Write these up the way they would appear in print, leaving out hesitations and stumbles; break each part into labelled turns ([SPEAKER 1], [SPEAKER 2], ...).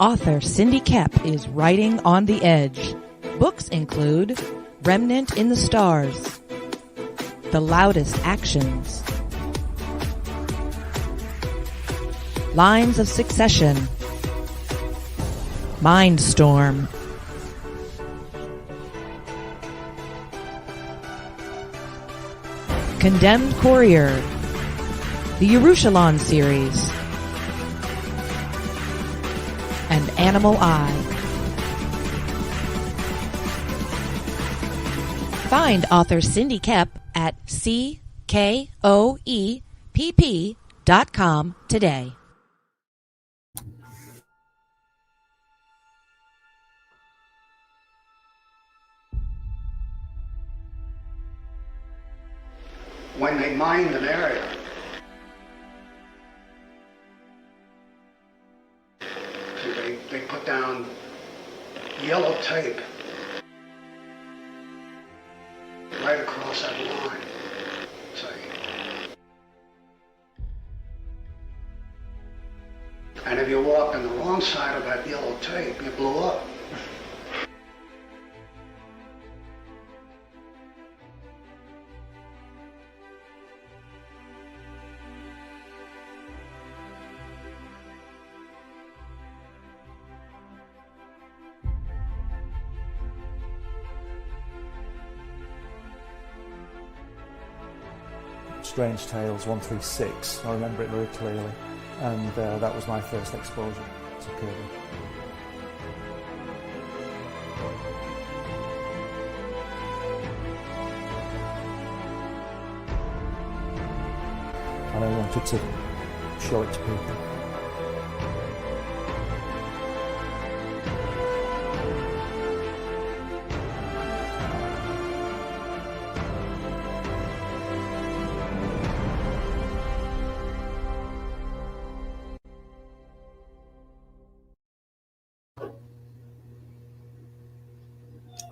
[SPEAKER 1] Author Cindy Kep is writing on the edge. Books include Remnant in the Stars, The Loudest Actions, Lines of Succession, Mindstorm, Condemned Courier, the Yerushalayim series, and Animal Eye. Find author Cindy Kep at CKOEPP.com today.
[SPEAKER 2] When they mined an area, they put down yellow tape right across that line. And if you walked on the wrong side of that yellow tape, you blew up.
[SPEAKER 3] Strange Tales 136. I remember it very clearly, and that was my first exposure to Kirby. And I wanted to show it to people.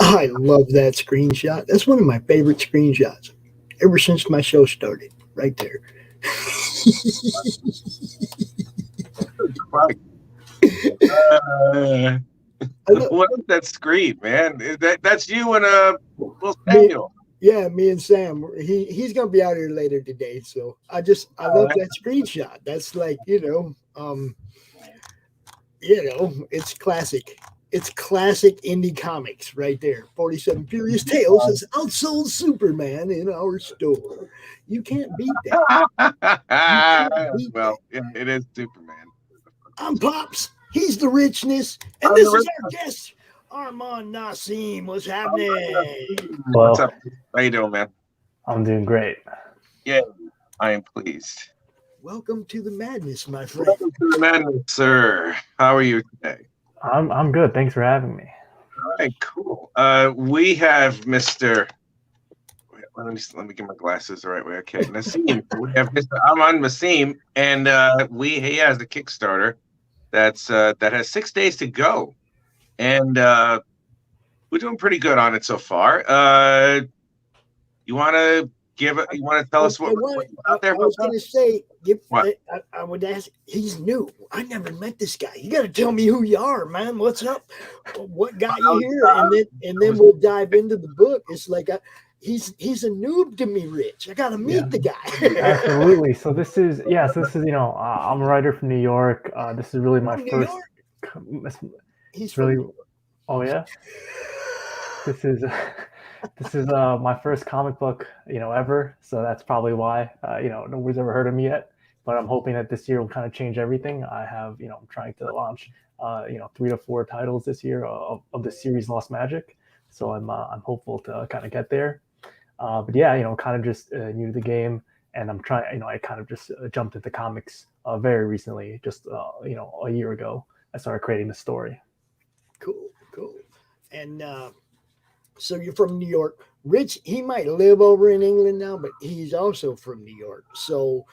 [SPEAKER 4] I love that screenshot. That's one of my favorite screenshots ever since my show started. Right there.
[SPEAKER 5] What is that screen, man? That's you and Will Samuel.
[SPEAKER 4] Me and Sam. He's gonna be out here later today. So I love that screenshot. That's like it's classic. It's classic indie comics right there. 47 Furious Tales has outsold Superman in our store. You can't beat that.
[SPEAKER 5] It is Superman.
[SPEAKER 4] I'm Pops. He's the Richness. And this is our guest, Arman Nasim. What's happening?
[SPEAKER 3] Well,
[SPEAKER 5] what's up? How you doing, man?
[SPEAKER 3] I'm doing great.
[SPEAKER 5] Yeah, I am pleased.
[SPEAKER 4] Welcome to the madness, my friend.
[SPEAKER 5] Welcome to the madness, sir. How are you today?
[SPEAKER 3] I'm good. Thanks for having me.
[SPEAKER 5] All right, cool. We have Mr. Let me get my glasses the right way. Okay, Nasim. We have Mr. Arman Nasim, and he has a Kickstarter that has 6 days to go, and we're doing pretty good on it so far. You want to tell us what's out there?
[SPEAKER 4] I was going to say, I would ask. He's new. I never met this guy. You got to tell me who you are, man. What's up? What got you here? And then we'll dive into the book. It's like he's a noob to me, Rich. I got to meet the guy.
[SPEAKER 3] Absolutely. So this is I'm a writer from New York. This is really my first.
[SPEAKER 4] He's
[SPEAKER 3] really.
[SPEAKER 4] From
[SPEAKER 3] Oh yeah. This is my first comic book, ever. So that's probably why, nobody's ever heard of me yet. But I'm hoping that this year will kind of change everything. I have, I'm trying to launch, 3 to 4 titles this year of the series Lost Magic. So I'm hopeful to kind of get there. But yeah, kind of just new to the game, and I'm trying. I kind of just jumped into comics very recently, just a year ago. I started creating the story.
[SPEAKER 4] Cool. And so you're from New York. Rich, he might live over in England now, but he's also from New York. So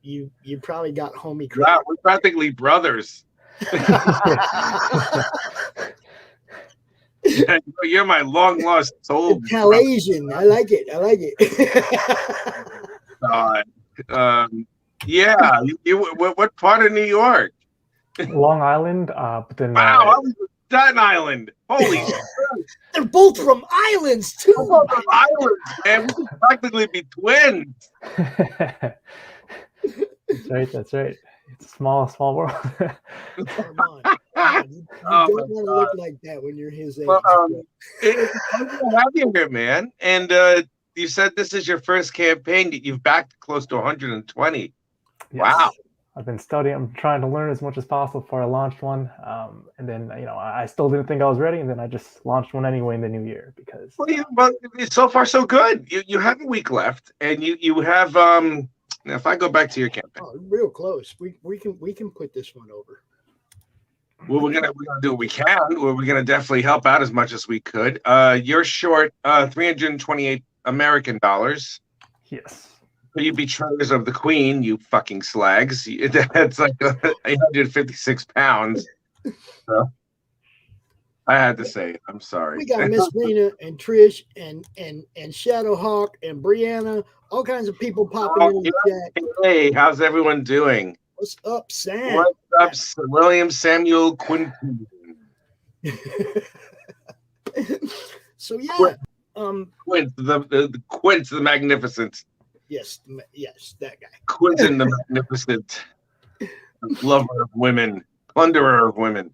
[SPEAKER 4] you probably got homie credit.
[SPEAKER 5] Wow, we're practically brothers. You're my long lost soul.
[SPEAKER 4] Malaysian. I like it.
[SPEAKER 5] God. Yeah. What part of New York?
[SPEAKER 3] Long Island, but then
[SPEAKER 5] Wow, I was in Staten Island. Holy shit.
[SPEAKER 4] They're both from islands too.
[SPEAKER 5] We're both from islands, man. We could practically be twins.
[SPEAKER 3] That's right. It's a small world.
[SPEAKER 4] Arman, you don't want to look like that when you're his age.
[SPEAKER 5] It's a pleasure to have you here, man. And you said this is your first campaign. You've backed close to 120.
[SPEAKER 3] Yes.
[SPEAKER 5] Wow.
[SPEAKER 3] I've been studying. I'm trying to learn as much as possible before I launched one. And then, I still didn't think I was ready. And then I just launched one anyway in the new year because.
[SPEAKER 5] Well, so far so good. You have a week left, and you have if I go back to your campaign,
[SPEAKER 4] real close. We can put this one over.
[SPEAKER 5] Well, we're gonna do what we can. We're gonna definitely help out as much as we could. You're short $328 American dollars.
[SPEAKER 3] Yes.
[SPEAKER 5] You betrayers of the Queen, you fucking slags. That's like 856 pounds. So, I had to say it. I'm sorry.
[SPEAKER 4] We got Miss Rena and Trish and Shadowhawk and Brianna, all kinds of people popping in the chat.
[SPEAKER 5] Hey, how's everyone doing?
[SPEAKER 4] What's up, Sam?
[SPEAKER 5] What's up, William Samuel Quinton?
[SPEAKER 4] So yeah,
[SPEAKER 5] Quint, the Quint the Magnificent.
[SPEAKER 4] Yes, that guy.
[SPEAKER 5] Quinton the Magnificent, lover of women, plunderer of women.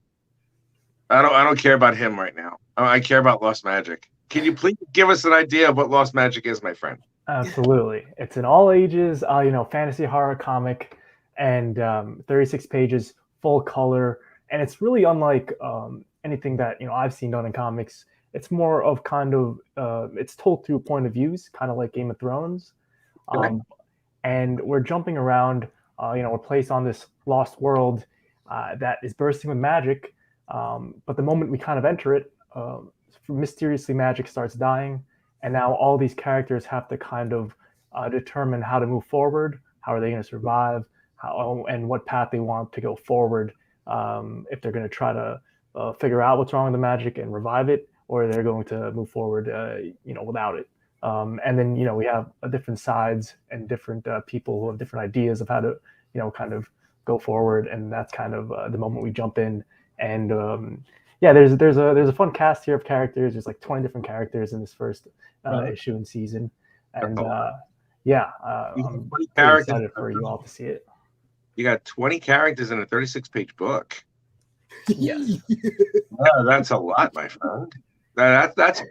[SPEAKER 5] I don't care about him right now. I care about Lost Magic. Can you please give us an idea of what Lost Magic is, my friend?
[SPEAKER 3] Absolutely. It's an all ages, fantasy horror comic, and 36 pages, full color, and it's really unlike anything that I've seen done in comics. It's more of it's told through point of views, kind of like Game of Thrones. And we're jumping around, we're placed on this lost world that is bursting with magic. But the moment we kind of enter it, mysteriously magic starts dying. And now all these characters have to kind of determine how to move forward. How are they going to survive? And what path they want to go forward. If they're going to try to figure out what's wrong with the magic and revive it, or they're going to move forward, without it. And then, we have different sides and different people who have different ideas of how to, kind of go forward. And that's kind of the moment we jump in. And there's a fun cast here of characters. There's like 20 different characters in this first issue and season. And I'm very excited for you all to see it.
[SPEAKER 5] You got 20 characters in a 36-page book.
[SPEAKER 3] Yes.
[SPEAKER 5] Yeah, that's a lot, my friend. That's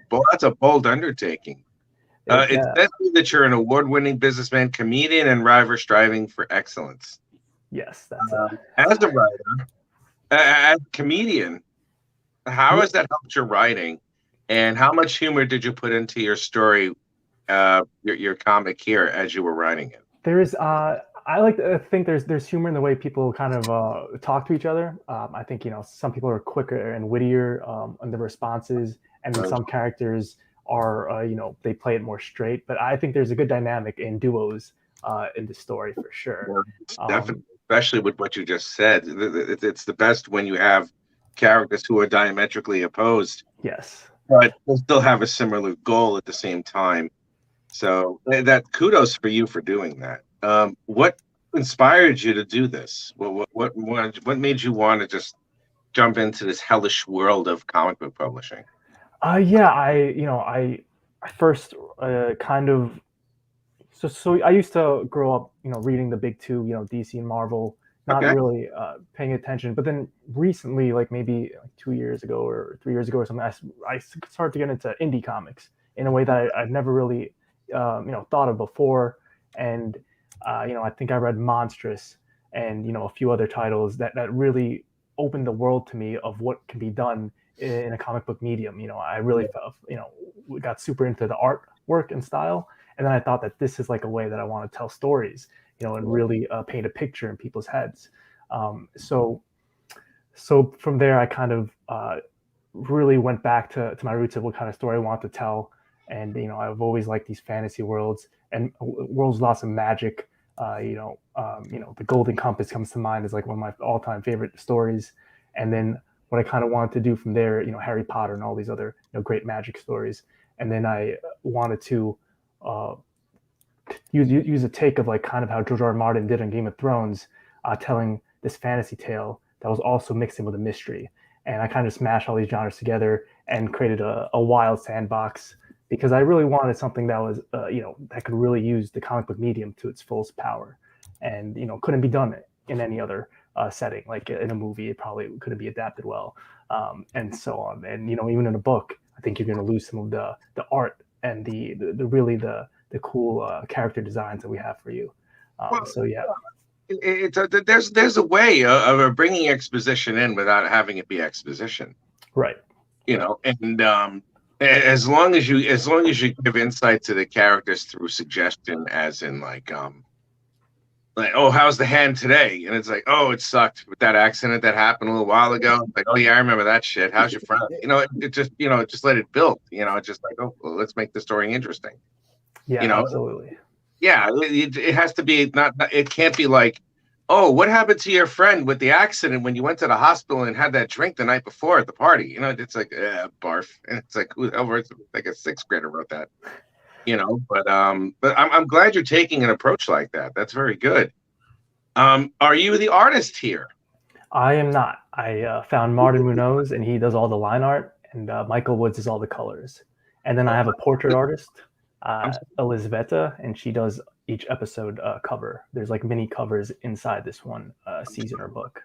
[SPEAKER 5] a bold undertaking. It's definitely that you're an award-winning businessman, comedian, and writer striving for excellence.
[SPEAKER 3] Yes, that's
[SPEAKER 5] as a writer, as a comedian, how has that helped your writing, and how much humor did you put into your story, your comic here as you were writing it?
[SPEAKER 3] There's I like to think there's humor in the way people kind of talk to each other. I think some people are quicker and wittier in the responses, and then some characters are they play it more straight. But I think there's a good dynamic in duos in the story for sure.
[SPEAKER 5] Definitely, especially with what you just said. It's the best when you have characters who are diametrically opposed.
[SPEAKER 3] Yes,
[SPEAKER 5] but they still have a similar goal at the same time. So that kudos for you for doing that. What inspired you to do this? What made you want to just jump into this hellish world of comic book publishing?
[SPEAKER 3] I first kind of so I used to grow up, reading the big two, DC and Marvel, not really paying attention. But then recently, like maybe 2 years ago or 3 years ago or something, I started to get into indie comics in a way that I'd never really thought of before. And I think I read Monstrous and a few other titles that really opened the world to me of what can be done in a comic book medium. I really felt, got super into the artwork and style. And then I thought that this is like a way that I want to tell stories, and really paint a picture in people's heads. So from there, I kind of really went back to my roots of what kind of story I want to tell. And, I've always liked these fantasy worlds and worlds with lots of magic. The Golden Compass comes to mind as like one of my all-time favorite stories. And then what I kind of wanted to do from there, Harry Potter and all these other great magic stories. And then I wanted to use a take of like kind of how George R. R. Martin did on Game of Thrones, telling this fantasy tale that was also mixed in with a mystery. And I kind of smashed all these genres together and created a wild sandbox because I really wanted something that was, that could really use the comic book medium to its fullest power, and couldn't be done in any other setting. Like in a movie, it probably couldn't be adapted well, and so on. And even in a book, I think you're going to lose some of the art and the really the cool character designs that we have for you. So yeah.
[SPEAKER 5] There's a way of bringing exposition in without having it be exposition,
[SPEAKER 3] right?
[SPEAKER 5] And as long as you give insight to the characters through suggestion, as in like oh, how's the hand today? And it's like, oh, it sucked with that accident that happened a little while ago. It's like, oh yeah, I remember that shit. How's your friend? It just just let it build. It's just like, oh, well, let's make the story interesting.
[SPEAKER 3] Yeah, absolutely.
[SPEAKER 5] Yeah, it has to be not. It can't be like, oh, what happened to your friend with the accident when you went to the hospital and had that drink the night before at the party? It's like barf, and it's like who the hell wrote, like a sixth grader wrote that? But I'm glad you're taking an approach like that. That's very good. Are you the artist here?
[SPEAKER 3] I am not. I found Martin Munoz, and he does all the line art, and Michael Woods is all the colors. And then I have a portrait artist, Elizabetta, and she does each episode cover. There's like mini covers inside this one season or book.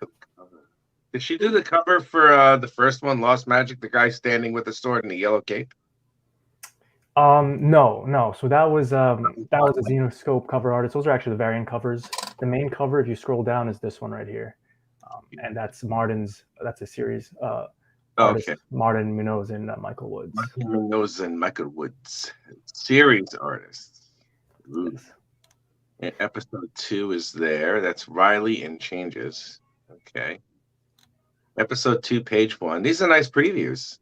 [SPEAKER 5] Did she do the cover for the first one, Lost Magic, the guy standing with the sword and the yellow cape?
[SPEAKER 3] No. So that was a Xenoscope cover artist. Those are actually the variant covers. The main cover, if you scroll down, is this one right here, and that's Martin's. That's a series.
[SPEAKER 5] Okay.
[SPEAKER 3] Martin Munoz and Michael Woods.
[SPEAKER 5] Martin Munoz and Michael Woods, series artists.
[SPEAKER 3] Yes.
[SPEAKER 5] And episode 2 is there. That's Riley and Changes. Okay. Episode 2, page 1. These are nice previews.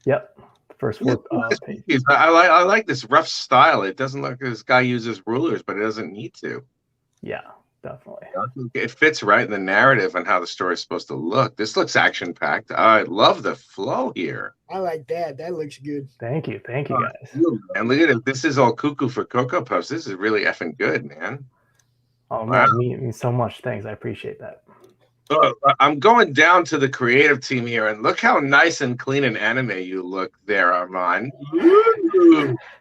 [SPEAKER 3] Yep. First 4 pages.
[SPEAKER 5] I like this rough style. It doesn't look like this guy uses rulers, but it doesn't need to.
[SPEAKER 3] Yeah, definitely.
[SPEAKER 5] It fits right in the narrative and how the story is supposed to look. This looks action-packed. I love the flow here.
[SPEAKER 4] I like that. That looks good.
[SPEAKER 3] Thank you, guys.
[SPEAKER 5] And look at it. This is all cuckoo for Cocoa Puffs. This is really effing good, man.
[SPEAKER 3] Oh man, it means so much. Thanks, I appreciate that.
[SPEAKER 5] I'm going down to the creative team here, and look how nice and clean and anime you look there, Arman.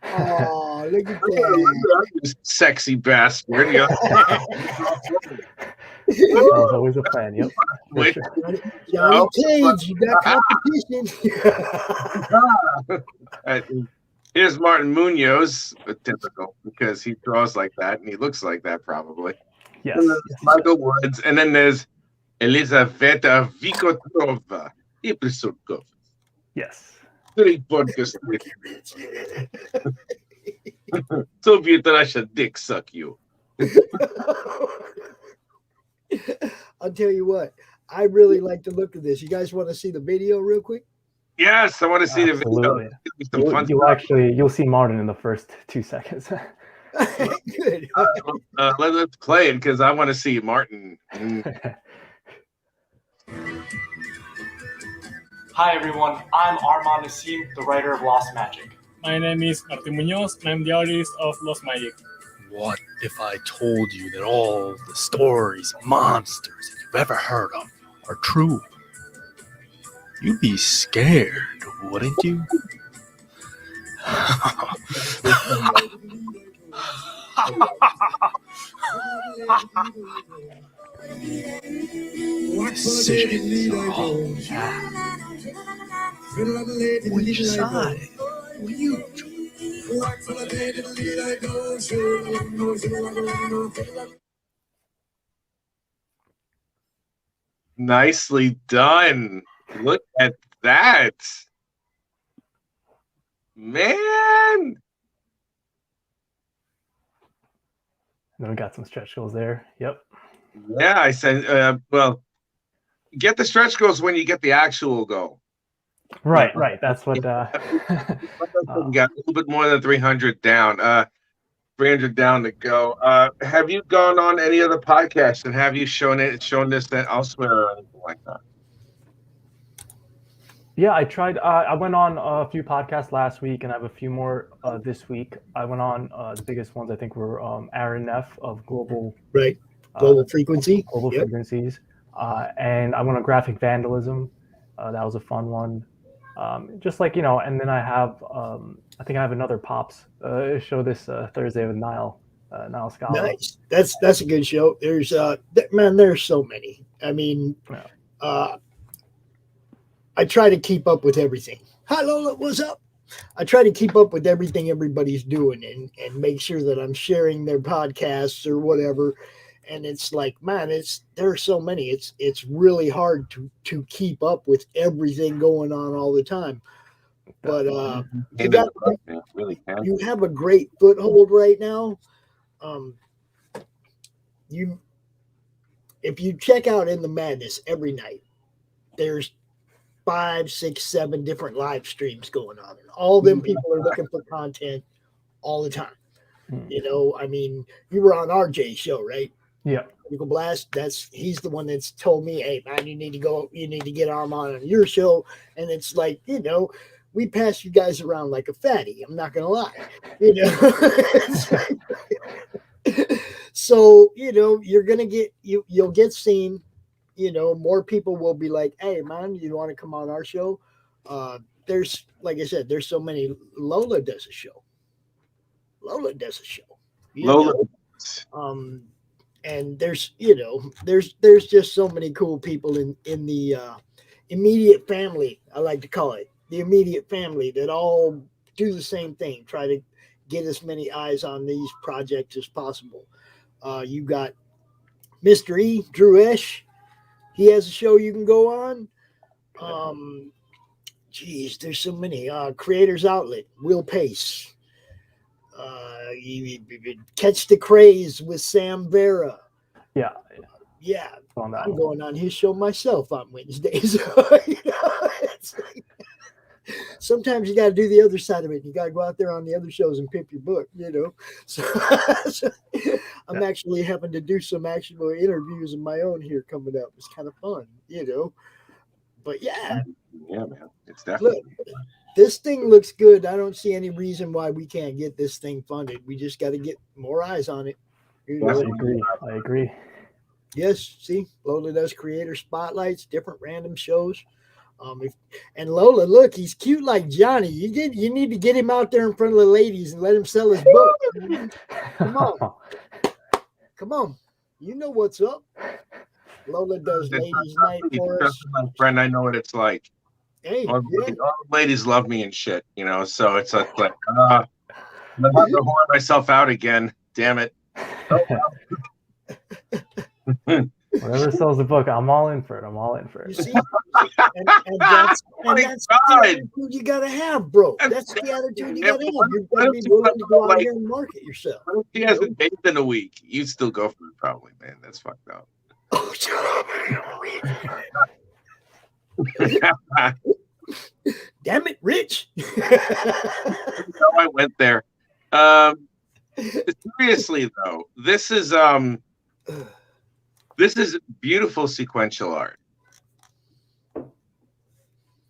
[SPEAKER 4] Oh, look at that.
[SPEAKER 5] Sexy bastard.
[SPEAKER 3] That was always a plan, yep.
[SPEAKER 4] Johnny Cage, you got competition.
[SPEAKER 5] Here's Martin Munoz, typical, because he draws like that, and he looks like that probably.
[SPEAKER 3] Yes.
[SPEAKER 5] Michael Woods, and then there's Elizaveta Vikotrova.
[SPEAKER 3] Yes.
[SPEAKER 5] Soviet Russia dick suck you.
[SPEAKER 4] I'll tell you what, I really like the look of this. You guys want to see the video real quick?
[SPEAKER 5] Yes, I want to see
[SPEAKER 3] Absolutely.
[SPEAKER 5] the video.
[SPEAKER 3] You'll see Martin in the first 2 seconds.
[SPEAKER 4] Good.
[SPEAKER 5] Let's play it because I want to see Martin.
[SPEAKER 6] Hi everyone, I'm Arman Nasim, the writer of Lost Magic.
[SPEAKER 7] My name is Martin Munoz, and I'm the artist of Lost Magic.
[SPEAKER 8] What if I told you that all the stories of monsters that you've ever heard of are true? You'd be scared, wouldn't you? Decisions are all we have. Which side will you
[SPEAKER 5] Nicely done. Look at that. Man.
[SPEAKER 3] Then we got some stretch goals there. Yep.
[SPEAKER 5] Yeah, I said, well, get the stretch goals when you get the actual goal.
[SPEAKER 3] Right. That's what.
[SPEAKER 5] You got a little bit more than 300 down. 300 down to go. Have you gone on any other podcasts and have you shown this elsewhere or anything like that?
[SPEAKER 3] Yeah, I tried. I went on a few podcasts last week, and I have a few more this week. I went on the biggest ones. I think were Aaron Neff of
[SPEAKER 4] Right.
[SPEAKER 3] uh,
[SPEAKER 4] Global frequency.
[SPEAKER 3] Global
[SPEAKER 4] Yep.
[SPEAKER 3] Frequencies, and I went on Graphic Vandalism. That was a fun one. Just like and then I think I have another Pops show this Thursday with Niall Scala.
[SPEAKER 4] Nice. That's a good show. There's man, there's so many. I mean,
[SPEAKER 3] Yeah.
[SPEAKER 4] I try to keep up with everything. Hi Lola, what's up? I try to keep up with everything everybody's doing and make sure that I'm sharing their podcasts or whatever. And it's like, man, there's so many. It's really hard to keep up with everything going on all the time. But you have a great foothold right now. If you check out In the Madness every night, there's 5, 6, 7 different live streams going on, and all them people are looking for content all the time. I mean, you were on RJ's show, right?
[SPEAKER 3] Yeah.
[SPEAKER 4] Michael Blast. He's the one that's told me, hey man, you need to get Arman on your show. And it's like, we pass you guys around like a fatty. I'm not gonna lie. So, you're gonna you'll get seen. More people will be like, hey man, you want to come on our show? There's, like I said, there's so many. Lola does a show. Lola. And there's just so many cool people in the immediate family. I like to call it the immediate family that all do the same thing. Try to get as many eyes on these projects as possible. You got Mr. E, Drew Esch. He has a show you can go on. There's so many. Creators Outlet, Will Pace. You Catch the Craze with Sam Vera.
[SPEAKER 3] Yeah.
[SPEAKER 4] I'm going on his show myself on Wednesdays. Sometimes you got to do the other side of it. You got to go out there on the other shows and pimp your book, So I'm actually having to do some actual interviews of my own here coming up. It's kind of fun, But yeah,
[SPEAKER 5] man, it's definitely.
[SPEAKER 4] Look, this thing looks good. I don't see any reason why we can't get this thing funded. We just got to get more eyes on it.
[SPEAKER 3] I agree.
[SPEAKER 4] Yes, see, Lola does creator spotlights, different random shows. And Lola, look, he's cute like Johnny. You need to get him out there in front of the ladies and let him sell his book. Come on. You know what's up. Lola does ladies' night for us.
[SPEAKER 5] My friend, I know what it's like.
[SPEAKER 4] Hey,
[SPEAKER 5] all the ladies love me and shit, so it's like, I'm going to whore myself out again. Damn it.
[SPEAKER 3] Whatever sells the book, I'm all in for it.
[SPEAKER 4] You see? And that's the attitude you got to have, bro. That's the attitude you got to have. You've got to be willing to go out here and market yourself.
[SPEAKER 5] What if he hasn't bathed in a week? You'd still go for it, probably, man. That's fucked up.
[SPEAKER 4] Oh, shut up. Damn it, Rich.
[SPEAKER 5] I went there. Seriously, though, this is beautiful sequential art.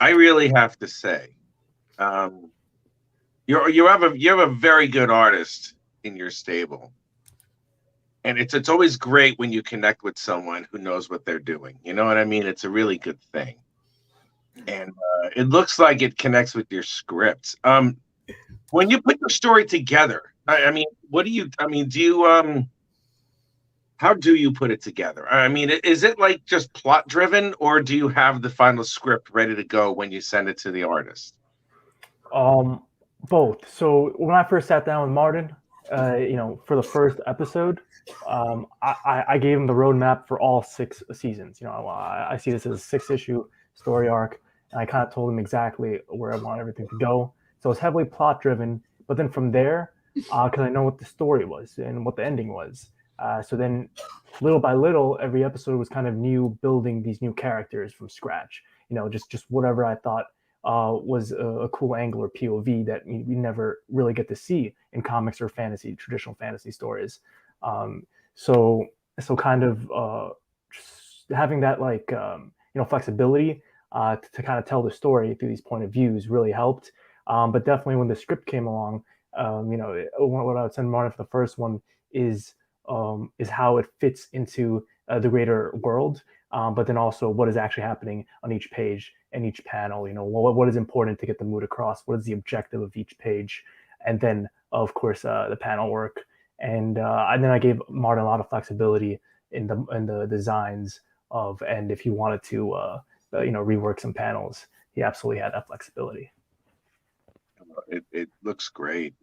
[SPEAKER 5] I really have to say, you have a very good artist in your stable, and it's always great when you connect with someone who knows what they're doing. You know what I mean? It's a really good thing, and it looks like it connects with your scripts. When you put your story together, what do you? How do you put it together? Is it like just plot driven, or do you have the final script ready to go when you send it to the artist?
[SPEAKER 3] Both. So when I first sat down with Martin, for the first episode, I gave him the roadmap for all 6 seasons. I see this as a 6-issue story arc, and I kind of told him exactly where I want everything to go. So it's heavily plot driven, but then from there, because I know what the story was and what the ending was. So then little by little, every episode was kind of new, building these new characters from scratch, just whatever I thought was a cool angle or POV that we never really get to see in comics or traditional fantasy stories. So kind of just having that flexibility to kind of tell the story through these point of views really helped. But definitely when the script came along, what I would send Martin for the first one is how it fits into the greater world, but then also what is actually happening on each page and each panel. What is important to get the mood across? What is the objective of each page? And then, of course, the panel work. And then I gave Martin a lot of flexibility in the designs and if he wanted to rework some panels, he absolutely had that flexibility.
[SPEAKER 5] It looks great.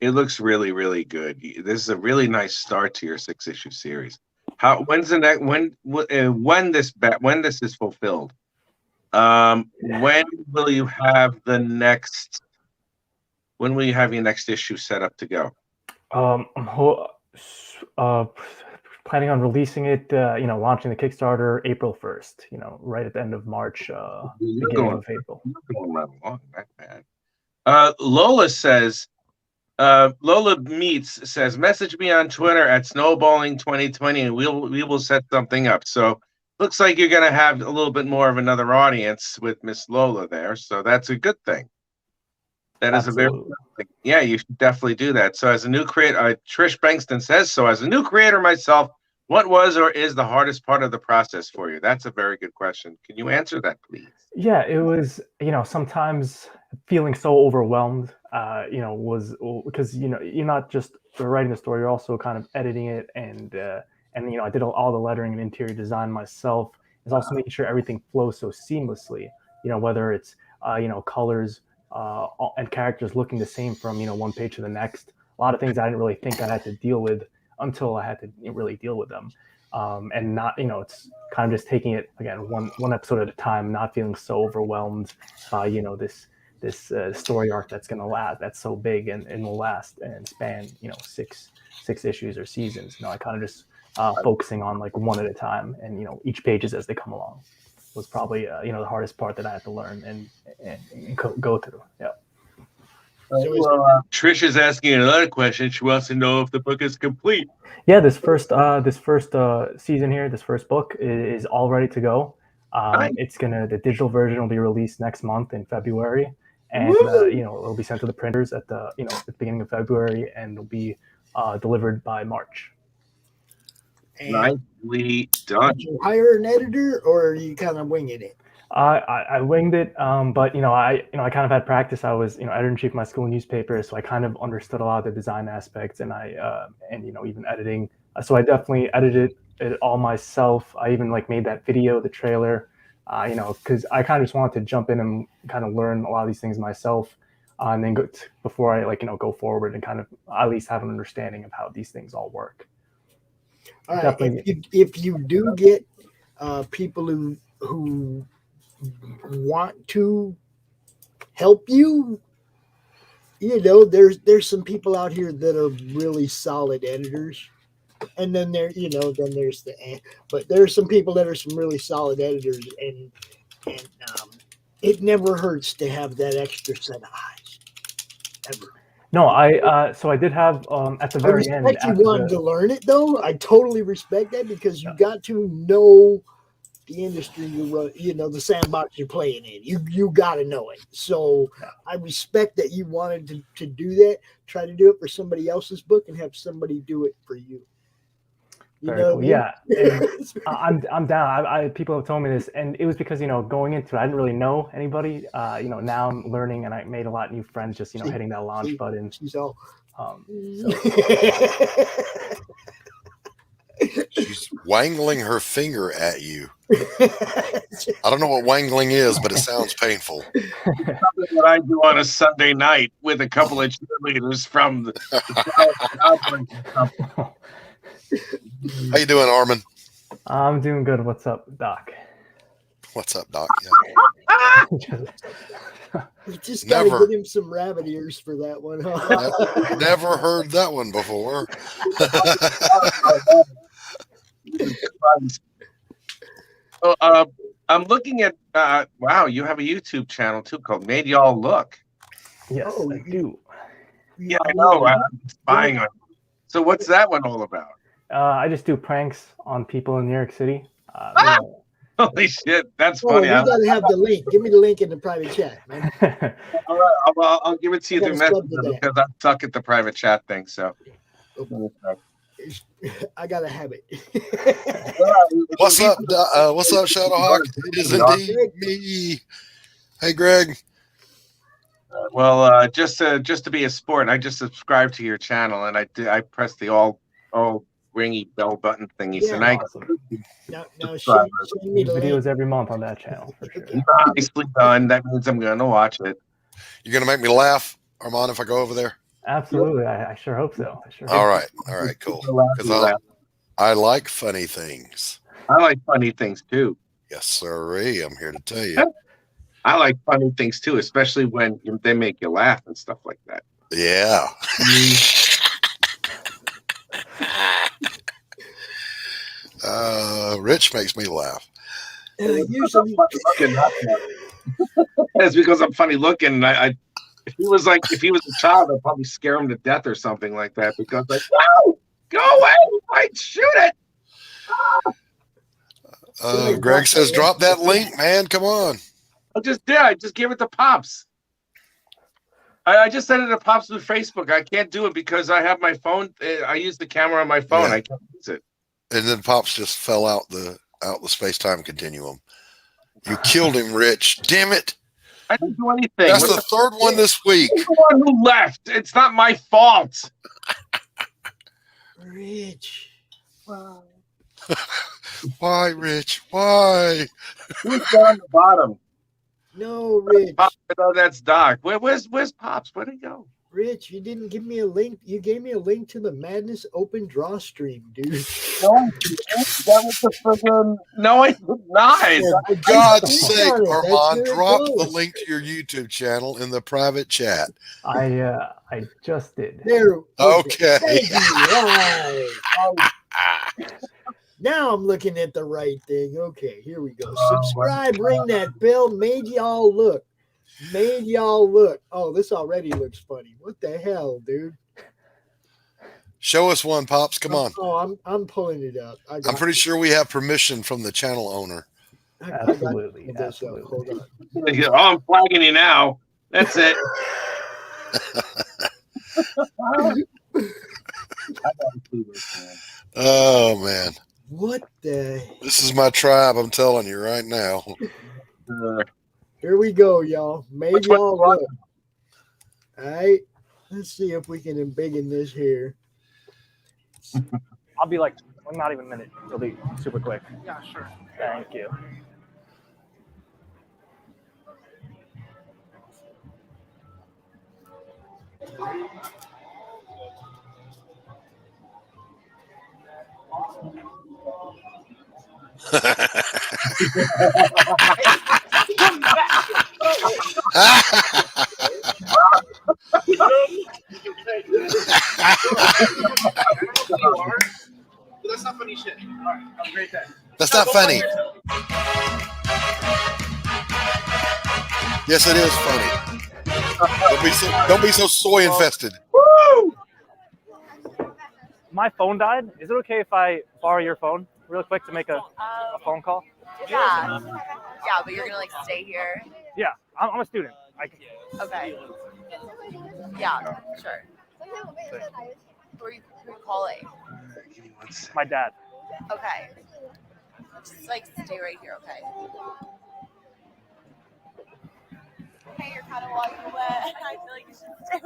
[SPEAKER 5] It looks really, really good. This is a really nice start to your 6-issue series. When's the next? When this is fulfilled? When will you have the next? When will you have your next issue set up to go?
[SPEAKER 3] I'm planning on releasing it. Launching the Kickstarter April 1st. Right at the end of March, beginning of April.
[SPEAKER 5] Going right along, not bad. Lola says. Lola Meets says, message me on Twitter at Snowballing 2020 and we will set something up. So looks like you're going to have a little bit more of another audience with Miss Lola there. So that's a good thing. That is Absolutely. A very good thing. Yeah, you should definitely do that. So as a new creator, Trish Bankston says, so as a new creator myself, what was or is the hardest part of the process for you? That's a very good question. Can you answer that, please?
[SPEAKER 3] Yeah, it was, sometimes feeling so overwhelmed, was because, you're not just writing the story, you're also kind of editing it. And I did all the lettering and interior design myself. It's also making sure everything flows so seamlessly, whether it's, colors and characters looking the same from, one page to the next. A lot of things I didn't really think I had to deal with until I had to really deal with them. And not, it's kind of just taking it again one episode at a time, not feeling so overwhelmed by this story arc that's so big and will last and span six issues or seasons. I kind of just focusing on like one at a time, and each pages as they come along was probably the hardest part that I had to learn and go through. Yeah.
[SPEAKER 5] Trish is asking another question. She wants to know if the book is complete.
[SPEAKER 3] Yeah, this first season here, this first book is all ready to go. The digital version will be released next month in February, and it'll be sent to the printers at the beginning of February, and it'll be delivered by March.
[SPEAKER 5] Nicely done.
[SPEAKER 4] Did you hire an editor, or are you kind of winging it?
[SPEAKER 3] I winged it, but I kind of had practice. I was editor-in-chief of my school newspaper, so I kind of understood a lot of the design aspects, and even editing. So I definitely edited it all myself. I even made that video, the trailer, because I kind of just wanted to jump in and kind of learn a lot of these things myself, and then before I go forward and kind of at least have an understanding of how these things all work.
[SPEAKER 4] All right. If you do get people who want to help you, there's some people out here that are really solid editors, and then there's but there's some people that are some really solid editors, and it never hurts to have that extra set of eyes, ever.
[SPEAKER 3] No, so I did have at the very end.
[SPEAKER 4] You wanted to learn it though. I totally respect that, because you got to know the industry the sandbox you're playing in. You got to know it. So I respect that you wanted to do that. Try to do it for somebody else's book and have somebody do it for you.
[SPEAKER 3] Very cool. Yeah, I'm down. People have told me this, and it was because going into it, I didn't really know anybody. Now I'm learning, and I made a lot of new friends just hitting that launch button.
[SPEAKER 4] She's all.
[SPEAKER 9] She's wangling her finger at you. I don't know what wangling is, but it sounds painful.
[SPEAKER 5] Something that I do on a Sunday night with a couple of cheerleaders from the
[SPEAKER 9] How you doing, Arman?
[SPEAKER 3] I'm doing good. What's up, Doc?
[SPEAKER 9] What's up, Doc?
[SPEAKER 4] Yeah. You just got to get him some rabbit ears for that one. Huh?
[SPEAKER 9] Never heard that one before.
[SPEAKER 5] I'm looking at wow, you have a YouTube channel too called Made Y'all Look.
[SPEAKER 3] Yes, I do.
[SPEAKER 5] Yeah, I know. I'm spying on you. So what's that one all about?
[SPEAKER 3] I just do pranks on people in New York City.
[SPEAKER 5] Holy shit, that's
[SPEAKER 4] Oh,
[SPEAKER 5] funny.
[SPEAKER 4] you gotta have the link. Give me the link in the private chat, man.
[SPEAKER 5] I'll give it to you through message because I suck at the private chat thing. So
[SPEAKER 4] I gotta have it.
[SPEAKER 9] What's up, Shadowhawk? It is indeed me. Hey, Greg.
[SPEAKER 5] Well, just to be a sport, I just subscribed to your channel and I pressed the all ringy bell button thingy.
[SPEAKER 4] Yeah,
[SPEAKER 5] so now
[SPEAKER 4] now send me the
[SPEAKER 3] videos
[SPEAKER 4] link.
[SPEAKER 3] every month on that channel for sure.
[SPEAKER 5] Nicely done. That means I'm gonna watch it.
[SPEAKER 9] You're gonna make me laugh, Arman, if I go over there.
[SPEAKER 3] Absolutely, I sure hope so.
[SPEAKER 9] All right, cool. Because I like funny things.
[SPEAKER 5] I like funny things too.
[SPEAKER 9] Yes, sirree. I'm here to tell you.
[SPEAKER 5] I like funny things too, especially when they make you laugh and stuff like that.
[SPEAKER 9] Yeah. Rich makes me laugh.
[SPEAKER 4] Usually,
[SPEAKER 5] it's because I'm funny looking. If he was a child, I'd probably scare him to death or something like that. Because no, go away! I'd shoot it.
[SPEAKER 9] Greg says, "Drop that link, man. Come on."
[SPEAKER 5] I just did. I just gave it to Pops. I just sent it to Pops through Facebook. I can't do it because I have my phone. I use the camera on my phone.
[SPEAKER 9] Yeah.
[SPEAKER 5] I can't use it.
[SPEAKER 9] And then Pops just fell out the space-time continuum. You killed him, Rich. Damn it.
[SPEAKER 5] I didn't do anything.
[SPEAKER 9] That's the third one this week.
[SPEAKER 5] You're the one who left. It's not my fault.
[SPEAKER 4] Rich. Wow.
[SPEAKER 9] Why, Rich? Why?
[SPEAKER 5] Who's down on the bottom?
[SPEAKER 4] No, Rich.
[SPEAKER 5] Oh, that's Doc. Where's Pops? Where'd he go?
[SPEAKER 4] Rich, you didn't give me a link. You gave me a link to the Madness Open Draw stream, dude.
[SPEAKER 5] No, that was the friggin'. No, I did not.
[SPEAKER 9] For God's sake, Armand, drop the link to your YouTube channel in the private chat.
[SPEAKER 3] I just did.
[SPEAKER 4] There.
[SPEAKER 9] Okay.
[SPEAKER 4] Now I'm looking at the right thing. Okay, here we go. Subscribe, ring that bell. Made y'all look. Oh, this already looks funny. What the hell, dude?
[SPEAKER 9] Show us one, Pops. Come on.
[SPEAKER 4] Oh, I'm pulling it up.
[SPEAKER 9] I'm pretty sure we have permission from the channel owner.
[SPEAKER 3] Absolutely.
[SPEAKER 4] Hold on.
[SPEAKER 5] Oh, I'm flagging you now. That's it.
[SPEAKER 9] Oh, man.
[SPEAKER 4] What the?
[SPEAKER 9] This is my tribe, I'm telling you right now.
[SPEAKER 4] Here we go, y'all. Made y'all look. All right. Let's see if we can embiggen this here.
[SPEAKER 3] I'll be like, not even a minute. It'll be super quick.
[SPEAKER 6] Yeah, sure.
[SPEAKER 3] Thank you.
[SPEAKER 6] That's not funny shit. All right, have a great day.
[SPEAKER 9] That's not funny. Yes, it is funny. Don't be so soy infested.
[SPEAKER 3] Woo! My phone died. Is it okay if I borrow your phone real quick to make a phone call?
[SPEAKER 10] Yeah. Yeah, but you're gonna like stay here.
[SPEAKER 3] Yeah, I'm a student.
[SPEAKER 10] Okay. Yeah, sure. Who are you calling?
[SPEAKER 3] My dad.
[SPEAKER 10] Okay. Just like stay right here, okay? Okay, you're kind of walking away. I feel like you should stay.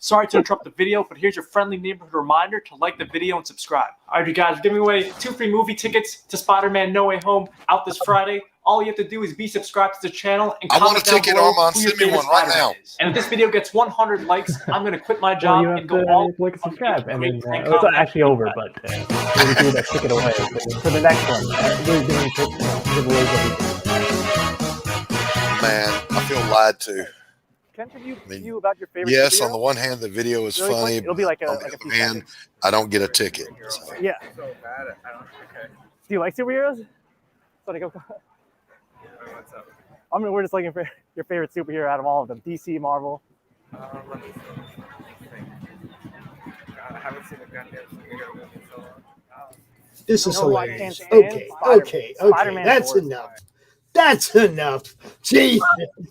[SPEAKER 6] Sorry to interrupt the video, but here's your friendly neighborhood reminder to like the video and subscribe. All right, you guys, we're giving away 2 free movie tickets to Spider-Man No Way Home out this Friday. All you have to do is be subscribed to the channel and comment down below who your favorite Spider-Man is. And if this video gets 100 likes, I'm going to quit my job and go all
[SPEAKER 3] like and subscribe. And then it's actually over, but we'll do that ticket away for the next one. We're doing giveaways.
[SPEAKER 9] Man, I feel lied to.
[SPEAKER 3] Quinton, you
[SPEAKER 9] I mean,
[SPEAKER 3] you about your favorite?
[SPEAKER 9] yes,
[SPEAKER 3] superhero?
[SPEAKER 9] on the one hand, the video is
[SPEAKER 3] Really quick?
[SPEAKER 9] funny.
[SPEAKER 3] It'll be like
[SPEAKER 9] on
[SPEAKER 3] a
[SPEAKER 9] the
[SPEAKER 3] few
[SPEAKER 9] other hand,
[SPEAKER 3] seconds.
[SPEAKER 9] I don't get a ticket. So.
[SPEAKER 3] Yeah.
[SPEAKER 11] So bad. I don't. Okay.
[SPEAKER 3] Do you like superheroes? Sorry, go.
[SPEAKER 11] What's up?
[SPEAKER 3] I mean, we're just looking for your favorite superhero out of all of them. DC, Marvel.
[SPEAKER 11] Let me think. God, I haven't seen a goddamn superhero movie in so long.
[SPEAKER 4] This is
[SPEAKER 3] No, I
[SPEAKER 4] hilarious.
[SPEAKER 3] can't stand
[SPEAKER 4] Okay,
[SPEAKER 3] Spider-Man.
[SPEAKER 4] okay.
[SPEAKER 3] Spider-Man's
[SPEAKER 4] That's
[SPEAKER 3] the worst.
[SPEAKER 4] enough. That's enough. Jeez.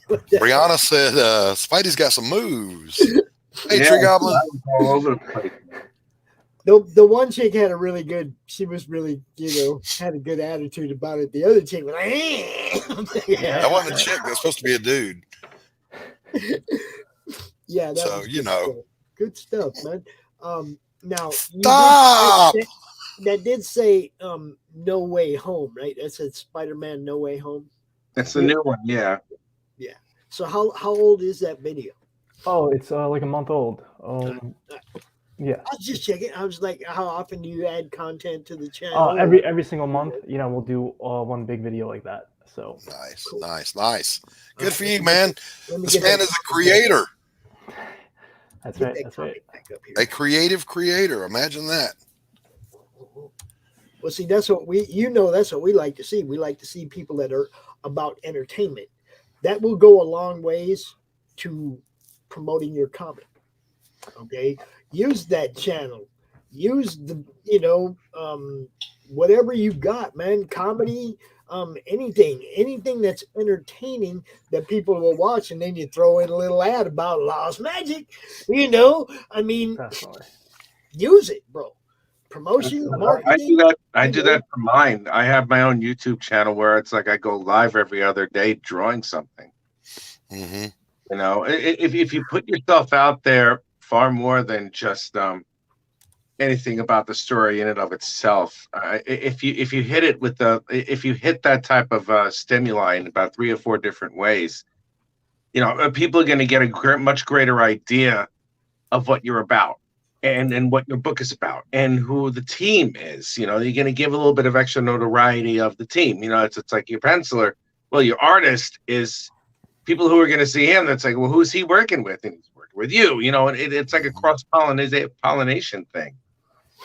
[SPEAKER 9] Brianna said, Spidey's got some moves. Hey,
[SPEAKER 5] Yeah,
[SPEAKER 9] Tree Goblin.
[SPEAKER 5] all over the place.
[SPEAKER 4] The one chick had a really good, she was really, had a good attitude about it. The other chick was like, yeah.
[SPEAKER 9] That wasn't a chick. That's supposed to be a dude.
[SPEAKER 4] Yeah, that
[SPEAKER 9] So,
[SPEAKER 4] was
[SPEAKER 9] you
[SPEAKER 4] good
[SPEAKER 9] know.
[SPEAKER 4] stuff. Good stuff, man. Now,
[SPEAKER 9] Stop!
[SPEAKER 4] That did say No Way Home, right? That said Spider-Man No Way Home.
[SPEAKER 5] That's the new one, yeah.
[SPEAKER 4] Yeah. So how old is that video?
[SPEAKER 3] Oh, it's like a month old. Yeah.
[SPEAKER 4] I was just checking. I was like, how often do you add content to the channel?
[SPEAKER 3] Every single month, we'll do one big video like that. So
[SPEAKER 9] nice, cool. Nice. Good for you, man. This man is a creator.
[SPEAKER 3] That's right. That's right.
[SPEAKER 9] A creative creator. Imagine that.
[SPEAKER 4] Well, see, that's what that's what we like to see. We like to see people that are about entertainment. That will go a long ways to promoting your comic. Okay, use that channel. Use the whatever you got, man. Comedy, anything that's entertaining that people will watch, and then you throw in a little ad about Lost Magic. I mean,
[SPEAKER 3] definitely.
[SPEAKER 4] Use it, bro. Promotion, marketing.
[SPEAKER 5] I do that for mine. I have my own YouTube channel where it's like I go live every other day drawing something.
[SPEAKER 9] Mm-hmm.
[SPEAKER 5] If you put yourself out there far more than just anything about the story in and of itself, if you hit it with if you hit that type of stimuli in about 3 or 4 different ways, people are going to get a much greater idea of what you're about. And what your book is about and who the team is. You're going to give a little bit of extra notoriety of the team. It's like your penciler. Well, your artist is people who are going to see him. That's like, well, who's he working with? And he's working with you. And it's like a cross-pollination thing.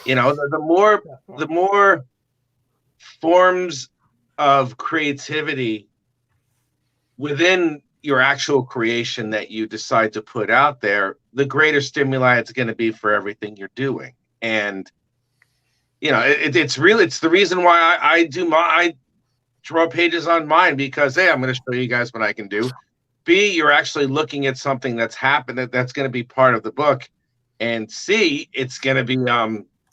[SPEAKER 5] The more forms of creativity within your actual creation that you decide to put out there, the greater stimuli it's going to be for everything you're doing. And it's the reason why I draw pages on mine, because I'm going to show you guys what I can do. B, you're actually looking at something that's happened that's going to be part of the book, and C, it's going to be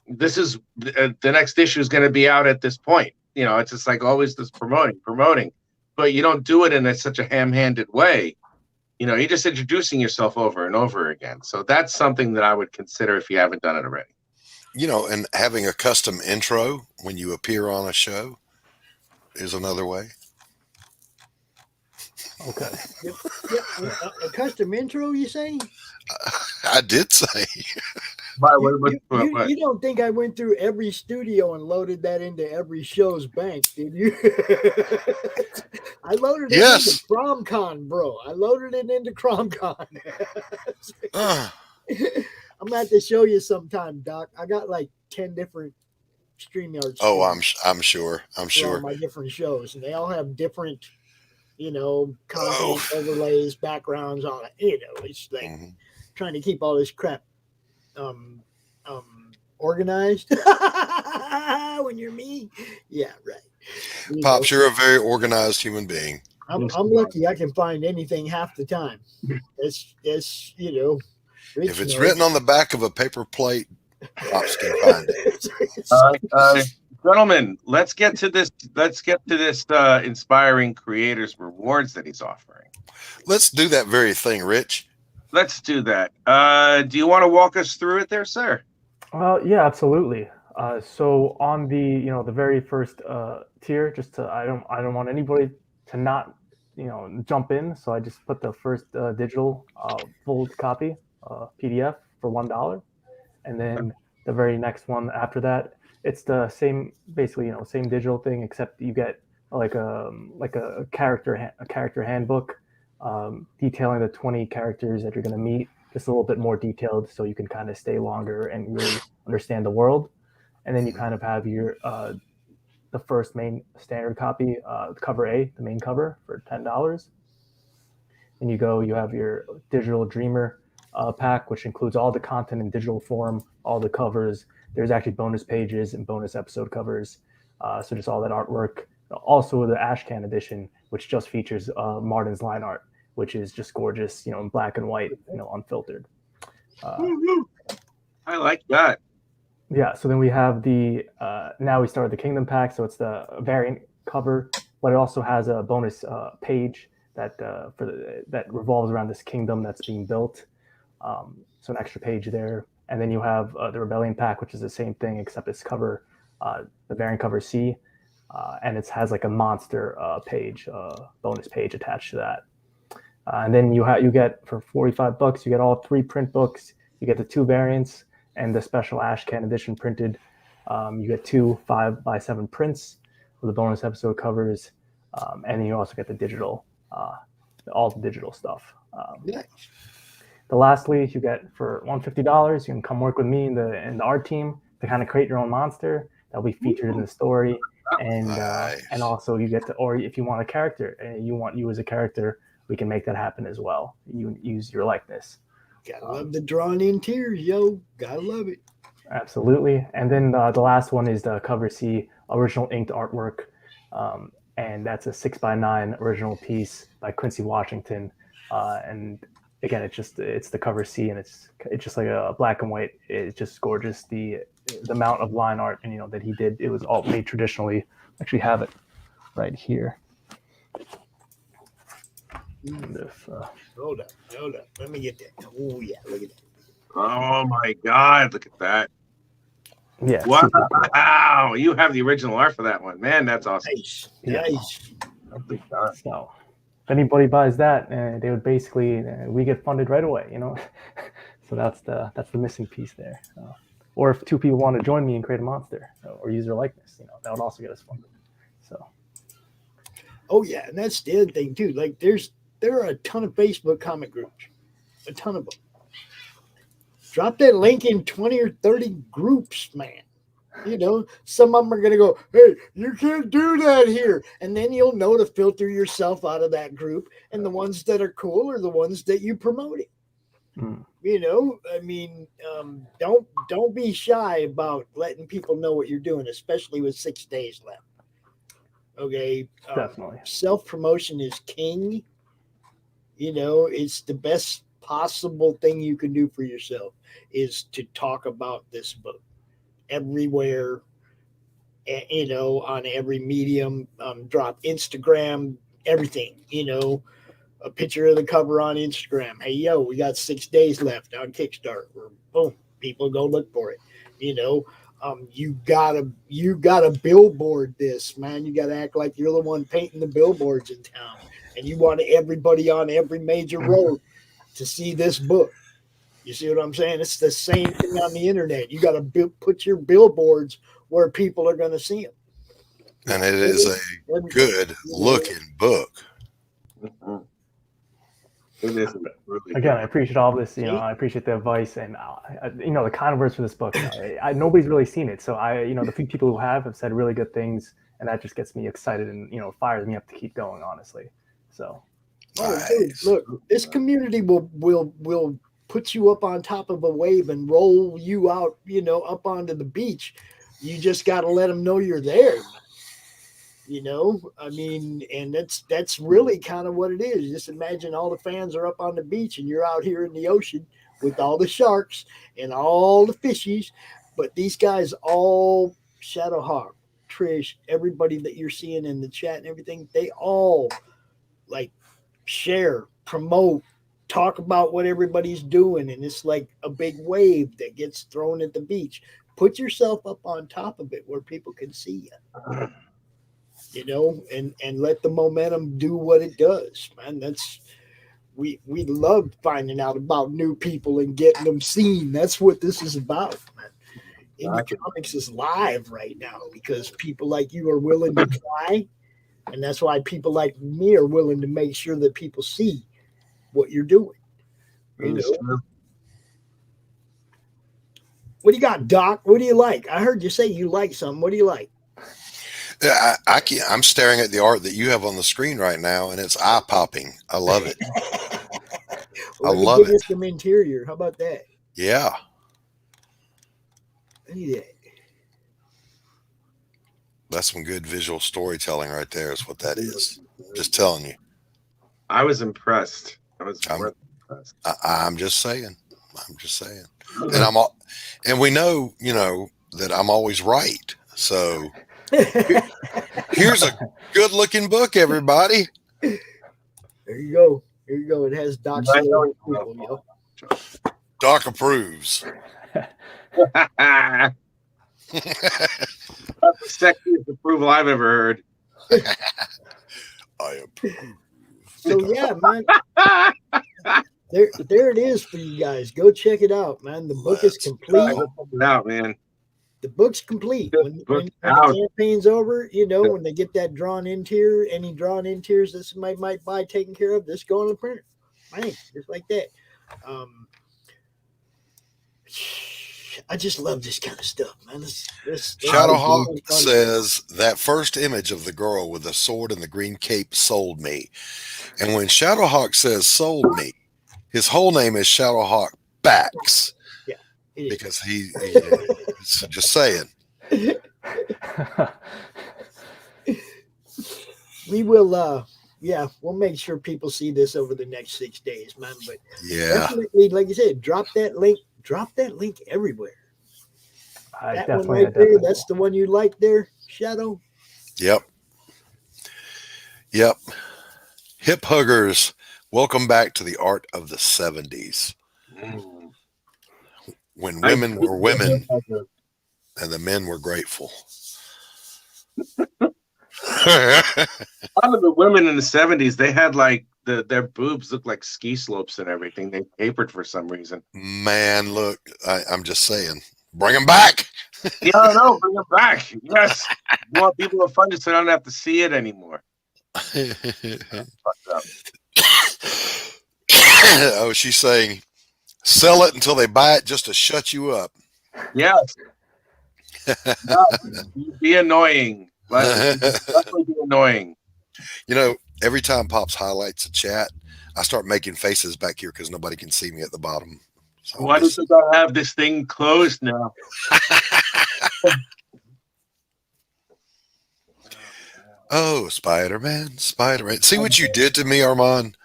[SPEAKER 5] this is the next issue is going to be out at this point. It's just like always this promoting. But you don't do it in such a ham-handed way. You're just introducing yourself over and over again. So that's something that I would consider if you haven't done it already.
[SPEAKER 9] And having a custom intro when you appear on a show is another way.
[SPEAKER 3] Okay.
[SPEAKER 4] A custom intro, you say?
[SPEAKER 9] I did say.
[SPEAKER 4] You don't think I went through every studio and loaded that into every show's bank, did you? I loaded it into CRoM, bro. I loaded it into CRoM. I'm gonna have to show you sometime, Doc. I got like 10 different StreamYard.
[SPEAKER 9] Oh, I'm sure.
[SPEAKER 4] My different shows, and they all have different, content overlays, backgrounds on it. It's like trying to keep all this crap organized when you're me. Yeah, right.
[SPEAKER 9] Pops, you're a very organized human being.
[SPEAKER 4] I'm lucky I can find anything half the time. It's
[SPEAKER 9] if it's written on the back of a paper plate, Pops can find it.
[SPEAKER 5] Gentlemen, let's get to this inspiring creators rewards that he's offering.
[SPEAKER 9] Let's do that very thing, Rich.
[SPEAKER 5] Let's do that. Do you want to walk us through it there, sir?
[SPEAKER 3] Yeah, absolutely. So on the the very first tier, I don't want anybody to not jump in. So I just put the first digital full copy PDF for $1, and then the very next one after that, it's the same, basically same digital thing, except you get like a character handbook detailing the 20 characters that you're going to meet. Just a little bit more detailed, so you can kind of stay longer and really understand the world. And then you kind of have your the first main standard copy, cover A, the main cover for $10. And you have your digital Dreamer pack, which includes all the content in digital form, all the covers. There's actually bonus pages and bonus episode covers. So just all that artwork. Also the Ashcan edition, which just features Martin's line art, which is just gorgeous, in black and white, unfiltered.
[SPEAKER 5] I like that.
[SPEAKER 3] Yeah, so then we have the now we started the Kingdom pack, so it's the variant cover, but it also has a bonus page that that revolves around this kingdom that's being built. So an extra page there, and then you have the Rebellion pack, which is the same thing except it's the variant cover C, and it has like a monster page, bonus page attached to that. And then you get for $45, you get all 3 print books, you get the 2 variants and the special Ashcan edition printed. You get 2 5x7 prints with the bonus episode covers, and then you also get the digital, all the digital stuff.
[SPEAKER 4] Nice.
[SPEAKER 3] Lastly, you get for $150, you can come work with me in the art team to kind of create your own monster that'll be featured in the story, and also you get to, or if you want a character and you want you as a character, we can make that happen as well. You use your likeness.
[SPEAKER 4] Gotta love the drawn in tears, yo. Gotta love it.
[SPEAKER 3] Absolutely. And then the last one is the cover C original inked artwork, and that's a 6x9 original piece by Quincy Washington. And again, it's the cover C, and it's just like a black and white. It's just gorgeous. The amount of line art and that he did, it was all made traditionally. I actually have it right here.
[SPEAKER 4] Hold up. Let me get that. Oh yeah, look at that.
[SPEAKER 5] Oh my God, look at that.
[SPEAKER 3] Yeah.
[SPEAKER 5] Wow. You have the original art for that one. Man, that's awesome.
[SPEAKER 4] Nice. Nice.
[SPEAKER 3] So if anybody buys that, they would basically we get funded right away, So that's the missing piece there. Or if 2 people want to join me and create a monster or use their likeness, that would also get us funded. So.
[SPEAKER 4] Oh yeah, and that's the other thing too. Like there are a ton of Facebook comic groups, a ton of them. Drop that link in 20 or 30 groups, man. Some of them are going to go, hey, you can't do that here. And then you'll know to filter yourself out of that group. And the ones that are cool are the ones that you promoting. Don't be shy about letting people know what you're doing, especially with 6 days left. Okay.
[SPEAKER 3] Definitely.
[SPEAKER 4] Self-promotion is king. It's the best possible thing you can do for yourself is to talk about this book everywhere, on every medium, drop Instagram, everything, a picture of the cover on Instagram. Hey, yo, we got 6 days left on Kickstarter. Boom, people go look for it. You gotta billboard this, man. You gotta act like you're the one painting the billboards in town, and you want everybody on every major road to see this book. You see what I'm saying? It's the same thing on the internet. You got to put your billboards where people are going to see them.
[SPEAKER 9] And it is a good looking book.
[SPEAKER 5] It is really
[SPEAKER 3] Again, I appreciate all this. I appreciate the advice and the kind words for this book. Nobody's really seen it, so the few people who have said really good things, and that just gets me excited and fires me up to keep going. Honestly, so.
[SPEAKER 4] Nice. Look, this community will put you up on top of a wave and roll you out, up onto the beach. You just got to let them know you're there. And that's really kind of what it is. Just imagine all the fans are up on the beach and you're out here in the ocean with all the sharks and all the fishies. But these guys all, Shadowhawk, Trish, everybody that you're seeing in the chat and everything, they all share, promote, talk about what everybody's doing, and it's like a big wave that gets thrown at the beach. Put yourself up on top of it where people can see you, and let the momentum do what it does, man. We love finding out about new people and getting them seen. That's what this is about, man. Indie Comics is live right now because people like you are willing to try And that's why people like me are willing to make sure that people see what you're doing. You know? What do you got, Doc? What do you like? I heard you say you like something. What do you like?
[SPEAKER 9] Yeah, I can't, I'm staring at the art that you have on the screen right now, and it's eye popping. I love it.
[SPEAKER 4] Well,
[SPEAKER 9] I love
[SPEAKER 4] get you
[SPEAKER 9] it.
[SPEAKER 4] some interior. How about that?
[SPEAKER 9] Yeah.
[SPEAKER 4] Look at that.
[SPEAKER 9] That's some good visual storytelling right there, is what that is. Just telling you.
[SPEAKER 5] I was impressed. Impressed.
[SPEAKER 9] I'm just saying. I'm just saying. And and we know, you know, that I'm always right. So here's a good looking book, everybody.
[SPEAKER 4] There you go. There you go. It has Doc's people, yo.
[SPEAKER 9] Doc approves.
[SPEAKER 5] That's the sexiest approval I've ever heard.
[SPEAKER 9] I approve.
[SPEAKER 4] So yeah, man. There it is for you guys. Go check it out, man. The book is complete.
[SPEAKER 5] Out, man.
[SPEAKER 4] The book's complete. When the campaign's over, you know, when they get that drawn in tier, any drawn in tiers that somebody might buy taken care of, just go on the printer. Bang, just like that. I just love this kind of stuff, man.
[SPEAKER 9] Shadowhawk says that first image of the girl with the sword and the green cape sold me. And when Shadowhawk says sold me, his whole name is Shadowhawk Backs.
[SPEAKER 4] Yeah.
[SPEAKER 9] Because he just saying.
[SPEAKER 4] We will we'll make sure people see this over the next 6 days, man. But definitely, like you said, drop that link everywhere. That one right there, that's the one you like there, Shadow.
[SPEAKER 9] Yep. Hip huggers, welcome back to the art of the 70s. When women were women and the men were grateful.
[SPEAKER 5] A lot of the women in the 70s, they had like their boobs looked like ski slopes and everything. They tapered for some reason.
[SPEAKER 9] Man, look, I'm just saying, bring them back.
[SPEAKER 5] Yeah, no, bring them back. Yes, you want people to fund it so they don't have to see it anymore.
[SPEAKER 9] Oh, she's saying, sell it until they buy it just to shut you up.
[SPEAKER 5] Yes. Be annoying. Definitely be annoying.
[SPEAKER 9] You know, every time Pops highlights a chat, I start making faces back here because nobody can see me at the bottom. So
[SPEAKER 5] why do you I have this thing closed now?
[SPEAKER 9] Oh, Spider-Man. See what you did to me, Arman?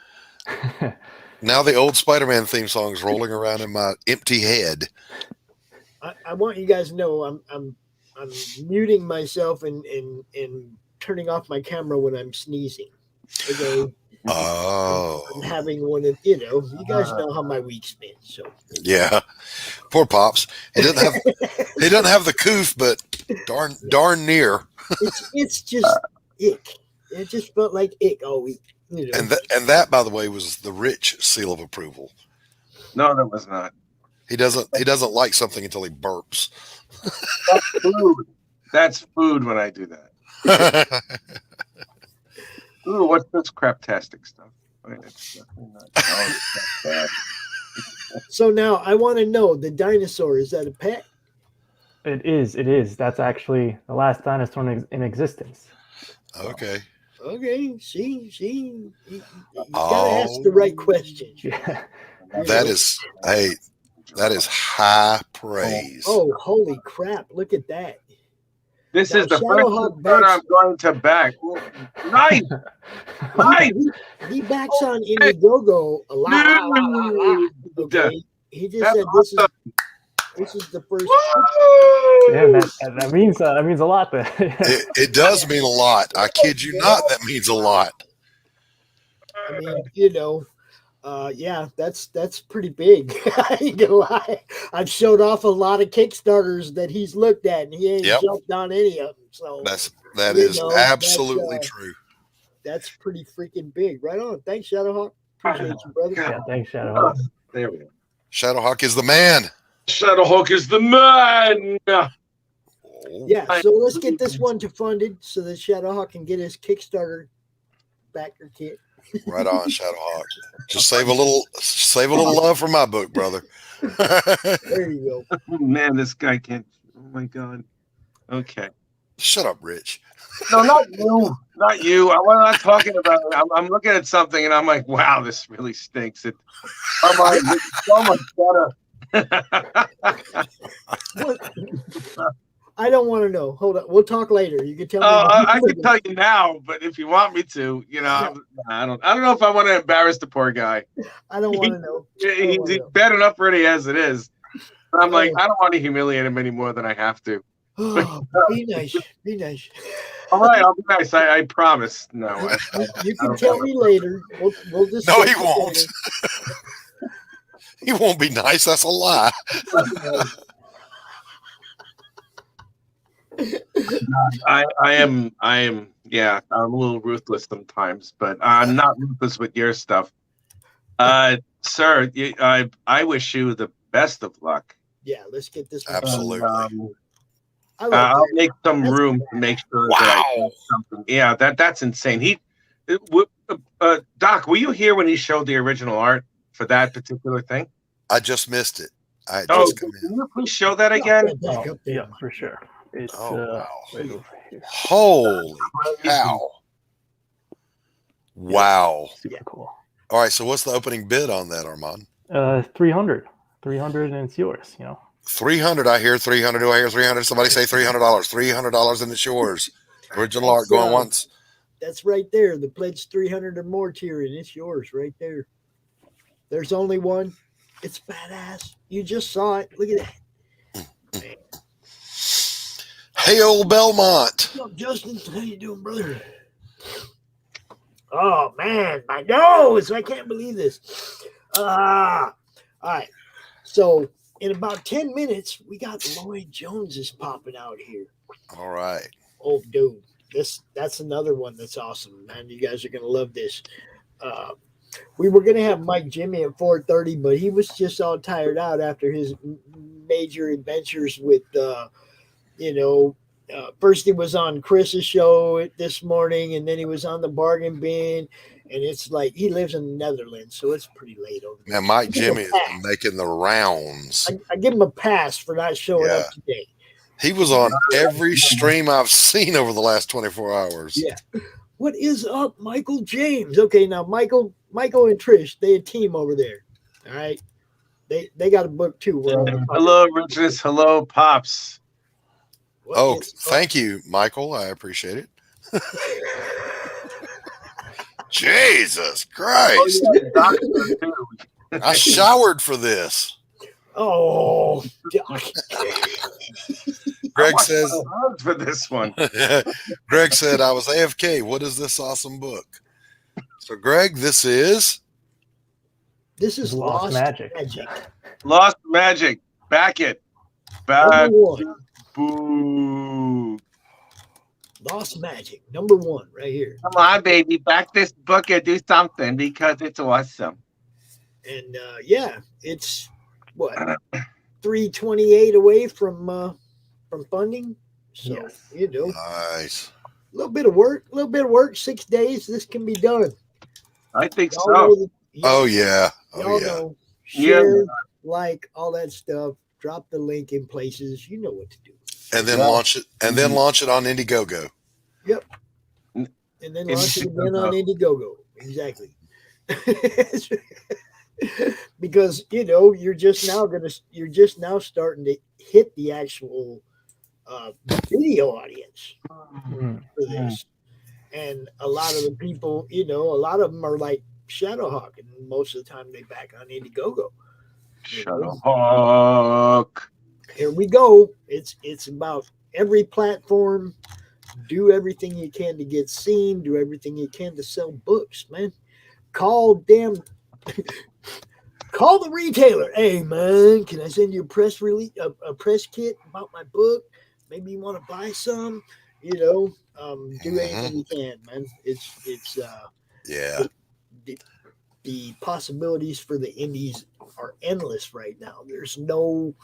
[SPEAKER 9] Now the old Spider-Man theme song is rolling around in my empty head.
[SPEAKER 4] I want you guys to know I'm muting myself and turning off my camera when I'm sneezing. Okay.
[SPEAKER 9] Oh.
[SPEAKER 4] I'm having one of, you guys know how my week's been. So
[SPEAKER 9] yeah. Poor Pops. He doesn't have the coof, but darn near.
[SPEAKER 4] It's just ick. It just felt like ick all week.
[SPEAKER 9] And that, by the way, was the Rich seal of approval.
[SPEAKER 5] No, that was not.
[SPEAKER 9] He doesn't like something until he burps.
[SPEAKER 5] That's food. That's food when I do that. Ooh, what's this craptastic stuff? It's not
[SPEAKER 4] so now I want to know, the dinosaur, is that a pet?
[SPEAKER 3] It is. That's actually the last dinosaur in existence.
[SPEAKER 9] Okay.
[SPEAKER 4] Okay. See, you gotta ask the right questions.
[SPEAKER 3] Yeah.
[SPEAKER 9] That is high praise.
[SPEAKER 4] Oh, holy crap! Look at that.
[SPEAKER 5] This is the first one I'm going to back. Nice. Nice.
[SPEAKER 4] He backs on Indiegogo a lot. Okay. He just said this is the first.
[SPEAKER 3] Yeah, that means a lot.
[SPEAKER 9] It does mean a lot. I kid you not. That means a lot.
[SPEAKER 4] I mean, yeah, that's pretty big. I ain't gonna lie. I've showed off a lot of Kickstarters that he's looked at, and he ain't jumped on any of them. So
[SPEAKER 9] that is absolutely true.
[SPEAKER 4] That's pretty freaking big. Right on. Thanks, Shadowhawk. Appreciate you, brother.
[SPEAKER 3] Yeah, thanks, Shadowhawk.
[SPEAKER 5] There we go.
[SPEAKER 9] Shadowhawk is the man.
[SPEAKER 5] Shadowhawk is the man.
[SPEAKER 4] Yeah, so let's get this one to funded so that Shadowhawk can get his Kickstarter backer kit.
[SPEAKER 9] Right on, Shadowhawk. Just save a little love for my book, brother.
[SPEAKER 4] There you go.
[SPEAKER 5] Oh, man, this guy can't. Oh my God. Okay.
[SPEAKER 9] Shut up, Rich.
[SPEAKER 5] No, not you. Not you. I'm not talking about it. I'm looking at something and I'm like, wow, this really stinks. I'm like, it's so much better.
[SPEAKER 4] What? I don't want to know. Hold on. We'll talk later. You can tell me.
[SPEAKER 5] I can tell you now, but if you want me to, I don't know if I want to embarrass the poor guy.
[SPEAKER 4] I don't want to know.
[SPEAKER 5] He's bad enough already as it is. But I'm like, I don't want to humiliate him any more than I have to.
[SPEAKER 4] Oh, be nice. Be nice.
[SPEAKER 5] All right, I'll be nice. I promise. No,
[SPEAKER 4] you can tell me later. We'll just.
[SPEAKER 9] No, he won't. He won't be nice. That's a lie.
[SPEAKER 5] I am. Yeah, I'm a little ruthless sometimes, but I'm not ruthless with your stuff. Sir, I wish you the best of luck.
[SPEAKER 4] Yeah, let's get this.
[SPEAKER 9] Absolutely.
[SPEAKER 5] I'll make some room to make sure that I do something. Yeah, that's insane. Doc, were you here when he showed the original art for that particular thing?
[SPEAKER 9] I just missed it.
[SPEAKER 5] Can you please show that again?
[SPEAKER 3] Yeah, for sure. It's
[SPEAKER 9] wow.
[SPEAKER 3] right over here.
[SPEAKER 9] Holy cow. Wow.
[SPEAKER 3] Super cool.
[SPEAKER 9] All right, so what's the opening bid on that, Arman?
[SPEAKER 3] 300 and it's yours,
[SPEAKER 9] 300. I hear 300. Do I hear 300? Somebody say $300. $300 and it's yours. Original art going once.
[SPEAKER 4] That's right there. The pledge 300 or more tier, and it's yours right there. There's only one. It's badass. You just saw it. Look at that.
[SPEAKER 9] Hey, old Belmont.
[SPEAKER 4] What's up, Justin? How you doing, brother? Oh, man, my nose. I can't believe this. All right. So in about 10 minutes, we got Lloyd Jones is popping out here.
[SPEAKER 9] All right.
[SPEAKER 4] Oh, dude. That's another one that's awesome, man. You guys are going to love this. We were going to have Mike Jimmy at 4:30, but he was just all tired out after his major adventures with, first he was on Chris's show this morning, and then he was on the Bargain Bin, and it's like he lives in the Netherlands, so it's pretty late over there.
[SPEAKER 9] Now, Mike Jimmy is making the rounds.
[SPEAKER 4] I give him a pass for not showing up today.
[SPEAKER 9] He was on every stream I've seen over the last 24 hours.
[SPEAKER 4] Yeah. What is up, Michael James? Okay, now Michael and Trish, they a team over there. All right. They got a book too.
[SPEAKER 5] Hello, Richness. Hello, Pops.
[SPEAKER 9] Thank you, Michael. I appreciate it. Jesus Christ.
[SPEAKER 5] Oh, yeah,
[SPEAKER 9] I showered for this.
[SPEAKER 4] Oh,
[SPEAKER 9] Greg says
[SPEAKER 5] for this one.
[SPEAKER 9] Greg said I was AFK. What is this awesome book? So Greg, this is
[SPEAKER 3] Lost Magic.
[SPEAKER 5] Lost Magic. Back it. Back boo.
[SPEAKER 4] Lost Magic, #1 right here.
[SPEAKER 5] Come on, baby. Back this book and do something because it's awesome.
[SPEAKER 4] And it's what 328 away from funding. So
[SPEAKER 9] nice.
[SPEAKER 4] A little bit of work, 6 days. This can be done.
[SPEAKER 5] I think
[SPEAKER 4] y'all
[SPEAKER 5] so.
[SPEAKER 9] Oh yeah.
[SPEAKER 4] Know, share, like all that stuff. Drop the link in places. You know what to do.
[SPEAKER 9] And then launch it. And then launch it on Indiegogo.
[SPEAKER 4] Yep. And then launch it again on Indiegogo. Exactly. Because you're just now starting to hit the actual video audience for this, and a lot of the people, a lot of them are like Shadowhawk, and most of the time they back on Indiegogo.
[SPEAKER 5] Shadowhawk.
[SPEAKER 4] Here we go. It's about every platform. Do everything you can to get seen. Do everything you can to sell books, man. Call the retailer. Hey, man, can I send you a press release, a press kit about my book? Maybe you want to buy some. Do anything you can, man. The possibilities for the indies are endless right now. There's no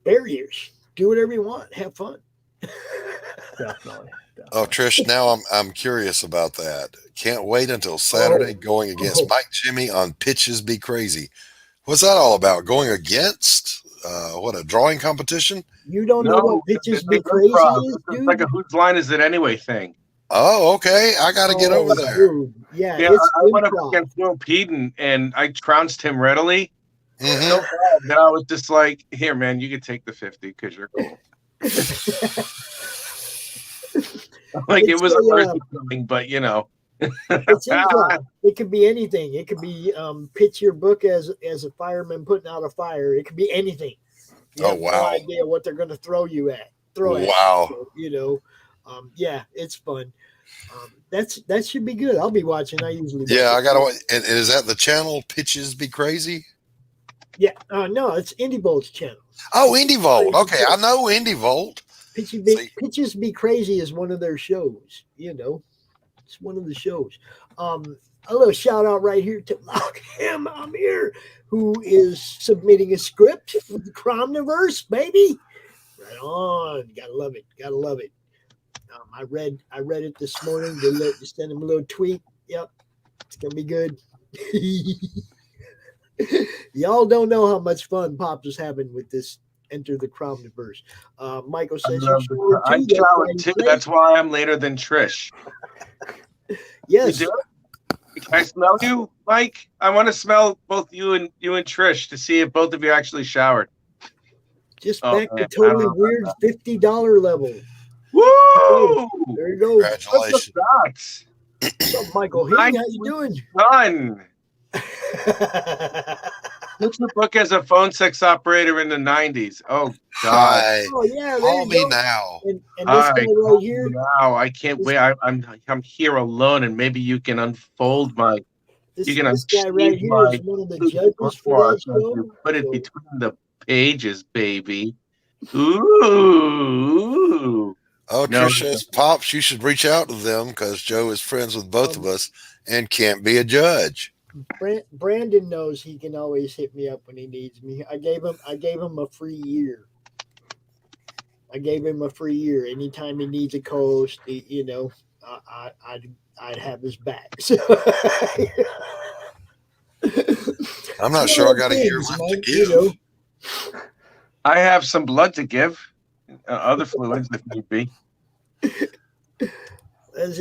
[SPEAKER 4] barriers. do whatever you want. Have fun.
[SPEAKER 3] Definitely.
[SPEAKER 9] Oh, Trish, now I'm curious about that. Can't wait until Saturday going against Mike Jimmy on Pitches Be Crazy. What's that all about? Going against what, a drawing competition?
[SPEAKER 4] You don't know what Pitches Be Crazy is, dude?
[SPEAKER 5] It's like a whose line is it anyway thing.
[SPEAKER 9] Oh, okay. I got to get over there.
[SPEAKER 4] Dude. Yeah,
[SPEAKER 5] Yeah,
[SPEAKER 4] it's
[SPEAKER 5] I went up
[SPEAKER 4] improv.
[SPEAKER 5] against Will Peden and I trounced him readily.
[SPEAKER 9] Mhm.
[SPEAKER 5] So bad that I was just like, here, man, you can take the 50 because you're cool. Like it was a mercy killing, but you know.
[SPEAKER 4] It's improv. It could be anything. It could be pitch your book as a fireman putting out a fire. It could be anything. You have no idea what they're going to throw you at.
[SPEAKER 9] Wow.
[SPEAKER 4] You know, yeah, it's fun. That should be good. I'll be watching. I usually
[SPEAKER 9] I got to. And is that the channel Pitches Be Crazy?
[SPEAKER 4] Yeah. No, it's Indie Volt's channel.
[SPEAKER 9] Oh, Indie Volt. Okay, I know Indie Volt.
[SPEAKER 4] Pitches Be Crazy is one of their shows. You know, it's one of the shows. A little shout out right here to Lockham Amir, who is submitting a script for the CRoMniverse, baby. Right on. Gotta love it. Gotta love it. I read it this morning. They sent him a little tweet. Yep, it's gonna be good. Y'all don't know how much fun Pops is having with this Enter the CRoMniverse. Michael says
[SPEAKER 5] I'm showered too. That's why I'm later than Trish.
[SPEAKER 4] Yes.
[SPEAKER 5] You do it? Can I smell you, Mike? I want to smell both you and Trish to see if both of you actually showered.
[SPEAKER 4] Just back to totally weird $50 level.
[SPEAKER 5] Woo!
[SPEAKER 4] There you go.
[SPEAKER 9] Congratulations.
[SPEAKER 4] What's up, Michael? Hey, how you doing?
[SPEAKER 5] Fun. What's the book as a phone sex operator in the 90s? Oh, God.
[SPEAKER 9] Hi.
[SPEAKER 4] Oh, yeah.
[SPEAKER 9] Call me now.
[SPEAKER 4] And this guy right here.
[SPEAKER 5] Wow, I can't wait. I'm here alone, and maybe you can unfold my.
[SPEAKER 4] This guy right here is one of the judges for that show.
[SPEAKER 5] Put it between the pages, baby. Ooh.
[SPEAKER 9] Oh, Trish says, Pops, you should reach out to them because Joe is friends with both of us and can't be a judge.
[SPEAKER 4] Brandon knows he can always hit me up when he needs me. I gave him a free year. Anytime he needs a co-host, you know, I'd have his back. So,
[SPEAKER 9] I'm not sure I got a year left to give.
[SPEAKER 4] You know.
[SPEAKER 5] I have some blood to give, other fluids if need be.
[SPEAKER 4] As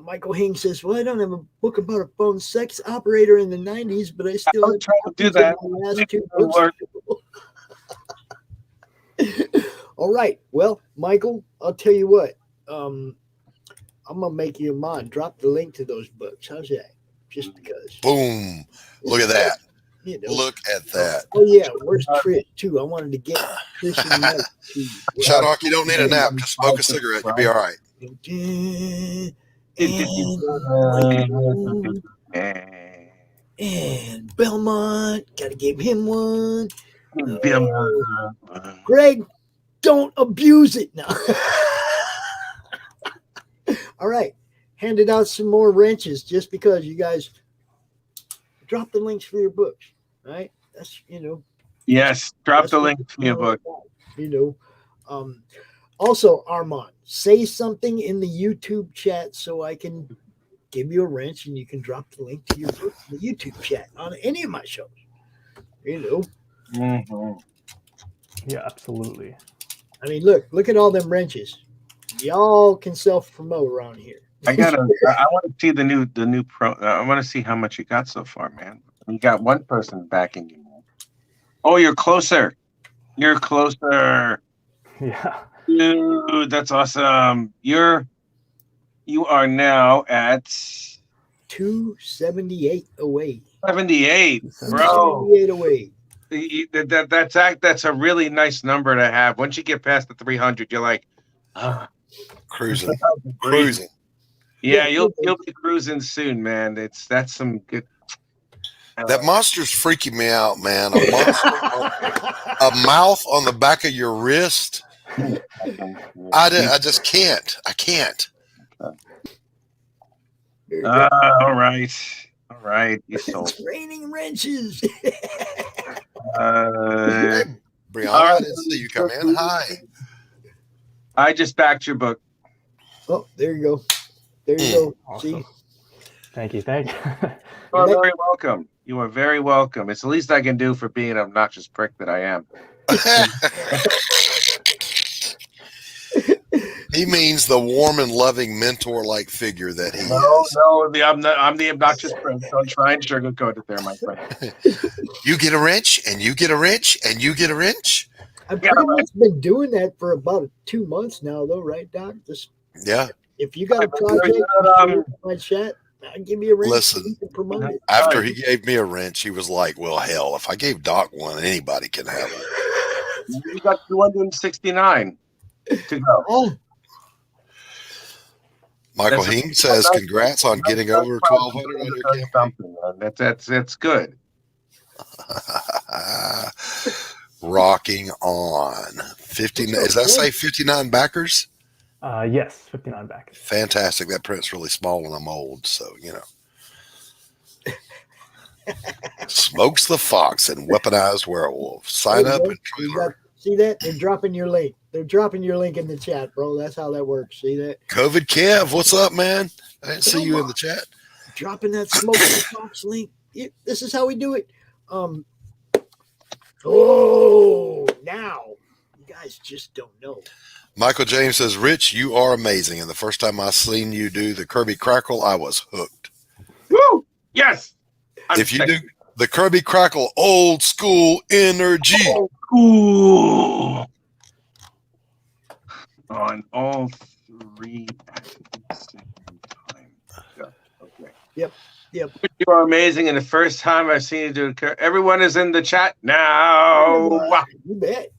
[SPEAKER 4] Michael Hing says, well, I don't have a book about a phone sex operator in the 90s, but I still
[SPEAKER 5] I'm trying to do that.
[SPEAKER 4] Last two books. All right. Well, Michael, I'll tell you what. I'm gonna make you a mod. Drop the link to those books. How's that? Just because.
[SPEAKER 9] Boom. Look at that.
[SPEAKER 4] You know.
[SPEAKER 9] Look at that.
[SPEAKER 4] Oh yeah, where's Trish too? I wanted to get Trish and Mike too.
[SPEAKER 9] Shadok, you don't need a nap. Just smoke a cigarette. You'll be all right.
[SPEAKER 4] And Belmont, gotta give him one. Greg, don't abuse it now. All right, handed out some more wrenches just because you guys drop the links for your books. Right? That's
[SPEAKER 5] Yes, drop the link to your book.
[SPEAKER 4] Also, Arman, say something in the YouTube chat so I can give you a wrench and you can drop the link to your book in the YouTube chat on any of my shows.
[SPEAKER 5] Mm-hmm.
[SPEAKER 3] Yeah, absolutely.
[SPEAKER 4] I mean, look at all them wrenches. Y'all can self-promote around here.
[SPEAKER 5] I want to see the new pro. I want to see how much you got so far, man. You got one person backing you. Oh, you're closer. You're closer.
[SPEAKER 3] Yeah.
[SPEAKER 5] Dude, that's awesome. You are now at
[SPEAKER 4] 278 away.
[SPEAKER 5] 78, bro.
[SPEAKER 4] 278 away.
[SPEAKER 5] That's a really nice number to have. Once you get past the 300, you're like,
[SPEAKER 9] cruising.
[SPEAKER 5] Yeah, you'll be cruising soon, man. That's some good.
[SPEAKER 9] That monster's freaking me out, man. A monster, a mouth on the back of your wrist. I just can't. I can't.
[SPEAKER 5] All right. You sold.
[SPEAKER 4] It's raining wrenches.
[SPEAKER 9] Brianna, I didn't see you come in. Hi.
[SPEAKER 5] I just backed your book.
[SPEAKER 4] Oh, there you go. There you go.
[SPEAKER 3] Awesome.
[SPEAKER 4] See?
[SPEAKER 3] Thank you. Thank you.
[SPEAKER 5] You are very welcome. You are very welcome. It's the least I can do for being an obnoxious prick that I am.
[SPEAKER 9] He means the warm and loving mentor-like figure that he is.
[SPEAKER 5] No, I'm the obnoxious prick. Don't try and sugarcoat it there, my friend.
[SPEAKER 9] You get a wrench, and you get a wrench, and you get a wrench.
[SPEAKER 4] I've pretty much been doing that for about 2 months now, though, right, Doc? Just
[SPEAKER 9] Yeah.
[SPEAKER 4] if you got a project, my chat, give me a wrench.
[SPEAKER 9] Listen,
[SPEAKER 4] you can promote it.
[SPEAKER 9] after he gave me a wrench, he was like, well, hell, if I gave Doc one, anybody can have it.
[SPEAKER 5] You got 269 to go.
[SPEAKER 4] Oh,
[SPEAKER 9] Michael Heem says, congrats on getting over 1,200 on your campaign.
[SPEAKER 5] That's good.
[SPEAKER 9] Rocking on. 50. Does that say 59 backers?
[SPEAKER 3] Yes, 59 backers.
[SPEAKER 9] Fantastic. That print's really small and I'm old, so, you know. Smokes the Fox and Weaponized Werewolf. Sign up and trailer.
[SPEAKER 4] See that? They're dropping your link. They're dropping your link in the chat, bro. That's how that works. See that?
[SPEAKER 9] COVID Kev, what's up, man? I didn't see you in the chat.
[SPEAKER 4] Dropping that Smoke the Fox link. This is how we do it. Oh, now you guys just don't know.
[SPEAKER 9] Michael James says, Rich, you are amazing. And the first time I seen you do the Kirby Crackle, I was hooked.
[SPEAKER 5] Woo! Yes.
[SPEAKER 9] If you do the Kirby Crackle old school energy.
[SPEAKER 5] Ooh. On all three at the same time. Yeah. Okay.
[SPEAKER 4] Yep.
[SPEAKER 5] You are amazing. And the first time I've seen you do it, everyone is in the chat now.
[SPEAKER 4] You bet.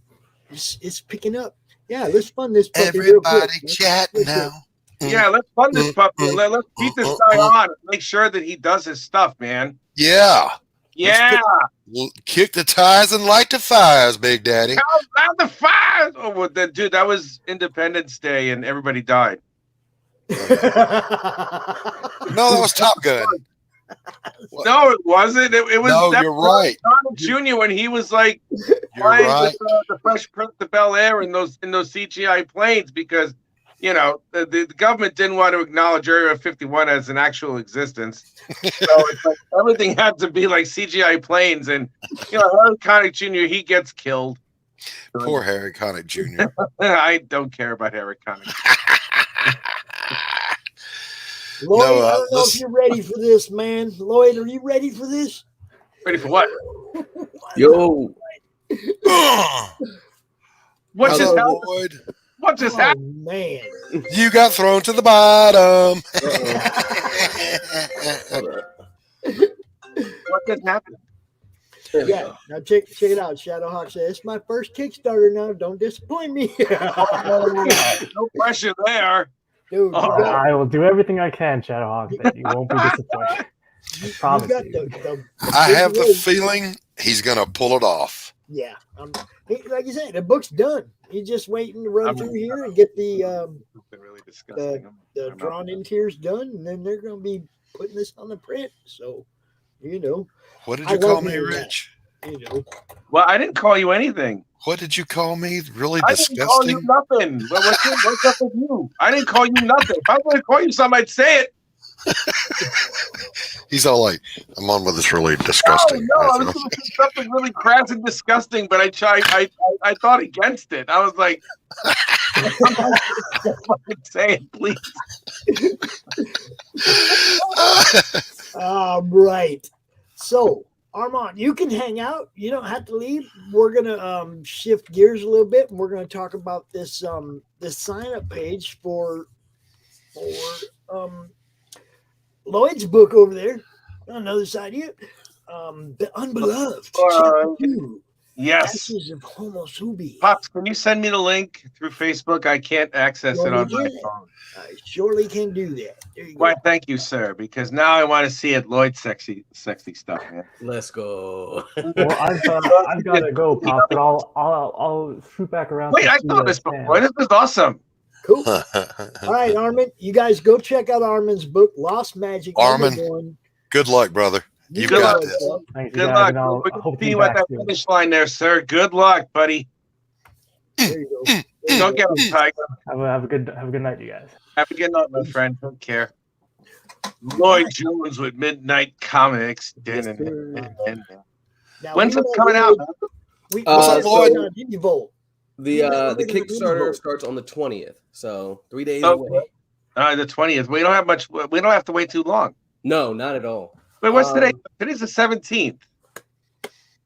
[SPEAKER 4] It's picking up. Yeah, let's fund this puppy.
[SPEAKER 9] Everybody chat now.
[SPEAKER 5] Yeah, let's fund this puppy. Let's beat this guy on and make sure that he does his stuff, man.
[SPEAKER 9] Yeah.
[SPEAKER 5] Yeah.
[SPEAKER 9] Kick the tires and light the fires, Big Daddy.
[SPEAKER 5] Light the fires. Oh, well, dude, that was Independence Day and everybody died.
[SPEAKER 9] No, that was Top Gun.
[SPEAKER 5] No, it wasn't. It was.
[SPEAKER 9] No, you're right.
[SPEAKER 5] Donald Jr. when he was like flying
[SPEAKER 9] right.
[SPEAKER 5] with, the Fresh Prince of Bel-Air in those CGI planes because you know the government didn't want to acknowledge Area 51 as an actual existence. So it's like everything had to be like CGI planes, and you know Harry Connick Jr. he gets killed.
[SPEAKER 9] Poor Harry Connick Jr.
[SPEAKER 5] I don't care about Harry Connick.
[SPEAKER 4] Lloyd, I don't know if you're ready for this, man. Lloyd, are you ready for this?
[SPEAKER 5] Ready for what?
[SPEAKER 12] Yo.
[SPEAKER 5] What just happened?
[SPEAKER 9] Lloyd.
[SPEAKER 5] What just happened?
[SPEAKER 4] Man.
[SPEAKER 9] You got thrown to the bottom.
[SPEAKER 5] What just happened?
[SPEAKER 4] Yeah, now check it out. Shadowhawk says, it's my first Kickstarter now. Don't disappoint me.
[SPEAKER 5] No pressure there.
[SPEAKER 4] Dude,
[SPEAKER 3] I will do everything I can, Shadowhawk, that you won't be disappointed. I promise you.
[SPEAKER 9] I have the feeling he's going to pull it off.
[SPEAKER 4] Yeah. Like you said, the book's done. He's just waiting to run through here and get the drawn in tiers done, and then they're going to be putting this on the print. So, you know.
[SPEAKER 9] What did you call me, Rich?
[SPEAKER 4] You know.
[SPEAKER 5] Well, I didn't call you anything.
[SPEAKER 9] What did you call me? Really
[SPEAKER 5] I
[SPEAKER 9] disgusting?
[SPEAKER 5] didn't call you nothing. What's up with you? I didn't call you nothing. If I was going to call you something, I'd say it.
[SPEAKER 9] He's all like, I'm on with this really disgusting.
[SPEAKER 5] No, I was going to say something really crass and disgusting, but I thought against it. I was like, say it, please.
[SPEAKER 4] Right. So, Arman, you can hang out. You don't have to leave. We're gonna shift gears a little bit, and we're gonna talk about this this sign up page for Lloyd's book over there on the other side of you, The Unbeloved.
[SPEAKER 5] Yes.
[SPEAKER 4] Ashes of Homo Subi.
[SPEAKER 5] Pops, can you send me the link through Facebook? I can't access it on my phone.
[SPEAKER 4] I surely can do that.
[SPEAKER 5] Why, thank you, sir, because now I want to see it, Lloyd's sexy stuff, man.
[SPEAKER 12] Let's go.
[SPEAKER 3] Well, I've got to go, Pop, but I'll shoot back around.
[SPEAKER 5] Wait, I saw this before. This is awesome.
[SPEAKER 4] Cool. All right, Arman, you guys go check out Arman's book, Lost Magic.
[SPEAKER 9] Arman, good luck, brother. You've got this.
[SPEAKER 5] Good luck. We can see you at that finish line there, sir. Good luck, buddy.
[SPEAKER 4] There you go.
[SPEAKER 5] Go get him, Tiger.
[SPEAKER 3] Have a good night, you guys.
[SPEAKER 5] Have a good night, my friend. Don't care. Lloyd Jones with Midnight Comics.
[SPEAKER 4] Now,
[SPEAKER 5] When's
[SPEAKER 4] we
[SPEAKER 5] it
[SPEAKER 4] know
[SPEAKER 5] coming out?
[SPEAKER 4] What's up, Lloyd? Indievolt.
[SPEAKER 12] The Kickstarter starts on the 20th, so 3 days
[SPEAKER 5] Oh,
[SPEAKER 12] away.
[SPEAKER 5] The 20th. We don't have much. We don't have to wait too long.
[SPEAKER 12] No, not at all.
[SPEAKER 5] Wait, what's today? Today's the 17th.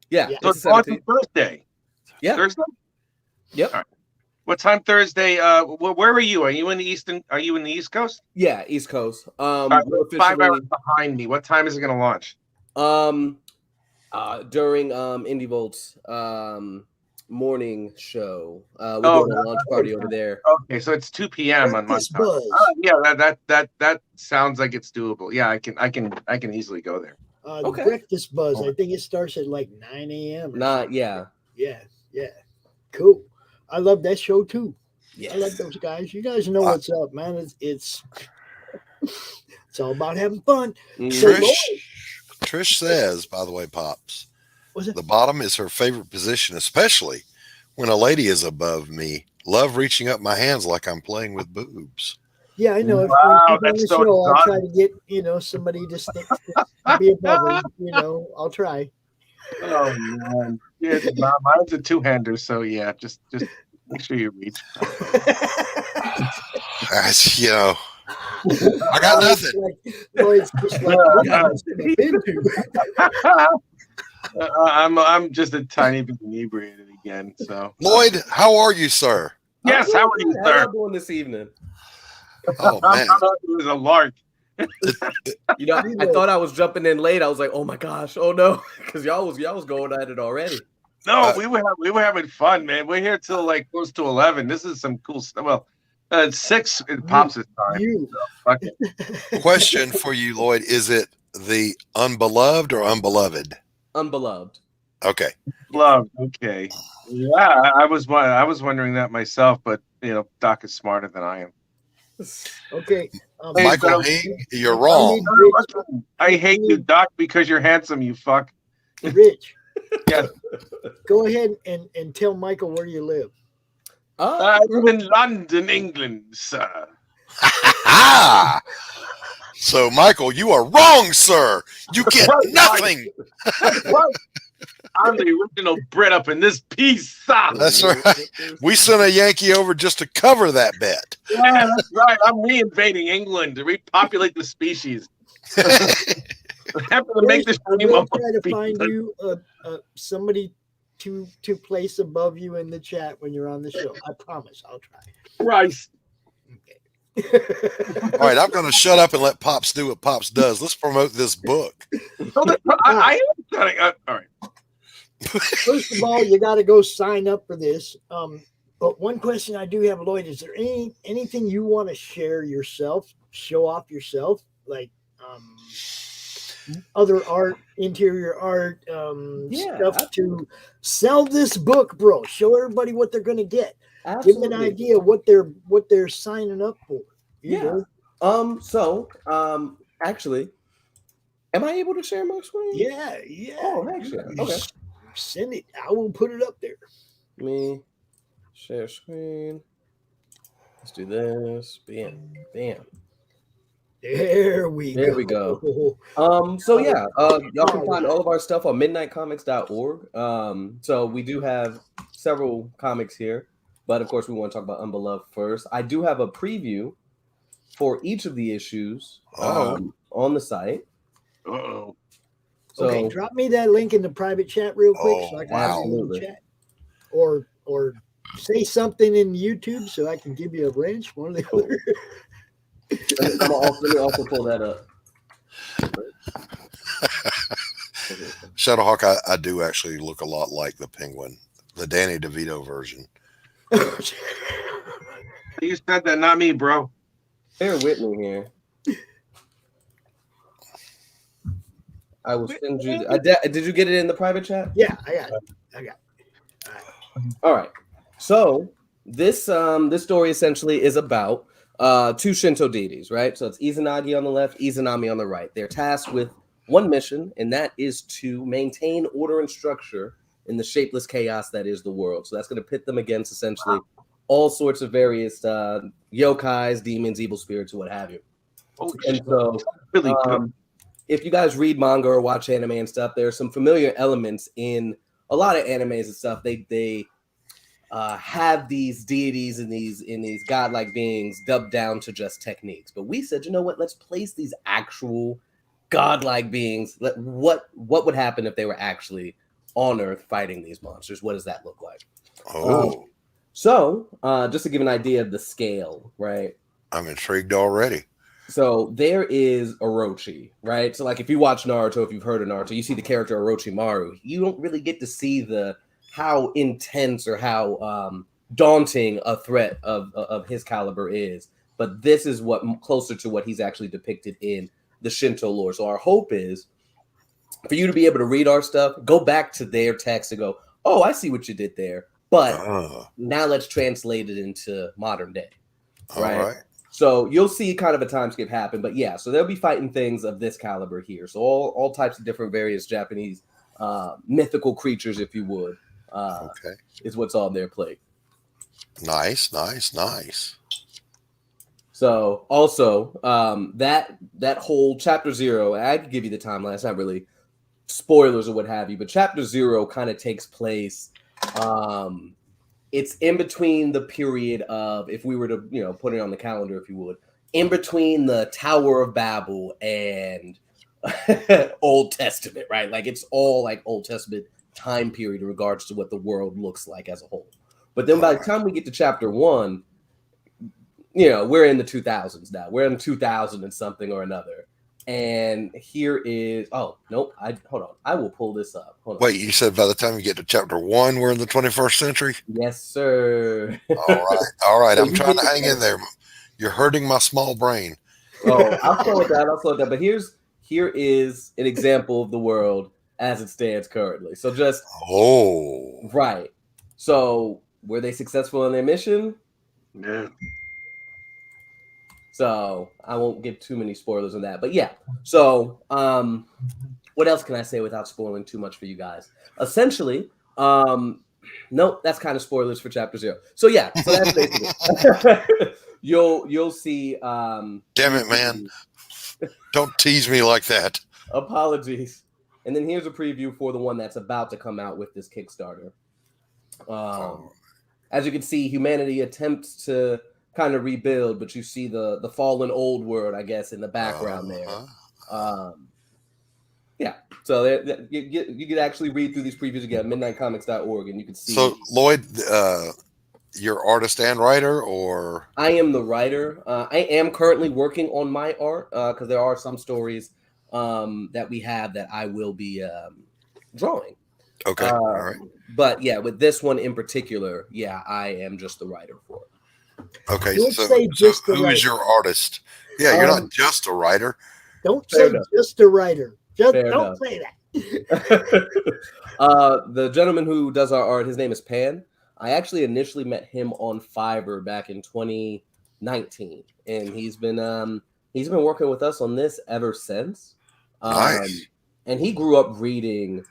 [SPEAKER 12] Yeah,
[SPEAKER 5] So it's on Thursday.
[SPEAKER 12] Yeah.
[SPEAKER 5] Thursday.
[SPEAKER 12] Yep.
[SPEAKER 5] All right. What time Thursday? Where are you? Are you in the Eastern? Are you in the East Coast?
[SPEAKER 12] Yeah, East Coast.
[SPEAKER 5] All right, 5 hours behind me. What time is it going to launch?
[SPEAKER 12] During Indievolt's morning show. We're doing a launch party over there.
[SPEAKER 5] Okay, so it's 2 p.m. on my time. Yeah, that sounds like it's doable. Yeah, I can easily go there.
[SPEAKER 4] The Breakfast Buzz. I think it starts at like 9 a.m.
[SPEAKER 12] Yeah.
[SPEAKER 4] Cool. I love that show too.
[SPEAKER 12] Yes.
[SPEAKER 4] I like those guys. You guys know what's up, man. It's all about having fun.
[SPEAKER 9] Trish says, by the way, Pops,
[SPEAKER 4] what's it?
[SPEAKER 9] The bottom is her favorite position, especially when a lady is above me. Love reaching up my hands like I'm playing with boobs.
[SPEAKER 4] Yeah, I know.
[SPEAKER 5] Wow,
[SPEAKER 4] on
[SPEAKER 5] that's
[SPEAKER 4] the
[SPEAKER 5] so
[SPEAKER 4] show, I'll
[SPEAKER 5] exotic.
[SPEAKER 4] try to get somebody to be above me. I'll try.
[SPEAKER 5] Oh man, yeah, mine's a two-hander, so yeah, just make sure you reach.
[SPEAKER 9] I got nothing.
[SPEAKER 5] I'm just a tiny bit inebriated again. So
[SPEAKER 9] Lloyd, how are you, sir?
[SPEAKER 5] Yes, how are you,
[SPEAKER 12] How
[SPEAKER 5] sir?
[SPEAKER 12] you doing this evening?
[SPEAKER 9] Oh man,
[SPEAKER 5] it was a lark.
[SPEAKER 12] I thought I was jumping in late. I was like, oh my gosh, oh no, because y'all was going at it already.
[SPEAKER 5] No, we were having fun, man. We're here till like close to 11. This is some cool stuff. Well, it's 6. It pops this time. So, fuck it.
[SPEAKER 9] Question for you, Lloyd: is it the unbeloved or unbeloved?
[SPEAKER 12] Unbeloved.
[SPEAKER 9] Okay.
[SPEAKER 5] Love. Okay. Yeah, I was wondering that myself, but Doc is smarter than I am.
[SPEAKER 4] Okay.
[SPEAKER 9] Michael Hing, you're wrong.
[SPEAKER 5] I hate you, Doc, because you're handsome, you fuck.
[SPEAKER 4] Rich.
[SPEAKER 5] Yes.
[SPEAKER 4] Go ahead and tell Michael where you live.
[SPEAKER 5] I live in London, England, sir.
[SPEAKER 9] So, Michael, you are wrong, sir. You get nothing.
[SPEAKER 5] I'm the original Brit up in this piece, sir.
[SPEAKER 9] That's right. We sent a Yankee over just to cover that bet.
[SPEAKER 5] Yeah, that's right. I'm reinvading England to repopulate the species. Happen to make this
[SPEAKER 4] I'm
[SPEAKER 5] dream
[SPEAKER 4] gonna
[SPEAKER 5] of
[SPEAKER 4] try to find you somebody to place above you in the chat when you're on the show. I promise. I'll try.
[SPEAKER 5] Christ.
[SPEAKER 9] All right, I'm going to shut up and let Pops do what Pops does. Let's promote this book.
[SPEAKER 5] I am trying. All right.
[SPEAKER 4] First of all, you got to go sign up for this. But one question I do have, Lloyd, is there anything you want to share yourself, show off yourself, like other art, interior art, stuff to sell this book, bro? Show everybody what they're going to get.
[SPEAKER 12] Absolutely.
[SPEAKER 4] Give them an idea what they're signing up for. You know?
[SPEAKER 12] Actually, am I able to share my screen?
[SPEAKER 4] Yeah.
[SPEAKER 12] Oh, actually, okay.
[SPEAKER 4] Send it. I will put it up there.
[SPEAKER 12] Let me share screen. Let's do this. Bam.
[SPEAKER 4] There we
[SPEAKER 12] go. So yeah, y'all can find all of our stuff on midnightcomics.org. So we do have several comics here, but of course we want to talk about Unbeloved first. I do have a preview for each of the issues on the site.
[SPEAKER 5] Uh-oh.
[SPEAKER 12] So,
[SPEAKER 4] okay, drop me that link in the private chat real quick so I can have it in the chat. Or say something in YouTube so I can give you a wrench, one or the other.
[SPEAKER 12] Let me also pull that up.
[SPEAKER 9] Shadowhawk, I do actually look a lot like the Penguin, the Danny DeVito version.
[SPEAKER 5] You said that, not me, bro.
[SPEAKER 12] Bear with me here. I will send you. Did you get it in the private chat?
[SPEAKER 4] Yeah, I got it.
[SPEAKER 12] All right. So this story essentially is about two Shinto deities, right? So it's Izanagi on the left, Izanami on the right. They're tasked with one mission, and that is to maintain order and structure in the shapeless chaos that is the world. So that's going to pit them against essentially all sorts of various yokais, demons, evil spirits, what have you. And so,
[SPEAKER 5] really good.
[SPEAKER 12] If you guys read manga or watch anime and stuff, there are some familiar elements in a lot of animes and stuff. They have these deities and these godlike beings dubbed down to just techniques. But we said, you know what? Let's place these actual godlike beings. What would happen if they were actually on Earth fighting these monsters? What does that look like? So just to give an idea of the scale, right?
[SPEAKER 9] I'm intrigued already.
[SPEAKER 12] So there is Orochi, right? So like if you watch Naruto, if you've heard of Naruto, you see the character Orochimaru. You don't really get to see how intense or how daunting a threat of his caliber is. But this is what closer to what he's actually depicted in the Shinto lore. So our hope is for you to be able to read our stuff, go back to their text and go, oh, I see what you did there. But now let's translate it into modern day. Right? All right. So you'll see kind of a time skip happen, but yeah, so they'll be fighting things of this caliber here. So all types of different various Japanese mythical creatures, if you would, is what's on their plate.
[SPEAKER 9] Nice.
[SPEAKER 12] So also that whole chapter 0, I could give you the timeline. It's not really spoilers or what have you, but chapter 0 kind of takes place. It's in between the period of, if we were to, put it on the calendar, if you would, in between the Tower of Babel and Old Testament, right? Like it's all like Old Testament time period in regards to what the world looks like as a whole. But then by the time we get to chapter 1, we're in the 2000s now. We're in 2000 and something or another. And here is, hold on. I will pull this up. Hold on.
[SPEAKER 9] Wait, you said by the time you get to chapter 1, we're in the 21st century?
[SPEAKER 12] Yes, sir.
[SPEAKER 9] All right. I'm trying to hang in there. You're hurting my small brain.
[SPEAKER 12] Oh, I'll slow it down. But here is an example of the world as it stands currently. So just right. So were they successful in their mission?
[SPEAKER 5] Yeah.
[SPEAKER 12] So I won't give too many spoilers on that. But yeah. So what else can I say without spoiling too much for you guys? Essentially, nope, that's kind of spoilers for chapter 0. So yeah, so that's basically you'll see
[SPEAKER 9] damn it, man. Don't tease me like that.
[SPEAKER 12] Apologies. And then here's a preview for the one that's about to come out with this Kickstarter. As you can see, humanity attempts to kind of rebuild, but you see the fallen old world, I guess, in the background there. Yeah, so you could actually read through these previews again, midnightcomics.org, and you can see.
[SPEAKER 9] So Lloyd, you're artist and writer, or?
[SPEAKER 12] I am the writer. I am currently working on my art because there are some stories that we have that I will be drawing.
[SPEAKER 9] Okay, all right.
[SPEAKER 12] But yeah, with this one in particular, yeah, I am just the writer for it.
[SPEAKER 9] Okay,
[SPEAKER 4] Don't
[SPEAKER 9] so
[SPEAKER 4] say just a
[SPEAKER 9] who
[SPEAKER 4] writer.
[SPEAKER 9] is your artist? Yeah, you're not just a writer.
[SPEAKER 4] Don't say just a writer. Just
[SPEAKER 12] Fair
[SPEAKER 4] don't
[SPEAKER 12] enough.
[SPEAKER 4] say that.
[SPEAKER 12] The gentleman who does our art, his name is Pan. I actually initially met him on Fiverr back in 2019, and he's been working with us on this ever since.
[SPEAKER 9] Nice.
[SPEAKER 12] And he grew up reading,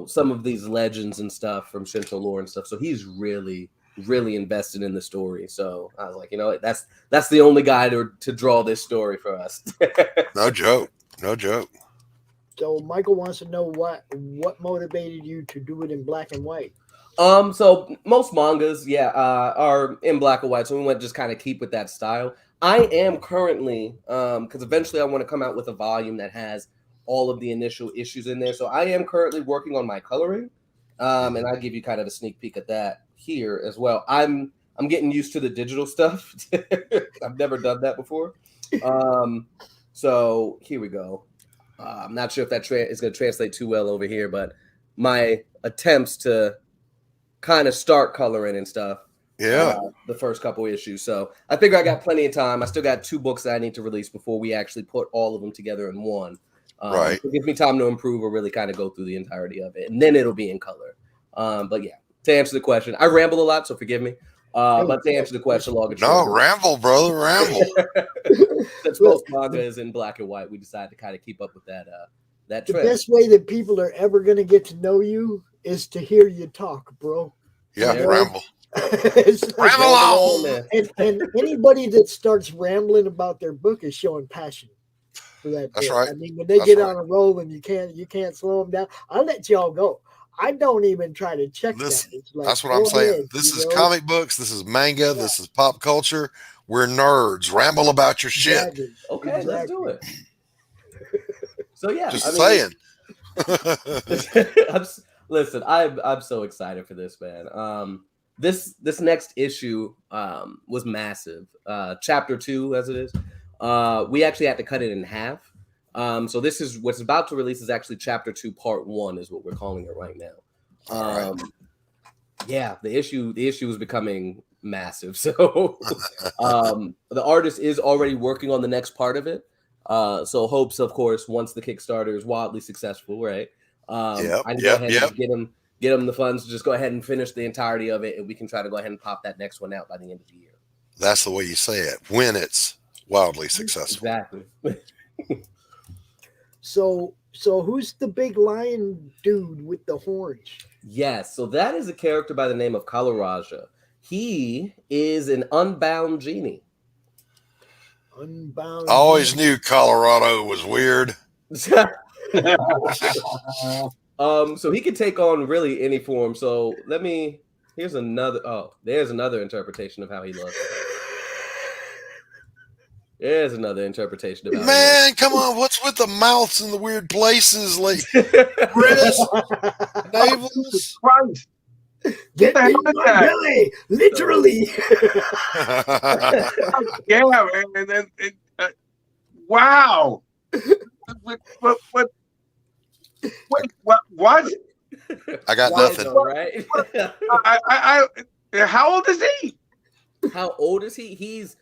[SPEAKER 12] some of these legends and stuff from Shinto lore and stuff. So he's really invested in the story. So I was like, that's the only guy to draw this story for us.
[SPEAKER 9] No joke.
[SPEAKER 4] So Michael wants to know what motivated you to do it in black and white.
[SPEAKER 12] So most mangas, are in black and white. So we want to just kind of keep with that style. I am currently, because eventually I want to come out with a volume that has all of the initial issues in there. So I am currently working on my coloring, and I'll give you kind of a sneak peek at that here as well. I'm getting used to the digital stuff. I've never done that before. So here we go. I'm not sure if that is going to translate too well over here, but my attempts to kind of start coloring and stuff.
[SPEAKER 9] Yeah.
[SPEAKER 12] The first couple issues. So I figure I got plenty of time. I still got 2 books that I need to release before we actually put all of them together in one.
[SPEAKER 9] Right.
[SPEAKER 12] It gives me time to improve or really kind of go through the entirety of it. And then it'll be in color. But yeah, to answer the question, I ramble a lot, so forgive me. But to answer the question,
[SPEAKER 9] ramble, brother, ramble.
[SPEAKER 12] Since most manga is in black and white, we decided to kind of keep up with that
[SPEAKER 4] The
[SPEAKER 12] trend.
[SPEAKER 4] best way that people are ever going to get to know you is to hear you talk, bro.
[SPEAKER 9] Yeah, ramble.
[SPEAKER 4] It's like,
[SPEAKER 9] Ramble on.
[SPEAKER 4] and anybody that starts rambling about their book is showing passion for that
[SPEAKER 9] That's
[SPEAKER 4] book.
[SPEAKER 9] right.
[SPEAKER 4] I mean, when they get on a roll and you can't slow them down, I'll let y'all go. I don't even try to check
[SPEAKER 9] Listen,
[SPEAKER 4] that. It's like,
[SPEAKER 9] that's what I'm
[SPEAKER 4] go
[SPEAKER 9] saying.
[SPEAKER 4] ahead,
[SPEAKER 9] This
[SPEAKER 4] you
[SPEAKER 9] is
[SPEAKER 4] know?
[SPEAKER 9] comic books. This is manga. This is pop culture. We're nerds. Ramble about your shit.
[SPEAKER 4] Exactly.
[SPEAKER 12] Okay, let's do it. So yeah,
[SPEAKER 9] Just
[SPEAKER 12] I
[SPEAKER 9] saying.
[SPEAKER 12] Listen, I'm so excited for this, man. This next issue was massive. Chapter 2, as it is. We actually had to cut it in half. So this is what's about to release is actually Chapter 2, Part 1 is what we're calling it right now. Yeah, the issue is becoming massive. So the artist is already working on the next part of it. So hopes, of course, once the Kickstarter is wildly successful, right? I can go ahead and get them the funds to just go ahead and finish the entirety of it, and we can try to go ahead and pop that next one out by the end of the year.
[SPEAKER 9] That's the way you say it. When it's wildly successful.
[SPEAKER 12] Exactly.
[SPEAKER 4] So who's the big lion dude with the horns?
[SPEAKER 12] Yes, so that is a character by the name of Kalaraja. He is an unbound genie.
[SPEAKER 4] Unbound.
[SPEAKER 9] I always knew Colorado was weird.
[SPEAKER 12] So he can take on really any form. So there's another interpretation of how he looks. There's another interpretation of how
[SPEAKER 9] Man, come on, what's with the mouths in the weird places like wrists, navels?
[SPEAKER 5] Christ.
[SPEAKER 4] Get in my belly, literally.
[SPEAKER 5] Yeah, man. And then, wow. What?
[SPEAKER 9] I got nothing.
[SPEAKER 12] Right?
[SPEAKER 5] How old is he?
[SPEAKER 12] How old is he? He's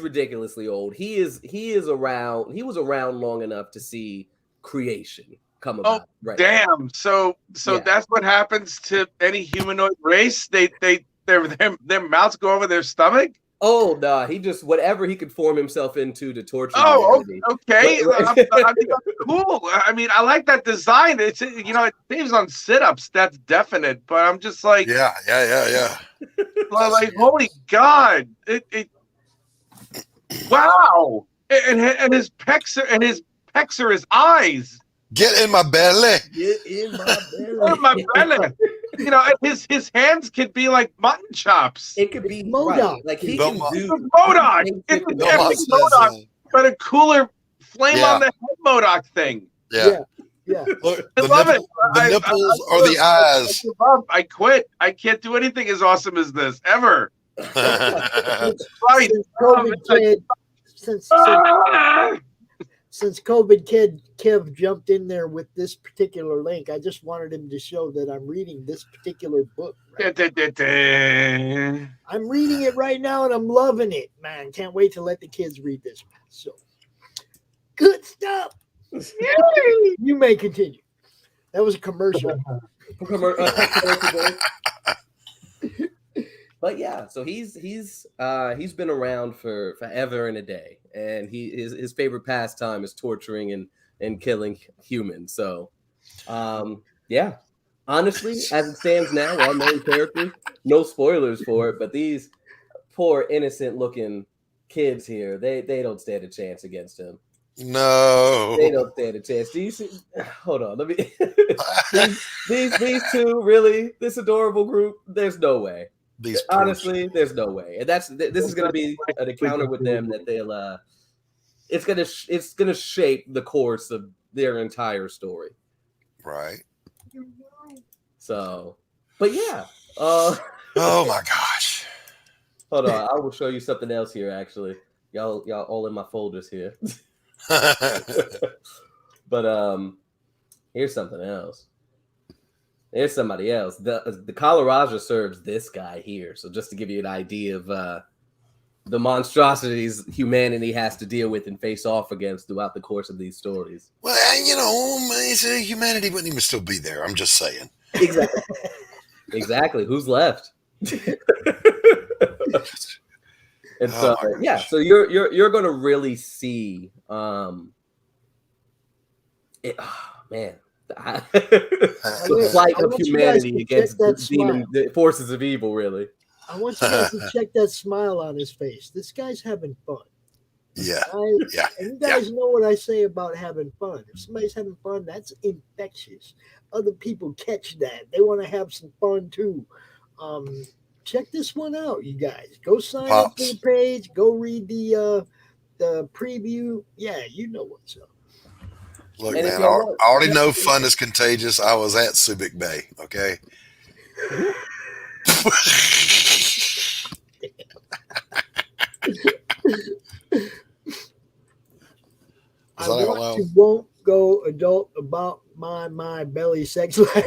[SPEAKER 12] ridiculously old. He was around long enough to see creation come about.
[SPEAKER 5] Oh,
[SPEAKER 12] right.
[SPEAKER 5] Damn. So
[SPEAKER 12] Yeah.
[SPEAKER 5] that's what happens to any humanoid race. Their mouths go over their stomach.
[SPEAKER 12] Oh no, he just whatever he could form himself into to torture.
[SPEAKER 5] Oh,
[SPEAKER 12] humanity.
[SPEAKER 5] okay.
[SPEAKER 12] But-
[SPEAKER 5] I mean, that's cool. I mean, I like that design. It's it saves on sit-ups. That's definite. But I'm just like,
[SPEAKER 9] Yeah.
[SPEAKER 5] like holy God! Wow! And his pecs are his eyes.
[SPEAKER 9] Get in my belly.
[SPEAKER 12] Get in my belly.
[SPEAKER 5] Oh, my belly. His hands could be like mutton chops.
[SPEAKER 12] It could be
[SPEAKER 4] MODOK.
[SPEAKER 12] right. Like he can do
[SPEAKER 5] MODOK. It's an epic MODOK, but a cooler flame on the head MODOK thing.
[SPEAKER 9] Yeah.
[SPEAKER 5] I love it.
[SPEAKER 9] The nipples or the eyes.
[SPEAKER 5] I quit. I can't do anything as awesome as this ever. Right.
[SPEAKER 4] Since COVID Kid Kev jumped in there with this particular link, I just wanted him to show that I'm reading this particular book. Right? I'm reading it right now and I'm loving it, man. Can't wait to let the kids read this. So good stuff. You may continue. That was a commercial.
[SPEAKER 12] But yeah, so he's been around for forever and a day, and his favorite pastime is torturing and killing humans. So, yeah, honestly, as it stands now, our main character, no spoilers for it, but these poor innocent looking kids here, they don't stand a chance against him.
[SPEAKER 9] No,
[SPEAKER 12] they don't stand a chance. Do you see? Hold on, let me. these two, really, this adorable group. There's no way. Honestly, there's no way, and this is going to be an encounter with them that they'll. It's gonna shape the course of their entire story.
[SPEAKER 9] Right.
[SPEAKER 12] So, but yeah.
[SPEAKER 9] Oh my gosh.
[SPEAKER 12] Hold on, I will show you something else here. Actually, y'all all in my folders here. But here's something else. There's somebody else. The Kalaraja serves this guy here. So just to give you an idea of the monstrosities humanity has to deal with and face off against throughout the course of these stories.
[SPEAKER 9] Well, humanity wouldn't even still be there. I'm just saying.
[SPEAKER 12] Exactly. Exactly. Who's left? And so yeah, so you're gonna really see it. Oh, man. The flight of humanity against the forces of evil, really.
[SPEAKER 4] I want you guys to check that smile on his face. This guy's having fun.
[SPEAKER 9] Yeah.
[SPEAKER 4] And you guys know what I say about having fun. If somebody's having fun, that's infectious. Other people catch that. They want to have some fun too. Check this one out, you guys. Go sign up for the page. Go read the preview. Yeah, you know what's up.
[SPEAKER 9] Look, man, I already know fun is contagious. I was at Subic Bay, okay?
[SPEAKER 4] I want you won't go adult about my belly sex life.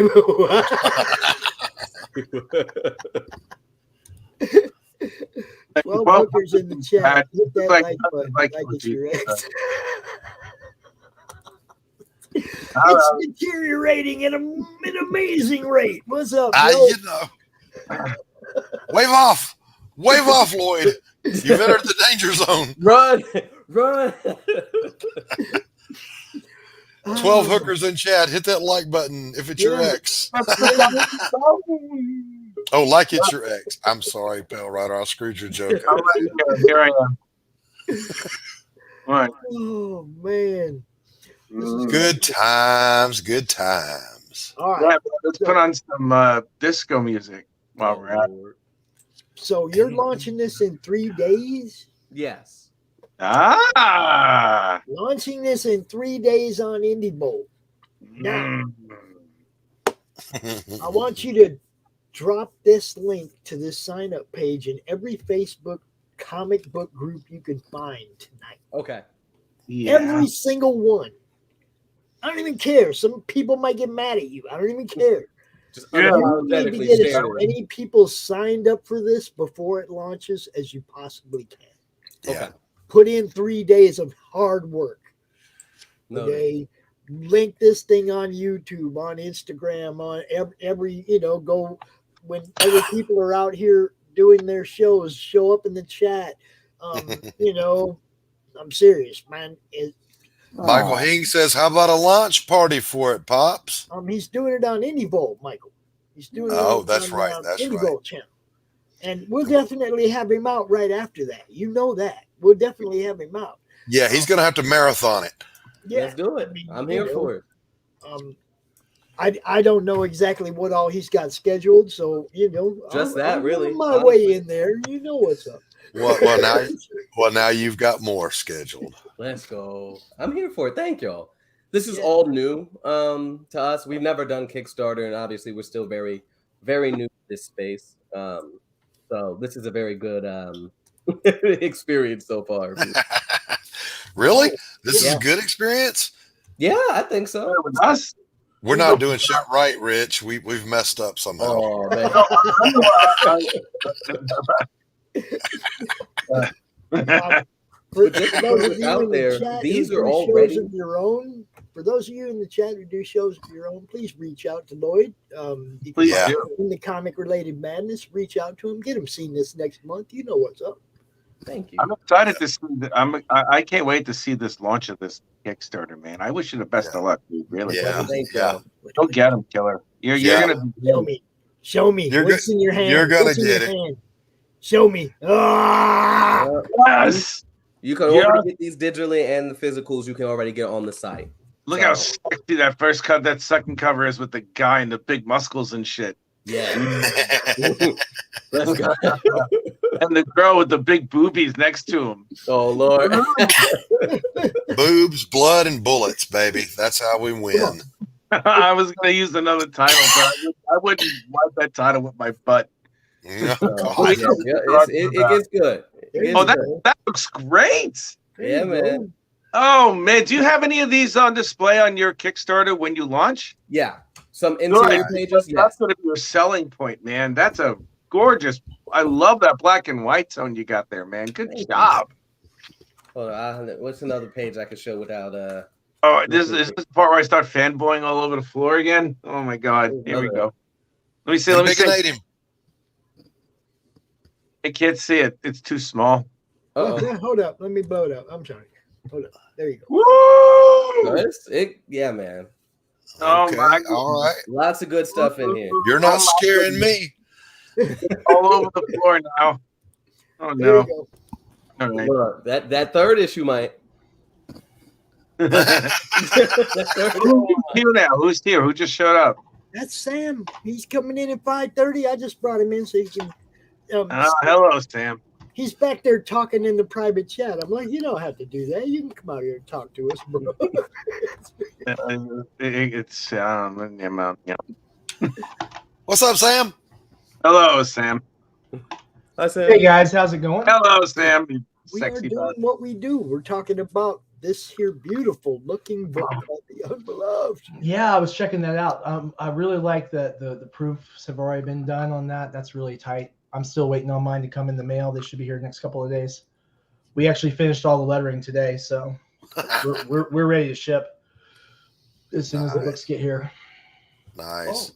[SPEAKER 4] 12 hookers in the chat. Hit that like button. Like it's your ex. It's deteriorating at an amazing rate. What's up,
[SPEAKER 9] you know. Wave off, Lloyd. You've entered the danger zone.
[SPEAKER 12] Run.
[SPEAKER 9] 12 hookers in chat. Hit that like button if it's your ex. Oh, like it's your ex. I'm sorry, Pale Rider. I screwed your joke.
[SPEAKER 5] Here I am. All right.
[SPEAKER 4] Oh, man.
[SPEAKER 9] Good times.
[SPEAKER 4] All right.
[SPEAKER 5] Yeah, let's put on some disco music while we're at it.
[SPEAKER 4] So you're launching this in 3 days?
[SPEAKER 12] Yes.
[SPEAKER 4] Launching this in 3 days on IndieBolt. Now, I want you to drop this link to this sign-up page in every Facebook comic book group you can find tonight.
[SPEAKER 12] Okay.
[SPEAKER 4] Yeah. Every single one. I don't even care. Some people might get mad at you. I don't even care.
[SPEAKER 12] Just
[SPEAKER 4] you need to get as many people signed up for this before it launches as you possibly can.
[SPEAKER 9] Yeah.
[SPEAKER 4] Okay. Put in 3 days of hard work. Okay. Link this thing on YouTube, on Instagram, on every go when other people are out here doing their shows, show up in the chat. I'm serious, man.
[SPEAKER 9] Michael Hing says, how about a launch party for it, Pops?
[SPEAKER 4] He's doing it on IndieVolt, Michael. He's doing it on IndieVolt channel. And we'll definitely have him out right after that. You know that. We'll definitely have him out.
[SPEAKER 9] Yeah, he's going to have to marathon it.
[SPEAKER 4] Yeah,
[SPEAKER 12] let's do it. I'm here for it.
[SPEAKER 4] I don't know exactly what all he's got scheduled, so
[SPEAKER 12] I'm
[SPEAKER 4] really my way in there. You know what's up.
[SPEAKER 9] Well, now you've got more scheduled.
[SPEAKER 12] Let's go. I'm here for it. Thank y'all. This is all new to us. We've never done Kickstarter, and obviously we're still very, very new to this space. So this is a very good experience so far.
[SPEAKER 9] Really? This is a good experience?
[SPEAKER 12] Yeah, I think so.
[SPEAKER 5] With us?
[SPEAKER 9] We're not doing shit right, Rich. We've messed up somehow.
[SPEAKER 12] Oh, man.
[SPEAKER 4] For those of you in the chat
[SPEAKER 12] these
[SPEAKER 4] who
[SPEAKER 12] are
[SPEAKER 4] do
[SPEAKER 12] all
[SPEAKER 4] shows
[SPEAKER 12] ready.
[SPEAKER 4] of your own. For those of you in the chat who do shows of your own, please reach out to Lloyd.
[SPEAKER 5] Please
[SPEAKER 4] in the comic related madness, reach out to him. Get him seen this next month. You know what's up.
[SPEAKER 12] Thank you.
[SPEAKER 5] I'm excited to see. I can't wait to see this launch of this Kickstarter, man. I wish you the best of luck, dude. Really.
[SPEAKER 9] Yeah.
[SPEAKER 5] Go get him, killer. You're gonna
[SPEAKER 4] show me. What's in your hand?
[SPEAKER 9] You're gonna get it.
[SPEAKER 4] Show me.
[SPEAKER 5] Yes.
[SPEAKER 12] You can already get these digitally, and the physicals you can already get on the site.
[SPEAKER 5] Look how sexy that second cover is with the guy and the big muscles and shit.
[SPEAKER 12] Yeah.
[SPEAKER 5] Let's go. And the girl with the big boobies next to him.
[SPEAKER 12] Oh, Lord.
[SPEAKER 9] Boobs, blood, and bullets, baby. That's how we win.
[SPEAKER 5] I was going to use another title, but I wouldn't wipe that title with my butt.
[SPEAKER 12] It gets good.
[SPEAKER 5] That looks great.
[SPEAKER 12] Yeah, man.
[SPEAKER 5] Oh, man. Do you have any of these on display on your Kickstarter when you launch?
[SPEAKER 12] Yeah. Some interior pages.
[SPEAKER 5] That's going to be your selling point, man. That's a gorgeous. I love that black and white tone you got there, man. Good job.
[SPEAKER 12] Hold on. What's another page I could show without
[SPEAKER 5] Oh, this is the part where I start fanboying all over the floor again. Oh my God! Here we go. Let me see.
[SPEAKER 9] Him.
[SPEAKER 5] I can't see it. It's too small.
[SPEAKER 4] Hold up. Let me blow it up. I'm sorry. Hold up. There you go.
[SPEAKER 5] Woo!
[SPEAKER 12] Yeah, man.
[SPEAKER 5] Oh my God.
[SPEAKER 9] All right.
[SPEAKER 12] Lots of good stuff in here.
[SPEAKER 9] You're not scaring me.
[SPEAKER 5] all over the floor now. Oh
[SPEAKER 4] There
[SPEAKER 5] no!
[SPEAKER 4] you go.
[SPEAKER 5] All right.
[SPEAKER 12] Look, that third issue might.
[SPEAKER 5] Who's here now? Who's here? Who just showed up?
[SPEAKER 4] That's Sam. He's coming in at 5:30. I just brought him in so he can.
[SPEAKER 5] Hello, Sam.
[SPEAKER 4] He's back there talking in the private chat. I'm like, you don't have to do that. You can come out here and talk to us, bro.
[SPEAKER 5] It's
[SPEAKER 9] What's up, Sam?
[SPEAKER 5] Hello, Sam.
[SPEAKER 12] Hi, Sam.
[SPEAKER 13] Hey guys, how's it going?
[SPEAKER 5] Hello, Sam. You
[SPEAKER 4] We are
[SPEAKER 5] sexy
[SPEAKER 4] doing
[SPEAKER 5] bug.
[SPEAKER 4] what we do. We're talking about this here beautiful looking book called The Unbeloved.
[SPEAKER 13] Yeah, I was checking that out. I really like that the proofs have already been done on that. That's really tight. I'm still waiting on mine to come in the mail. They should be here next couple of days. We actually finished all the lettering today, so we're ready to ship as soon as the books get here.
[SPEAKER 9] Nice.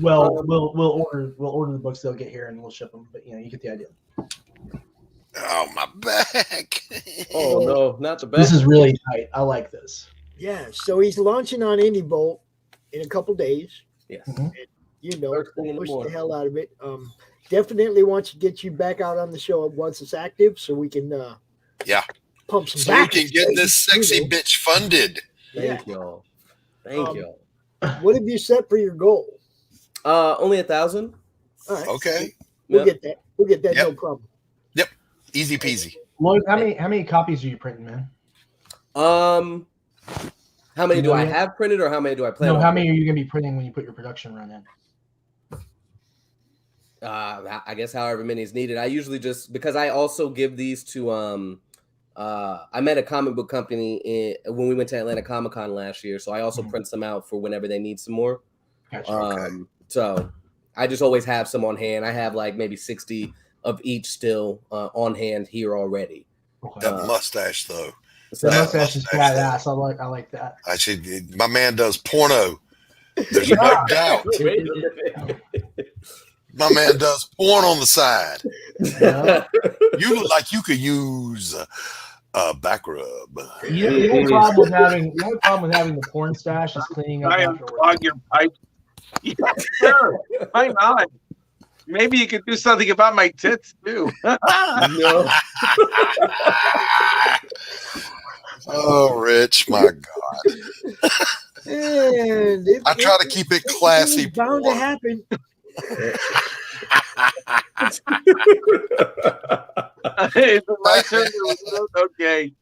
[SPEAKER 13] Well, we'll order the books. They'll get here and we'll ship them. But you get the idea.
[SPEAKER 9] Oh, my back.
[SPEAKER 12] Oh no, not the back.
[SPEAKER 13] This is really tight. I like this.
[SPEAKER 4] Yeah, so he's launching on IndieBolt in a couple days.
[SPEAKER 12] Yes.
[SPEAKER 4] And,
[SPEAKER 12] First thing in the
[SPEAKER 4] push the
[SPEAKER 12] morning.
[SPEAKER 4] hell out of it. Definitely want to get you back out on the show once it's active so we can
[SPEAKER 9] Yeah.
[SPEAKER 4] pump some
[SPEAKER 9] So we
[SPEAKER 4] back.
[SPEAKER 9] can get this sexy bitch funded.
[SPEAKER 12] Thank y'all. Thank y'all.
[SPEAKER 4] What have you set for your goal?
[SPEAKER 12] Only 1,000.
[SPEAKER 4] All right.
[SPEAKER 9] Okay.
[SPEAKER 4] We'll get that. We'll get that,
[SPEAKER 9] Yep.
[SPEAKER 4] no problem.
[SPEAKER 9] Yep. Easy peasy.
[SPEAKER 13] Lloyd, how many copies are you printing, man?
[SPEAKER 12] How many do I
[SPEAKER 13] Yeah.
[SPEAKER 12] have printed, or how many do I plan?
[SPEAKER 13] No,
[SPEAKER 12] on
[SPEAKER 13] how many
[SPEAKER 12] printing?
[SPEAKER 13] are you going to be printing when you put your production run in?
[SPEAKER 12] I guess however many is needed. I usually just, because I also give these to I met a comic book company when we went to Atlanta Comic-Con last year, so I also print some out for whenever they need some more.
[SPEAKER 13] Gotcha.
[SPEAKER 12] So I just always have some on hand. I have like maybe 60 of each still on hand here already.
[SPEAKER 9] That mustache, though.
[SPEAKER 13] The mustache is badass. I like that.
[SPEAKER 9] My man does porno. There's no doubt. My man does porn on the side.
[SPEAKER 13] Yeah.
[SPEAKER 9] You look like you could use a back rub.
[SPEAKER 13] The only problem with having the porn stash is cleaning up
[SPEAKER 5] I
[SPEAKER 13] afterwards.
[SPEAKER 5] unclog your pipe. Yeah, sure. Why not? Maybe you could do something about my tits too.
[SPEAKER 12] No.
[SPEAKER 9] Oh, Rich, my God.
[SPEAKER 4] And
[SPEAKER 9] I try to keep it classy.
[SPEAKER 4] It's bound to happen.
[SPEAKER 5] It's my turn to- okay.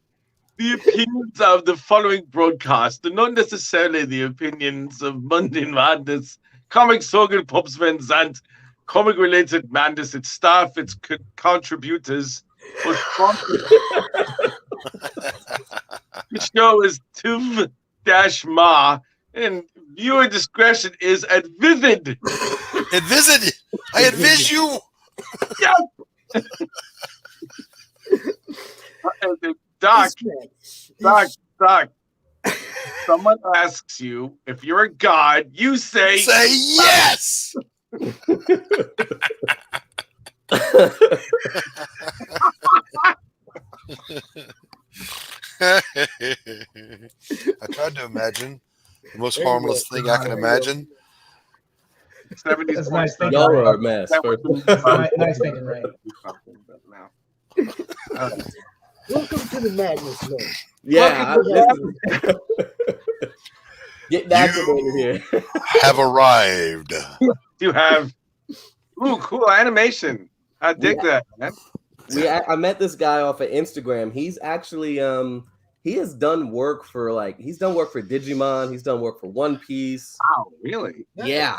[SPEAKER 5] The opinions of the following broadcast are not necessarily the opinions of Monday Madness, Comic Sorgen Popsvens, and comic-related madness, its staff, its contributors, or sponsors. The show is Tuv-Ma, and viewer discretion is advised.
[SPEAKER 9] Advised? I advise you.
[SPEAKER 5] Yes. Doc. Someone asks you if you're a god, you say
[SPEAKER 9] yes. I tried to imagine the most harmless thing I can imagine.
[SPEAKER 13] That's nice thinking.
[SPEAKER 12] Y'all are a mess.
[SPEAKER 13] Nice thinking, right?
[SPEAKER 4] Welcome to the madness, man.
[SPEAKER 12] Yeah. Getting activated here.
[SPEAKER 9] Have arrived.
[SPEAKER 5] You have cool animation. I dig that, man.
[SPEAKER 12] I met this guy off of Instagram. He's actually he has done work for Digimon. He's done work for One Piece.
[SPEAKER 5] Wow, really?
[SPEAKER 12] Yeah.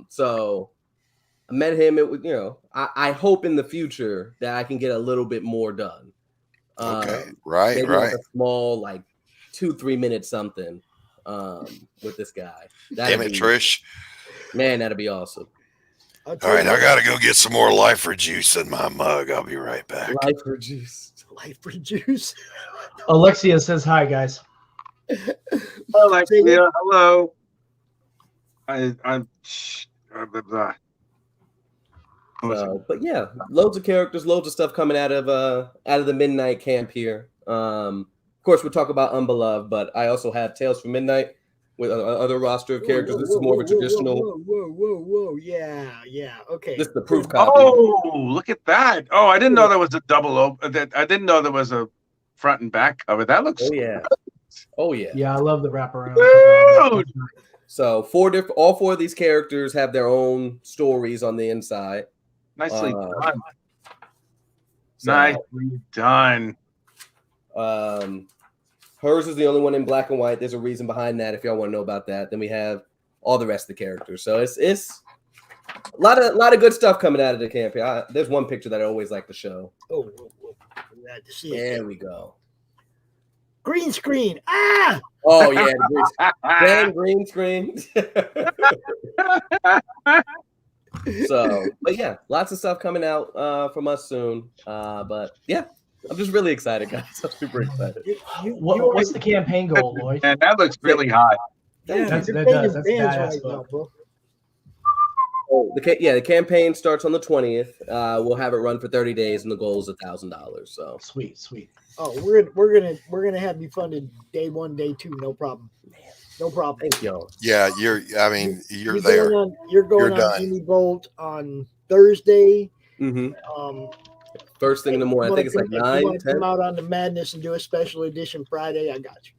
[SPEAKER 12] So I met him. I hope in the future that I can get a little bit more done.
[SPEAKER 9] Okay, right.
[SPEAKER 12] Like a small, like 2-3 minute something with this guy.
[SPEAKER 9] Damn it, Trish.
[SPEAKER 12] Man, that'd be awesome.
[SPEAKER 9] All right, I gotta go get some more lifer juice in my mug. I'll be right back.
[SPEAKER 12] Lifer juice.
[SPEAKER 13] Alexia says hi, guys.
[SPEAKER 5] Alexia, hello. I'm.
[SPEAKER 12] But yeah, loads of characters, loads of stuff coming out of the Midnight camp here. Of course, we'll talk about Unbeloved, but I also have Tales from Midnight. with other roster of characters. This is more of a traditional.
[SPEAKER 4] Whoa. Yeah. Okay.
[SPEAKER 12] This is the proof copy.
[SPEAKER 5] Oh, look at that! Oh, I didn't know there was a double. I didn't know there was a front and back cover. That looks.
[SPEAKER 12] Oh yeah.
[SPEAKER 13] Yeah, I love the wraparound.
[SPEAKER 5] Dude.
[SPEAKER 12] So all four of these characters have their own stories on the inside.
[SPEAKER 5] Nicely done. Nicely done.
[SPEAKER 12] Hers is the only one in black and white. There's a reason behind that if y'all want to know about that. Then we have all the rest of the characters. So it's a lot of good stuff coming out of the campaign. There's one picture that I always like to show.
[SPEAKER 4] Oh, glad to see it.
[SPEAKER 12] There we go.
[SPEAKER 4] Green screen. Ah!
[SPEAKER 12] Oh yeah, green screen. So, but yeah, lots of stuff coming out from us soon. But yeah, I'm just really excited, guys. I'm super excited.
[SPEAKER 13] What's the campaign goal, Lloyd?
[SPEAKER 5] And that looks really hot.
[SPEAKER 4] Yeah,
[SPEAKER 13] That's
[SPEAKER 4] badass
[SPEAKER 13] badass
[SPEAKER 4] now, bro.
[SPEAKER 12] Oh, the campaign starts on the 20th. We'll have it run for 30 days, and the goal is $1,000. So
[SPEAKER 13] sweet.
[SPEAKER 4] Oh, we're gonna have you funded day 1, day 2, no problem. No problem.
[SPEAKER 12] Thank y'all.
[SPEAKER 9] Yeah, you're there.
[SPEAKER 4] You're going on
[SPEAKER 9] done.
[SPEAKER 4] Indie Bolt on Thursday.
[SPEAKER 12] Mm-hmm. First thing in the morning. I think it's like 9, 10.
[SPEAKER 4] Come out on the Madness and do a special edition Friday. I got you.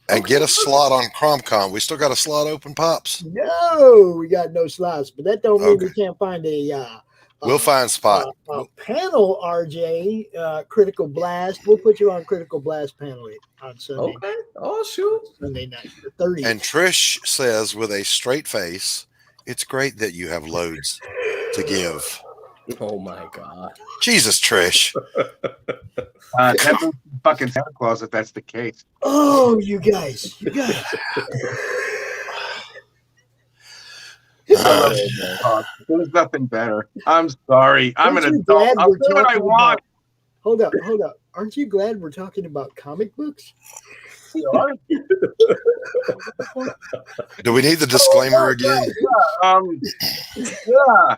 [SPEAKER 9] And get a slot on CRoM. We still got a slot open, Pops.
[SPEAKER 4] No, we got no slots, but that don't mean we can't find a.
[SPEAKER 9] We'll find spot.
[SPEAKER 4] Panel, RJ, Critical Blast. We'll put you on Critical Blast panel on Sunday.
[SPEAKER 12] Okay. Oh, shoot.
[SPEAKER 4] Sunday night, the 30th.
[SPEAKER 9] And Trish says with a straight face, "It's great that you have loads to give."
[SPEAKER 12] Oh my God.
[SPEAKER 9] Jesus, Trish.
[SPEAKER 5] That was fucking Santa Claus if that's the case.
[SPEAKER 4] Oh, you guys.
[SPEAKER 5] There's nothing better. I'm sorry. I'm an
[SPEAKER 4] Aren't you
[SPEAKER 5] adult.
[SPEAKER 4] glad
[SPEAKER 5] I'll
[SPEAKER 4] we're
[SPEAKER 5] do what I
[SPEAKER 4] talking
[SPEAKER 5] want.
[SPEAKER 4] Hold up. Aren't you glad we're talking about comic books?
[SPEAKER 9] Do we need the disclaimer again?
[SPEAKER 5] Yeah.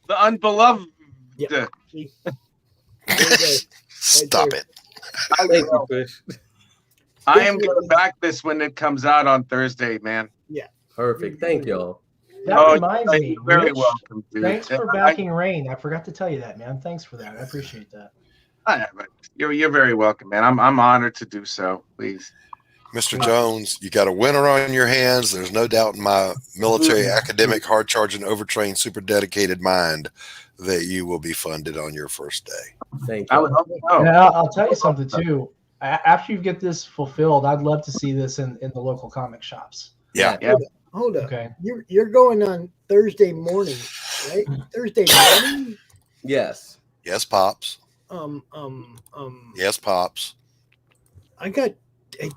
[SPEAKER 5] The unbeloved.
[SPEAKER 4] Yeah.
[SPEAKER 9] Stop it.
[SPEAKER 12] Thank you, Chris.
[SPEAKER 5] I am going to back this when it comes out on Thursday, man.
[SPEAKER 4] Yeah.
[SPEAKER 12] Perfect. Thank y'all.
[SPEAKER 13] That reminds me.
[SPEAKER 5] You're very
[SPEAKER 13] Rich,
[SPEAKER 5] welcome, dude.
[SPEAKER 13] Thanks for backing Rain. I forgot to tell you that, man. Thanks for that. I appreciate that.
[SPEAKER 5] You're very welcome, man. I'm honored to do so. Please.
[SPEAKER 9] Mr. Jones, you got a winner on your hands. There's no doubt in my military, academic, hard-charging, overtrained, super dedicated mind that you will be funded on your first day.
[SPEAKER 12] Thank you.
[SPEAKER 5] I would hope so.
[SPEAKER 13] Now, I'll tell you something, too. After you get this fulfilled, I'd love to see this in the local comic shops.
[SPEAKER 9] Yeah.
[SPEAKER 4] Hold up.
[SPEAKER 13] Okay.
[SPEAKER 4] You're going on Thursday morning, right? Thursday morning?
[SPEAKER 12] Yes.
[SPEAKER 9] Yes, Pops. Yes, Pops.
[SPEAKER 4] I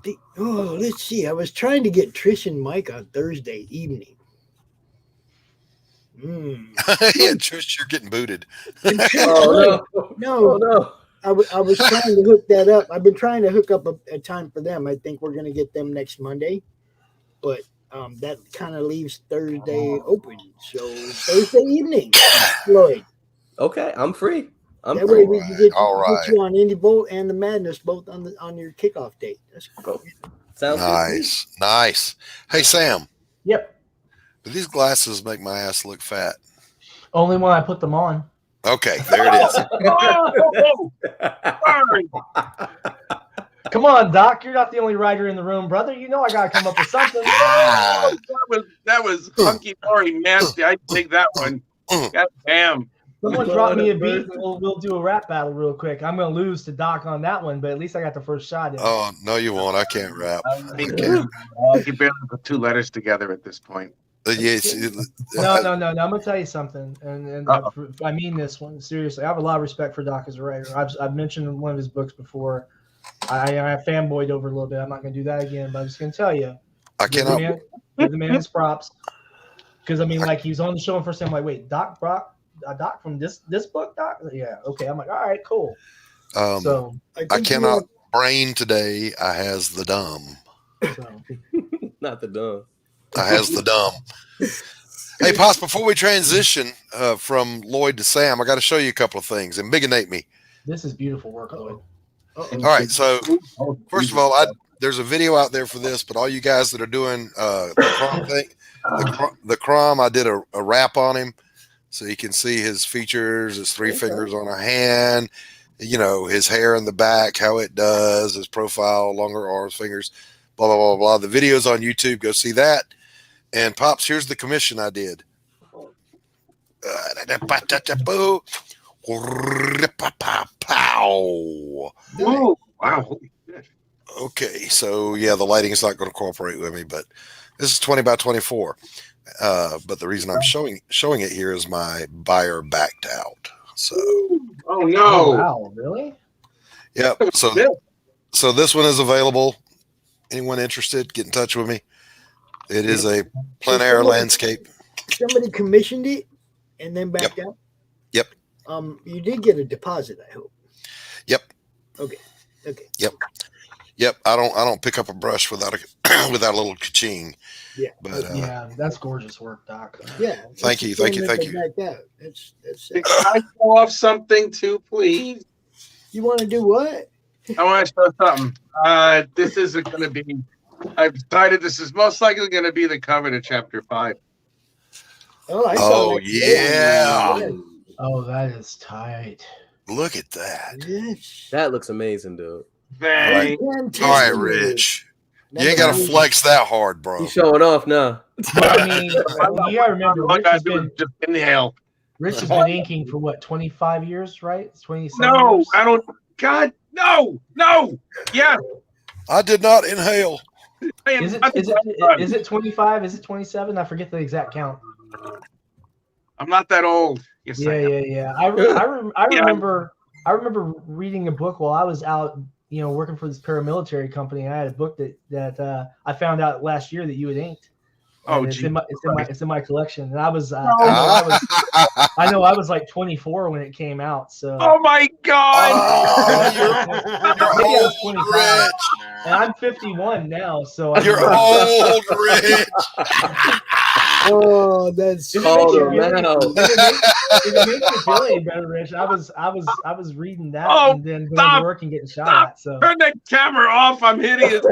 [SPEAKER 4] think, let's see. I was trying to get Trish and Mike on Thursday evening.
[SPEAKER 9] Yeah, Trish, you're getting booted.
[SPEAKER 4] No. I was trying to hook that up. I've been trying to hook up a time for them. I think we're going to get them next Monday, but that kind of leaves Thursday open. So Thursday evening, Lloyd.
[SPEAKER 12] Okay, I'm free.
[SPEAKER 4] That way we can get you on Indie Bolt and the Madness both on your kickoff date. That's cool.
[SPEAKER 12] Sounds
[SPEAKER 9] nice. Hey, Sam.
[SPEAKER 13] Yep.
[SPEAKER 9] Do these glasses make my ass look fat?
[SPEAKER 13] Only when I put them on.
[SPEAKER 9] Okay, there it is.
[SPEAKER 13] Come on, Doc. You're not the only writer in the room, brother. You know I gotta come up with something.
[SPEAKER 5] that was hunky dory nasty. I take that one. God damn.
[SPEAKER 13] Someone drop me a beat. We'll do a rap battle real quick. I'm gonna lose to Doc on that one, but at least I got the first shot in.
[SPEAKER 9] Oh no, you won't. I can't rap.
[SPEAKER 5] You can barely put two letters together at this point.
[SPEAKER 13] No. I'm gonna tell you something, and I mean this one seriously. I have a lot of respect for Doc as a writer. I've mentioned in one of his books before. I fanboyed over a little bit. I'm not gonna do that again, but I'm just gonna tell you. Give the man his props, because I mean, like he was on the show and first time, I'm like, wait, Doc from this book, Doc? Yeah, okay. I'm like, all right, cool. So
[SPEAKER 9] I cannot brain today. I has the dumb.
[SPEAKER 13] So.
[SPEAKER 12] Not the dumb.
[SPEAKER 9] I has the dumb. Hey, Pops, before we transition from Lloyd to Sam, I got to show you a couple of things. And Bigonate me.
[SPEAKER 13] This is beautiful work, Lloyd.
[SPEAKER 9] All right. So, first of all, there's a video out there for this, but all you guys that are doing the CRoM thing, the CRoM, I did a wrap on him so you can see his features, his three fingers on a hand, his hair in the back, how it does, his profile, longer arms, fingers, blah, blah, blah, blah. The video's on YouTube. Go see that. And Pops, here's the commission I did.
[SPEAKER 5] Whoa, wow.
[SPEAKER 9] Okay, so yeah, the lighting is not going to cooperate with me, but this is 20 by 24. But the reason I'm showing it here is my buyer backed out. So
[SPEAKER 5] oh no.
[SPEAKER 13] Oh, wow, really?
[SPEAKER 9] Yep. So this one is available. Anyone interested, get in touch with me. It is a plein air landscape.
[SPEAKER 4] Somebody commissioned it and then backed out?
[SPEAKER 9] Yep.
[SPEAKER 4] You did get a deposit, I hope.
[SPEAKER 9] Yep.
[SPEAKER 4] Okay.
[SPEAKER 9] Yep. I don't pick up a brush without a little ka-ching.
[SPEAKER 4] Yeah.
[SPEAKER 9] But
[SPEAKER 13] yeah, that's gorgeous work, Doc.
[SPEAKER 4] Yeah.
[SPEAKER 9] Thank you.
[SPEAKER 4] That's
[SPEAKER 5] Can I show off something too, please?
[SPEAKER 4] You want to do what?
[SPEAKER 5] I want to show something. This is going to be. I've decided this is most likely going to be the cover to Chapter 5.
[SPEAKER 4] Oh, I saw that.
[SPEAKER 9] Yeah.
[SPEAKER 13] Oh, that is tight.
[SPEAKER 9] Look at that.
[SPEAKER 4] Yes.
[SPEAKER 12] That looks amazing, dude.
[SPEAKER 9] All right, Rich. You ain't got to flex that hard, bro.
[SPEAKER 12] He's showing off now.
[SPEAKER 13] But, I mean, you gotta remember, Rich has been
[SPEAKER 5] just inhale.
[SPEAKER 13] Rich has been inking for what, 25 years, right? It's 27
[SPEAKER 5] No,
[SPEAKER 13] years?
[SPEAKER 5] I don't. God, no. Yeah.
[SPEAKER 9] I did not inhale.
[SPEAKER 13] Is it 25? Is it 27? I forget the exact count.
[SPEAKER 5] I'm not that old. Yes,
[SPEAKER 13] Yeah. I remember reading a book while I was out, working for this paramilitary company. I had a book that I found out last year that you had inked.
[SPEAKER 5] Oh,
[SPEAKER 13] it's in my collection, and I was I was like 24 when it came out. So
[SPEAKER 5] oh my God,
[SPEAKER 13] maybe I was 25, and I'm 51 now. So
[SPEAKER 9] you're old, Rich.
[SPEAKER 4] Oh, that's
[SPEAKER 13] if it makes you feel any better, Rich. I was reading that and then going to work and getting shot at. So
[SPEAKER 5] turn that camera off. I'm hideous.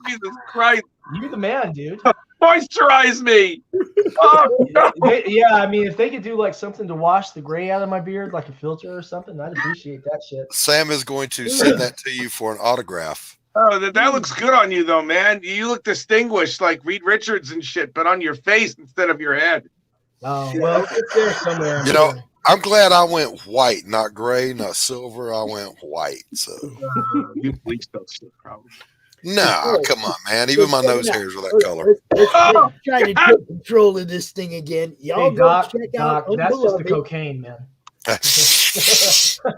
[SPEAKER 5] Jesus Christ.
[SPEAKER 13] You're the man, dude.
[SPEAKER 5] Moisturize me. Oh, no.
[SPEAKER 13] Yeah, I mean, if they could do like something to wash the gray out of my beard, like a filter or something, I'd appreciate that shit.
[SPEAKER 9] Sam is going to send that to you for an autograph.
[SPEAKER 5] Oh, that looks good on you, though, man. You look distinguished, like Reed Richards and shit, but on your face instead of your head.
[SPEAKER 13] Oh, well, it's there somewhere.
[SPEAKER 9] I'm glad I went white, not gray, not silver. I went white. So
[SPEAKER 5] you bleached those shit, probably.
[SPEAKER 9] Nah, come on, man. Even my nose hairs are that color.
[SPEAKER 4] Let's try to take control of this thing again. Y'all
[SPEAKER 13] Hey,
[SPEAKER 4] go
[SPEAKER 13] Doc,
[SPEAKER 4] check out.
[SPEAKER 13] that's just the cocaine, man.
[SPEAKER 9] I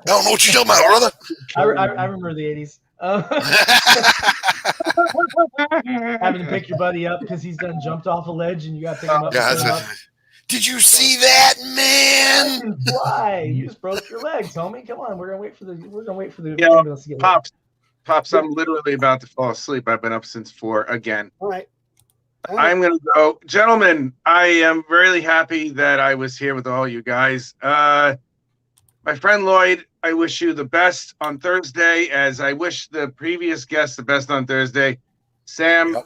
[SPEAKER 9] don't know what you're talking about, brother.
[SPEAKER 13] I remember the 80s. Having to pick your buddy up because he's done jumped off a ledge and you got to pick him up.
[SPEAKER 9] Did you see that, man?
[SPEAKER 13] Why? You just broke your legs, homie. Come on, we're gonna wait for the ambulance to get
[SPEAKER 5] Pops, I'm literally about to fall asleep. I've been up since 4 again.
[SPEAKER 4] All right.
[SPEAKER 5] I'm going to go. Gentlemen, I am really happy that I was here with all you guys. My friend Lloyd, I wish you the best on Thursday, as I wish the previous guests the best on Thursday. Sam,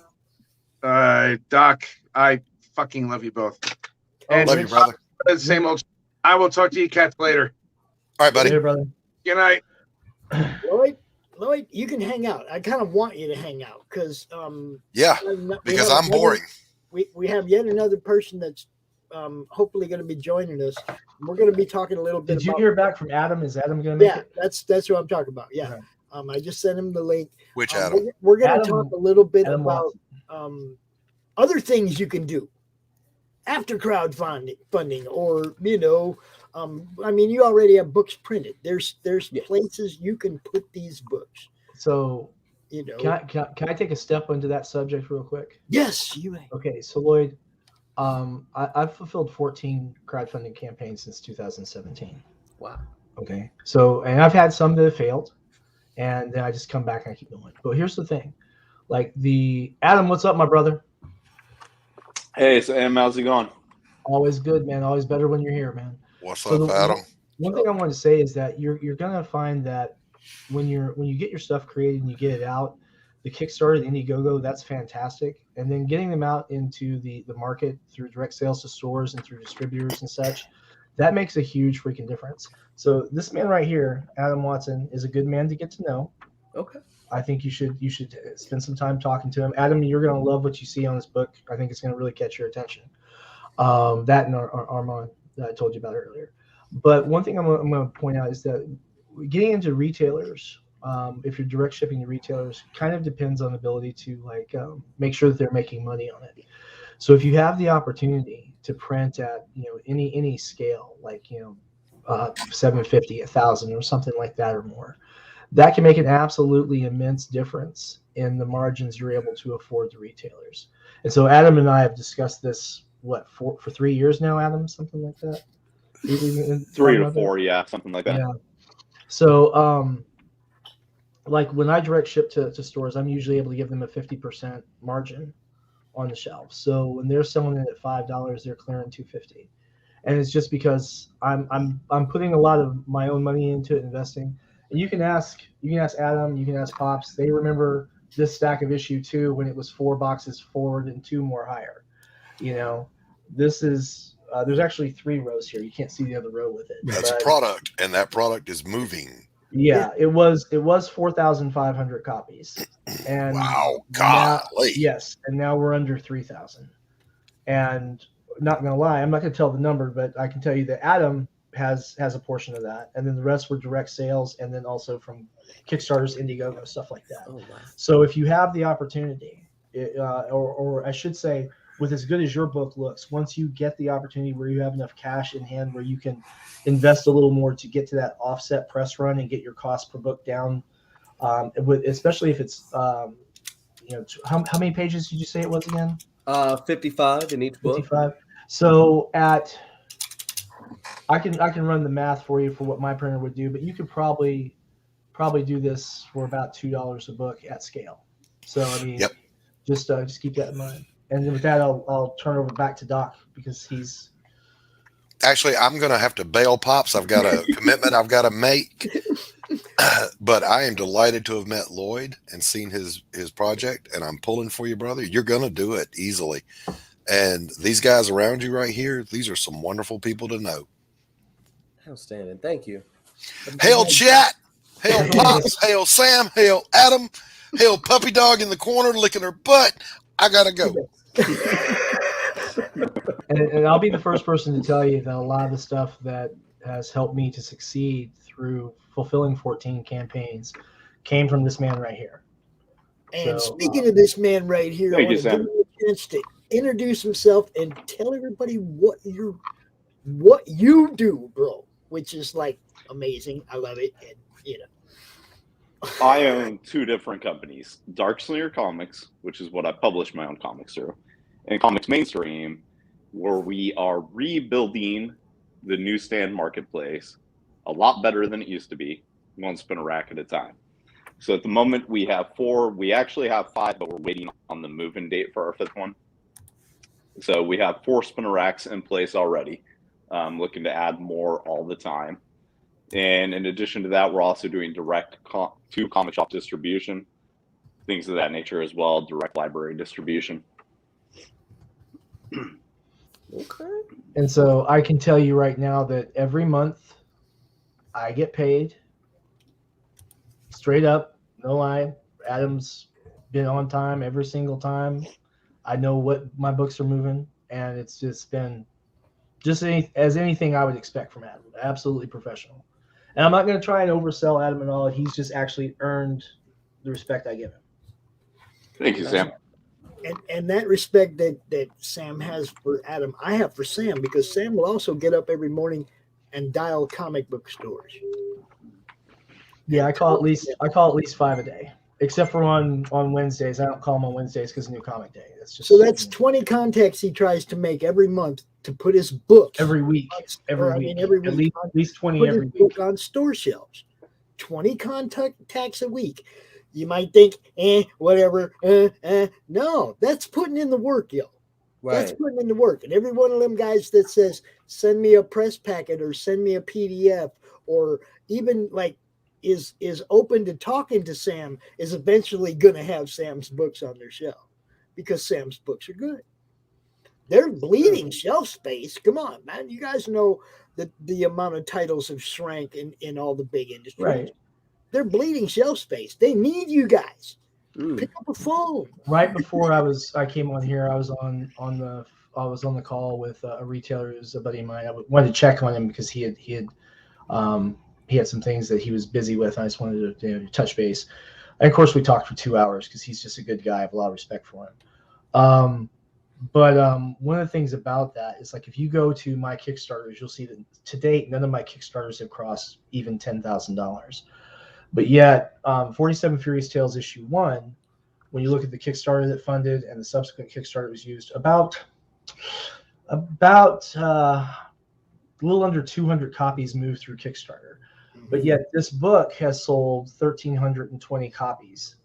[SPEAKER 5] Doc, I fucking love you both. And
[SPEAKER 9] love you, brother.
[SPEAKER 5] Same old. I will talk to you cats later.
[SPEAKER 9] All right, buddy.
[SPEAKER 13] Later, brother.
[SPEAKER 5] Good night.
[SPEAKER 4] Lloyd, you can hang out. I kind of want you to hang out because
[SPEAKER 9] because I'm boring.
[SPEAKER 4] We have yet another person that's hopefully going to be joining us. We're going to be talking a little bit.
[SPEAKER 13] Did you hear back from Adam? Is Adam going to make it?
[SPEAKER 4] That's what I'm talking about. Yeah. Okay. I just sent him the link.
[SPEAKER 9] Which Adam?
[SPEAKER 4] We're going to talk a little bit about other things you can do after crowdfunding, or I mean, you already have books printed. There's places you can put these books.
[SPEAKER 13] So, can I take a step into that subject real quick?
[SPEAKER 4] Yes, you may.
[SPEAKER 13] Okay, so Lloyd, I've fulfilled 14 crowdfunding campaigns since 2017.
[SPEAKER 12] Wow.
[SPEAKER 13] Okay, so and I've had some that have failed, and then I just come back and I keep going. But here's the thing, like Adam, what's up, my brother?
[SPEAKER 14] Hey, Sam, how's it going?
[SPEAKER 13] Always good, man. Always better when you're here, man.
[SPEAKER 9] What's up, Adam?
[SPEAKER 13] One thing I want to say is that you're gonna find that when you get your stuff created and you get it out, the Kickstarter, the Indiegogo, that's fantastic. And then getting them out into the market through direct sales to stores and through distributors and such, that makes a huge freaking difference. So this man right here, Adam Watson, is a good man to get to know.
[SPEAKER 12] Okay.
[SPEAKER 13] I think you should spend some time talking to him. Adam, you're going to love what you see on this book. I think it's going to really catch your attention. That and Arman that I told you about earlier. But one thing I'm going to point out is that getting into retailers, if you're direct shipping to retailers, kind of depends on the ability to make sure that they're making money on it. So if you have the opportunity to print at any scale, like 750, 1,000, or something like that or more, that can make an absolutely immense difference in the margins you're able to afford to retailers. And so Adam and I have discussed this for 3 years now, Adam, something like that.
[SPEAKER 14] 3 or 4, yeah, something like that.
[SPEAKER 13] Yeah. So, like when I direct ship to stores, I'm usually able to give them a 50% margin on the shelf. So when they're selling it at $5, they're clearing $2.50, and it's just because I'm putting a lot of my own money into it, investing. And you can ask Adam, you can ask Pops. They remember this stack of issue 2 when it was 4 boxes forward and 2 more higher. This is there's actually 3 rows here. You can't see the other row with it.
[SPEAKER 9] That's a product, and that product is moving.
[SPEAKER 13] Yeah, it was 4,500 copies, and
[SPEAKER 9] wow, golly,
[SPEAKER 13] yes, and now we're under 3,000. And not gonna lie, I'm not gonna tell the number, but I can tell you that Adam has a portion of that, and then the rest were direct sales, and then also from Kickstarters, Indiegogo, stuff like that. Oh, wow. So if you have the opportunity, or I should say, with as good as your book looks, once you get the opportunity where you have enough cash in hand where you can invest a little more to get to that offset press run and get your cost per book down, especially if it's, how many pages did you say it was again?
[SPEAKER 12] 55 in each book. 55.
[SPEAKER 13] So I can run the math for you for what my printer would do, but you could probably do this for about $2 a book at scale. So I mean, yep. Just keep that in mind. And with that, I'll turn over back to Doc because he's.
[SPEAKER 9] Actually, I'm going to have to bail, Pops. I've got a commitment I've got to make. But I am delighted to have met Lloyd and seen his project, and I'm pulling for you, brother. You're going to do it easily. And these guys around you right here, these are some wonderful people to know.
[SPEAKER 12] Outstanding. Thank you.
[SPEAKER 9] Hail chat. Hail Pops. Hail Sam. Hail Adam. Hail Puppy Dog in the corner licking her butt. I got to go.
[SPEAKER 13] And I'll be the first person to tell you that a lot of the stuff that has helped me to succeed through fulfilling 14 campaigns came from this man right here.
[SPEAKER 4] And speaking of this man right here, I want to give him a chance to introduce himself and tell everybody what you do, bro, which is like amazing. I love it. And
[SPEAKER 14] I own 2 different companies, Darkslinger Comics, which is what I publish my own comics through, and Comics Mainstream, where we are rebuilding the newsstand marketplace a lot better than it used to be, one spinner rack at a time. So at the moment we have 4, we actually have 5, but we're waiting on the move-in date for our 5th one. So we have 4 spinner racks in place already, looking to add more all the time. And in addition to that, we're also doing direct to comic shop distribution, things of that nature as well, direct library distribution.
[SPEAKER 12] Okay.
[SPEAKER 13] And so I can tell you right now that every month I get paid straight up, no lie. Adam's been on time every single time. I know what my books are moving, and it's just been anything I would expect from Adam. Absolutely professional. And I'm not going to try and oversell Adam at all. He's just actually earned the respect I give him.
[SPEAKER 14] Thank you, Sam.
[SPEAKER 4] And that respect that Sam has for Adam, I have for Sam, because Sam will also get up every morning and dial comic book stores.
[SPEAKER 13] Yeah, I call at least 5 a day, except for on Wednesdays. I don't call them on Wednesdays because New Comic Day.
[SPEAKER 4] That's 20 contacts he tries to make every month to put his book
[SPEAKER 13] every week. Every week, at least 20
[SPEAKER 4] put
[SPEAKER 13] every
[SPEAKER 4] his
[SPEAKER 13] week
[SPEAKER 4] book on store shelves. 20 contacts a week. You might think, whatever. No, that's putting in the work, yo. Right. That's putting in the work. And every one of them guys that says, send me a press packet or send me a PDF, or even like is open to talking to Sam is eventually going to have Sam's books on their shelf because Sam's books are good. They're bleeding shelf space. Come on, man. You guys know that the amount of titles have shrank in all the big industries.
[SPEAKER 13] Right.
[SPEAKER 4] They're bleeding shelf space. They need you guys. Pick up a phone.
[SPEAKER 13] Right before I came on here, I was on the call with a retailer who's a buddy of mine. I wanted to check on him because he had some things that he was busy with. And I just wanted to touch base. And of course, we talked for 2 hours because he's just a good guy. I have a lot of respect for him. But one of the things about that is, like, if you go to my Kickstarters, you'll see that to date, none of my Kickstarters have crossed even $10,000. But yet, 47 Furious Tales issue 1, when you look at the Kickstarter that funded and the subsequent Kickstarter that was used, about a little under 200 copies moved through Kickstarter. But yet, this book has sold 1,320 copies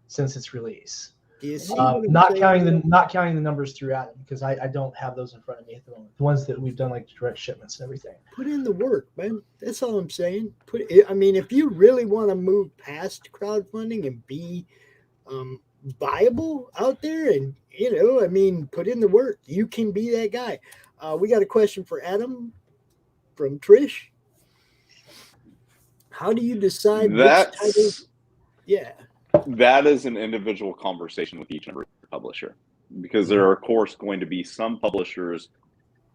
[SPEAKER 13] since its release. Not counting the numbers through Adam, because I don't have those in front of me at the moment. The ones that we've done, like direct shipments and everything.
[SPEAKER 4] Put in the work, man. That's all I'm saying. I mean, if you really want to move past crowdfunding and be viable out there, and I mean, put in the work. You can be that guy. We got a question for Adam from Trish. How do you decide which title? Yeah.
[SPEAKER 14] That is an individual conversation with each and every publisher, because there are, of course, going to be some publishers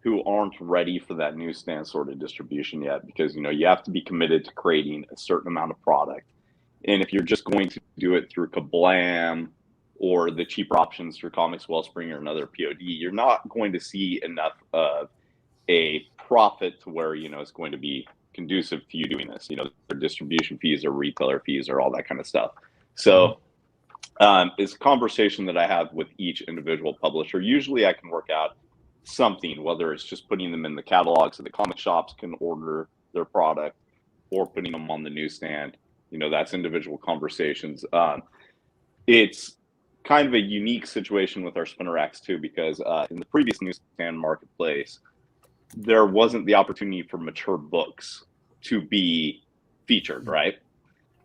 [SPEAKER 14] who aren't ready for that newsstand sort of distribution yet, because you have to be committed to creating a certain amount of product. And if you're just going to do it through Kablam or the cheaper options through Comics Wellspring or another POD, you're not going to see enough of a profit to where it's going to be conducive to you doing this. Their distribution fees or retailer fees or all that kind of stuff. So it's a conversation that I have with each individual publisher. Usually I can work out something, whether it's just putting them in the catalog so the comic shops can order their product, or putting them on the newsstand. That's individual conversations. It's kind of a unique situation with our Spinner Racks too, because in the previous newsstand marketplace, there wasn't the opportunity for mature books to be featured, right?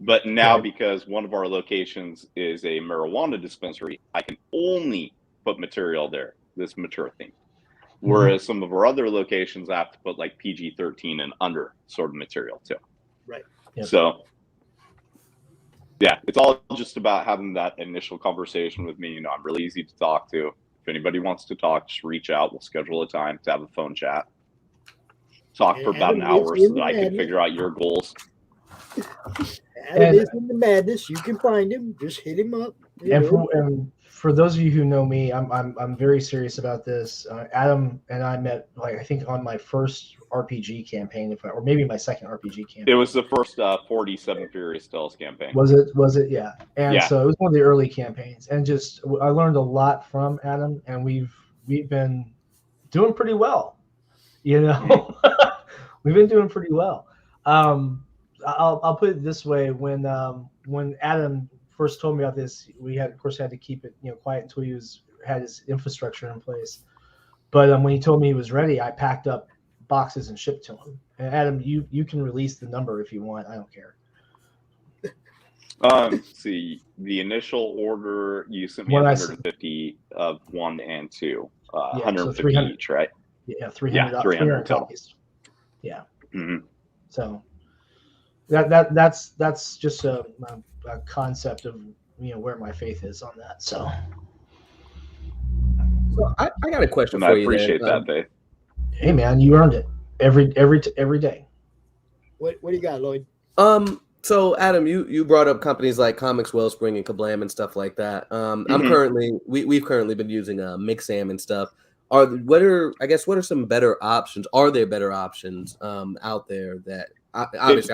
[SPEAKER 14] But now, because one of our locations is a marijuana dispensary, I can only put material there that's mature themed. Whereas some of our other locations, I have to put like PG-13 and under sort of material too.
[SPEAKER 4] Right.
[SPEAKER 13] Yep.
[SPEAKER 14] So, yeah, it's all just about having that initial conversation with me. I'm really easy to talk to. If anybody wants to talk, just reach out. We'll schedule a time to have a phone chat. Talk for about an hour so that I can figure out your goals.
[SPEAKER 4] Adam is in the madness. You can find him. Just hit him up.
[SPEAKER 13] And for those of you who know me, I'm very serious about this. Adam and I met, I think, on my first RPG campaign, or maybe my second RPG campaign.
[SPEAKER 14] It was the first 47 Furious Tales campaign.
[SPEAKER 13] Was it? Yeah. And so it was one of the early campaigns, and just I learned a lot from Adam, and we've been doing pretty well. We've been doing pretty well. I'll put it this way: when Adam first told me about this, we had to keep it quiet until he had his infrastructure in place. But when he told me he was ready, I packed up boxes and shipped to him. And Adam, you can release the number if you want. I don't care.
[SPEAKER 14] See, the initial order you sent me 150 of 1 and 2, 150
[SPEAKER 13] so
[SPEAKER 14] each, right?
[SPEAKER 13] Yeah, 300 copies. Yeah.
[SPEAKER 14] Mm-hmm.
[SPEAKER 13] So that's just a concept of where my faith is on that. So
[SPEAKER 12] I got a question
[SPEAKER 14] and
[SPEAKER 12] for
[SPEAKER 14] I
[SPEAKER 12] you.
[SPEAKER 14] Appreciate that, Dave.
[SPEAKER 13] Hey man, you earned it every day.
[SPEAKER 4] What do you got, Lloyd?
[SPEAKER 12] So Adam, you brought up companies like Comics Wellspring and Kablam and stuff like that. We've currently been using Mixam and stuff. What are some better options? Are there better options out there that obviously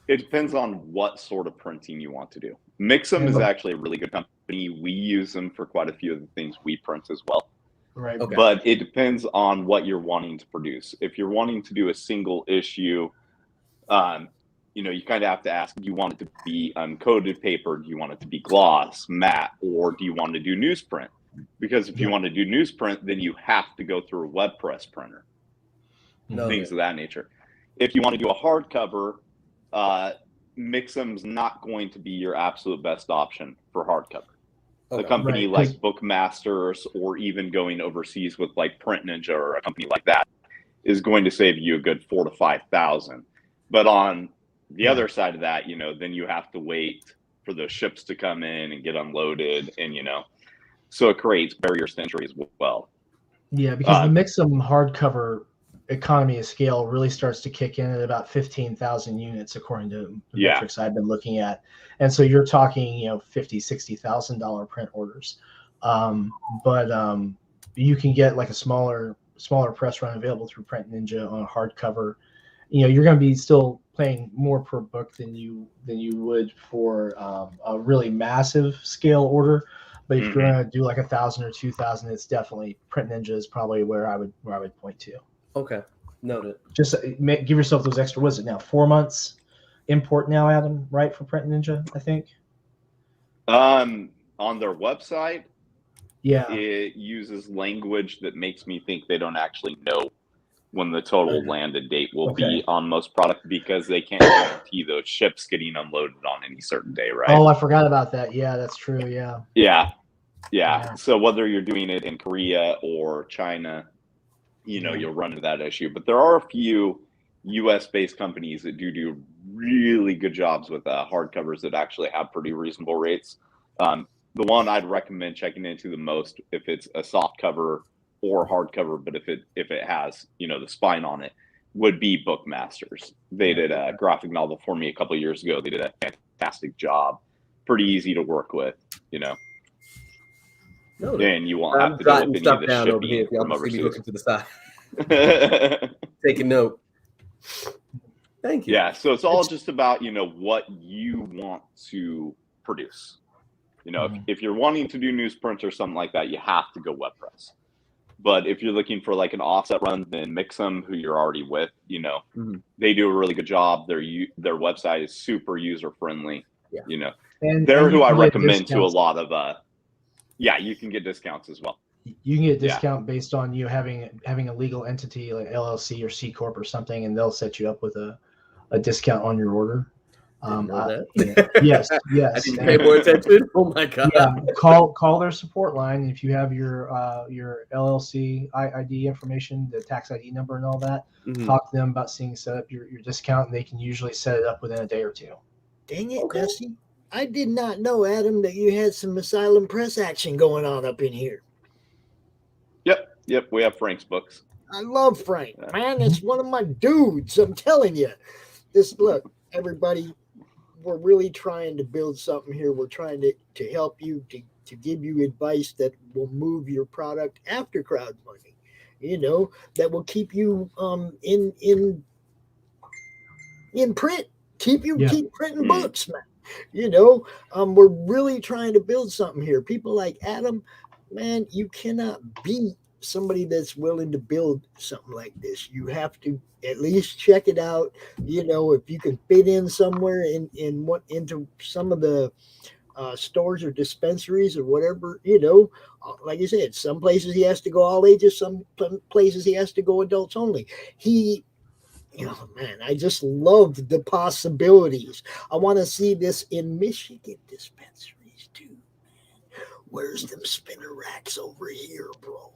[SPEAKER 14] it depends on what sort of printing you want to do. Mixam is actually a really good company. We use them for quite a few of the things we print as well.
[SPEAKER 13] Right.
[SPEAKER 12] Okay.
[SPEAKER 14] But it depends on what you're wanting to produce. If you're wanting to do a single issue, you kind of have to ask, do you want it to be uncoated paper? Do you want it to be gloss, matte, or do you want to do newsprint? Because if you want to do newsprint, then you have to go through a web press printer, things of that nature. If you want to do a hardcover, Mixam's not going to be your absolute best option for hardcover.
[SPEAKER 12] Okay.
[SPEAKER 14] A company
[SPEAKER 13] Right,
[SPEAKER 14] like Bookmasters, or even going overseas with like Print Ninja or a company like that, is going to save you a good $4,000 to $5,000. But on the other side of that, then you have to wait for the ships to come in and get unloaded, and so it creates barriers to entry as well.
[SPEAKER 13] Yeah, because the Mixam hardcover economy of scale really starts to kick in at about 15,000 units, according to the metrics I've been looking at. And so you're talking, $50,000, $60,000 print orders. But you can get like a smaller press run available through Print Ninja on a hardcover. You're going to be still paying more per book than you would for a really massive scale order. But if you're going to do like 1,000 or 2,000, it's definitely Print Ninja is probably where I would point to.
[SPEAKER 12] Okay, noted.
[SPEAKER 13] Just give yourself those extra. What is it now? 4 months import now, Adam? Right, for Print Ninja, I think.
[SPEAKER 14] On their website,
[SPEAKER 13] yeah,
[SPEAKER 14] it uses language that makes me think they don't actually know when the total landed date will be on most product, because they can't guarantee those ships getting unloaded on any certain day, right?
[SPEAKER 13] Oh, I forgot about that. Yeah, that's true. Yeah.
[SPEAKER 14] Yeah. So whether you're doing it in Korea or China, you'll run into that issue. But there are a few US-based companies that do really good jobs with hardcovers that actually have pretty reasonable rates. The one I'd recommend checking into the most, if it's a soft cover or hardcover, but if it has the spine on it, would be Bookmasters. They did a graphic novel for me a couple of years ago. They did a fantastic job. Pretty easy to work with, and you won't have to deal with any of the shipping from overseas.
[SPEAKER 12] To the side. Take a note. Thank you.
[SPEAKER 14] Yeah, so it's all just about what you want to produce. If you're wanting to do newsprint or something like that, you have to go web press. But if you're looking for like an offset run, then Mixam, who you're already with, they do a really good job. Their website is super user friendly.
[SPEAKER 13] Yeah.
[SPEAKER 14] They're who I recommend to a lot of. You can get discounts as well.
[SPEAKER 13] You can get a discount based on you having a legal entity like LLC or C Corp or something, and they'll set you up with a discount on your order. Yes.
[SPEAKER 12] I didn't pay more attention. Oh my god.
[SPEAKER 13] Yeah, call their support line if you have your LLC ID information, the tax ID number, and all that. Talk to them about set up your discount, and they can usually set it up within a day or two.
[SPEAKER 4] Dang it, Dusty! I did not know, Adam, that you had some Asylum Press action going on up in here.
[SPEAKER 14] Yep. We have Frank's books.
[SPEAKER 4] I love Frank, man. It's one of my dudes. I'm telling you. Look, everybody. We're really trying to build something here. We're trying to help you, to give you advice that will move your product after crowdfunding, that will keep you in print, keep printing books, man. We're really trying to build something here. People like Adam, man, you cannot beat somebody that's willing to build something like this. You have to at least check it out. If you can fit in somewhere into some of the stores or dispensaries or whatever, like I said, some places he has to go all ages, some places he has to go adults only. Man, I just loved the possibilities. I want to see this in Michigan dispensaries too. Where's them spinner racks over here, bro?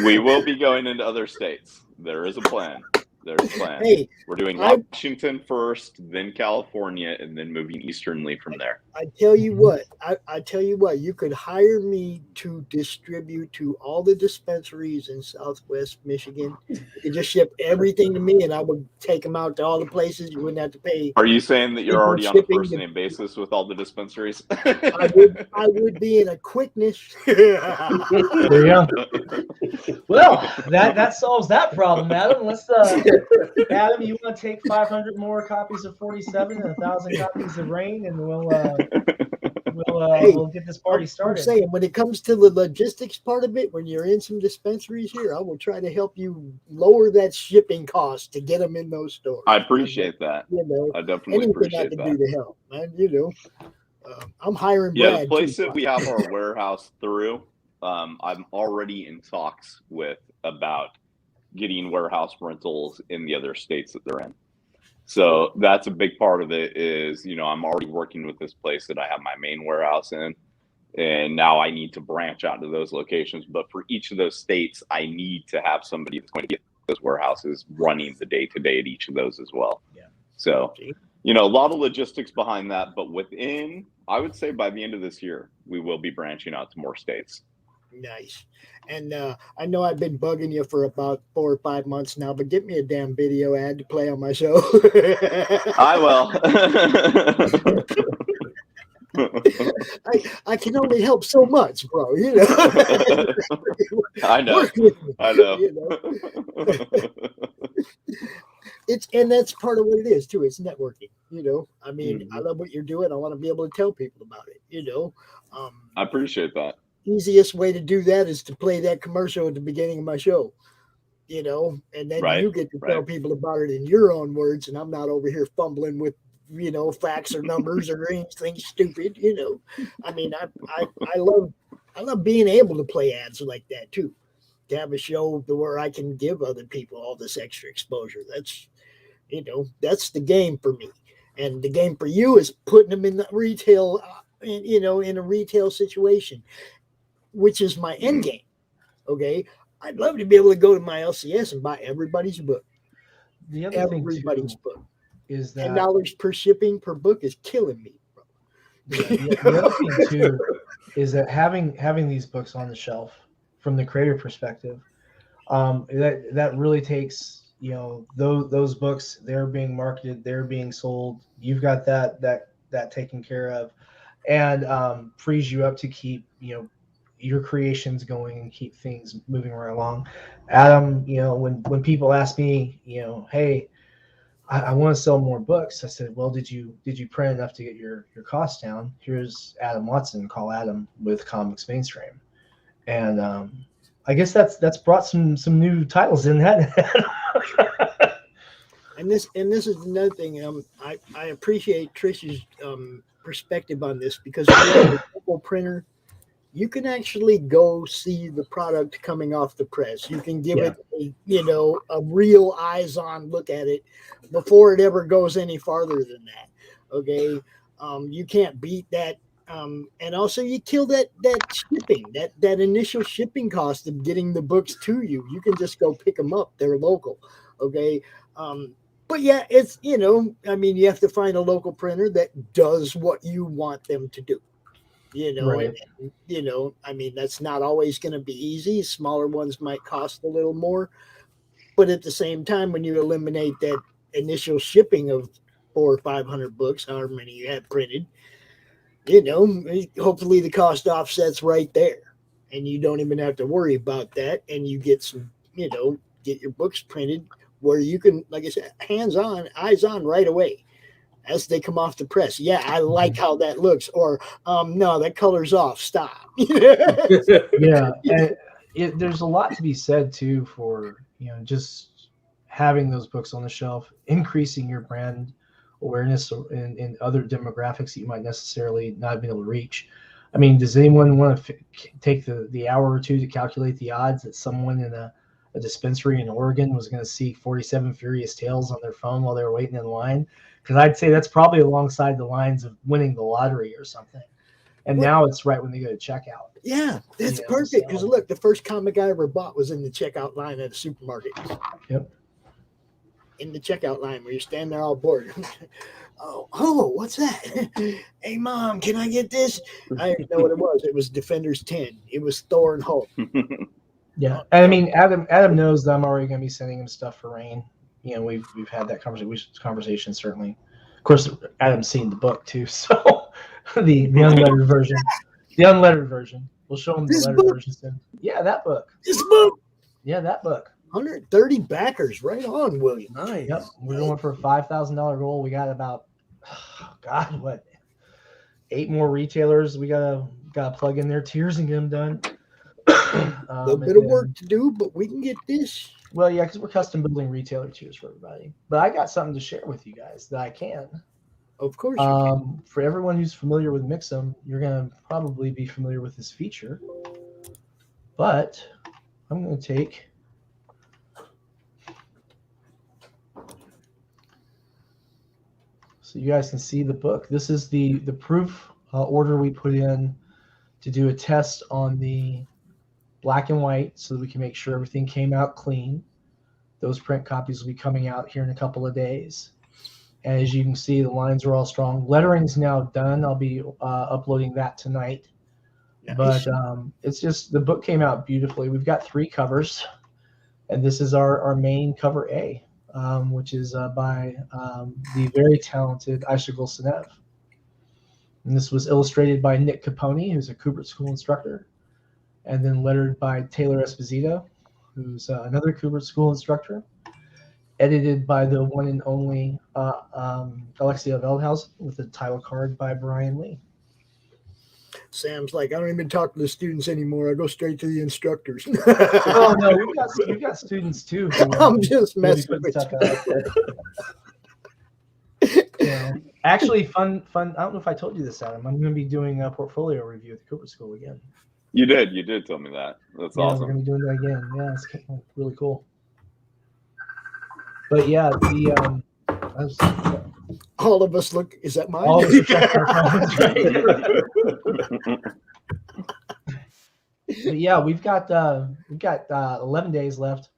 [SPEAKER 14] We will be going into other states. There is a plan. There's a plan.
[SPEAKER 4] Hey,
[SPEAKER 14] we're doing Washington first, then California, and then moving easternly from there.
[SPEAKER 4] I tell you what, you could hire me to distribute to all the dispensaries in Southwest Michigan. You could just ship everything to me, and I would take them out to all the places. You wouldn't have to pay.
[SPEAKER 14] Are you saying that you're already on a first name basis with all the dispensaries?
[SPEAKER 4] I would be in a quickness.
[SPEAKER 13] There you go. Well, that solves that problem, Adam. Let's Adam, you want to take 500 more copies of 47 and 1,000 copies of Rain, and we'll get this party started.
[SPEAKER 4] I'm saying, when it comes to the logistics part of it, when you're in some dispensaries here, I will try to help you lower that shipping cost to get them in those stores.
[SPEAKER 14] I appreciate that. I definitely appreciate that.
[SPEAKER 4] Anything I can do to help, man. I'm hiring
[SPEAKER 14] Brad.
[SPEAKER 4] Yeah,
[SPEAKER 14] the place that we have our warehouse through, I'm already in talks with about getting warehouse rentals in the other states that they're in. So that's a big part of it is, I'm already working with this place that I have my main warehouse in. And now I need to branch out to those locations. But for each of those states, I need to have somebody that's going to get those warehouses running the day-to-day at each of those as well.
[SPEAKER 4] Yeah.
[SPEAKER 14] So, a lot of logistics behind that. But I would say by the end of this year, we will be branching out to more states.
[SPEAKER 4] Nice. And I know I've been bugging you for about 4 or 5 months now, but get me a damn video ad to play on my show.
[SPEAKER 14] I will.
[SPEAKER 4] I can only help so much, bro.
[SPEAKER 14] I know.
[SPEAKER 4] Work with me,
[SPEAKER 14] I know.
[SPEAKER 4] And that's part of what it is too. It's networking. I mean, I love what you're doing. I want to be able to tell people about it.
[SPEAKER 14] I appreciate that.
[SPEAKER 4] Easiest way to do that is to play that commercial at the beginning of my show. And then you get to tell people about it in your own words, and I'm not over here fumbling with facts or numbers or anything stupid. I mean, I love being able to play ads like that too, to have a show where I can give other people all this extra exposure. That's the game for me, and the game for you is putting them in the retail, in a retail situation, which is my end game. Okay, I'd love to be able to go to my LCS and buy everybody's book.
[SPEAKER 13] The other thing too
[SPEAKER 4] book
[SPEAKER 13] is that
[SPEAKER 4] $10 per shipping per book is killing me, bro.
[SPEAKER 13] The other thing too is that having these books on the shelf from the creator perspective, that really takes those books, they're being marketed, they're being sold. You've got that taken care of, and frees you up to keep your creations going and keep things moving right along. Adam, when people ask me, hey, I want to sell more books, I said, well, did you print enough to get your costs down? Here's Adam Watson, call Adam with Comics Mainstream. And I guess that's brought some new titles in that.
[SPEAKER 4] And this is another thing. I appreciate Trish's perspective on this, because if you have a local printer, you can actually go see the product coming off the press. You can give it a real eyes-on look at it before it ever goes any farther than that. Okay, you can't beat that. And also, you kill that shipping, that initial shipping cost of getting the books to you. You can just go pick them up; they're local. Okay, but yeah, it's I mean, you have to find a local printer that does what you want them to do.
[SPEAKER 13] Right.
[SPEAKER 4] And, I mean, that's not always going to be easy. Smaller ones might cost a little more, but at the same time, when you eliminate that initial shipping of 400 or 500 books, however many you have printed, hopefully the cost offsets right there, and you don't even have to worry about that. And you get some, get your books printed where you can, like I said, hands-on, eyes-on right away as they come off the press. Yeah, I like how that looks. Or, no, that color's off. Stop.
[SPEAKER 13] Yeah, and there's a lot to be said too for just having those books on the shelf, increasing your brand awareness in other demographics that you might necessarily not be able to reach. I mean, does anyone want to take the hour or two to calculate the odds that someone in a dispensary in Oregon was going to see 47 Furious Tales on their phone while they were waiting in line? Because I'd say that's probably alongside the lines of winning the lottery or something. And now it's right when they go to checkout.
[SPEAKER 4] Yeah, that's perfect. Because look, the first comic I ever bought was in the checkout line at a supermarket.
[SPEAKER 13] Yep.
[SPEAKER 4] In the checkout line where you're standing there all bored. Oh, what's that? Hey, Mom, can I get this? I didn't know what it was. It was Defenders 10. It was Thor and Hulk.
[SPEAKER 13] Yeah, and I mean, Adam knows that I'm already going to be sending him stuff for Rain. We've had that conversation certainly. Of course, Adam's seen the book too, so the unlettered version. The unlettered version. We'll show him the lettered version soon. Yeah, that book.
[SPEAKER 4] This book.
[SPEAKER 13] Yeah, that book.
[SPEAKER 4] 130 backers, right on, William.
[SPEAKER 12] Nice.
[SPEAKER 13] Yep, we're going for a $5,000 goal. We got about, 8 more retailers. We gotta plug in their tiers and get them done.
[SPEAKER 4] A little bit of work to do, but we can get this.
[SPEAKER 13] Well, yeah, because we're custom building retailer tiers for everybody. But I got something to share with you guys that I can.
[SPEAKER 4] Of course.
[SPEAKER 13] For everyone who's familiar with Mix'em, you're going to probably be familiar with this feature. But I'm going to take so you guys can see the book. This is the proof order we put in to do a test on the black and white so that we can make sure everything came out clean. Those print copies will be coming out here in a couple of days. And as you can see, the lines are all strong. Lettering's now done. I'll be uploading that tonight. Nice. But it's just, the book came out beautifully. We've got 3 covers, and this is our main cover A, which is by the very talented Icicle Senev. And this was illustrated by Nick Capone, who's a Cooper School instructor, and then lettered by Taylor Esposito, who's another Cooper School instructor, edited by the one and only Alexia Veldhuis, with a title card by Brian Lee.
[SPEAKER 4] Sam's like, I don't even talk to the students anymore. I go straight to the instructors.
[SPEAKER 13] Oh no, we've got students too.
[SPEAKER 4] I'm just messing with
[SPEAKER 13] you. Actually, fun. I don't know if I told you this, Adam. I'm going to be doing a portfolio review at the Cooper School again.
[SPEAKER 14] You did tell me that. That's awesome.
[SPEAKER 13] We're going to be doing that again. Yeah, it's really cool. But yeah,
[SPEAKER 4] all of us look. Is that mine?
[SPEAKER 13] All of But yeah, we've got 11 days left.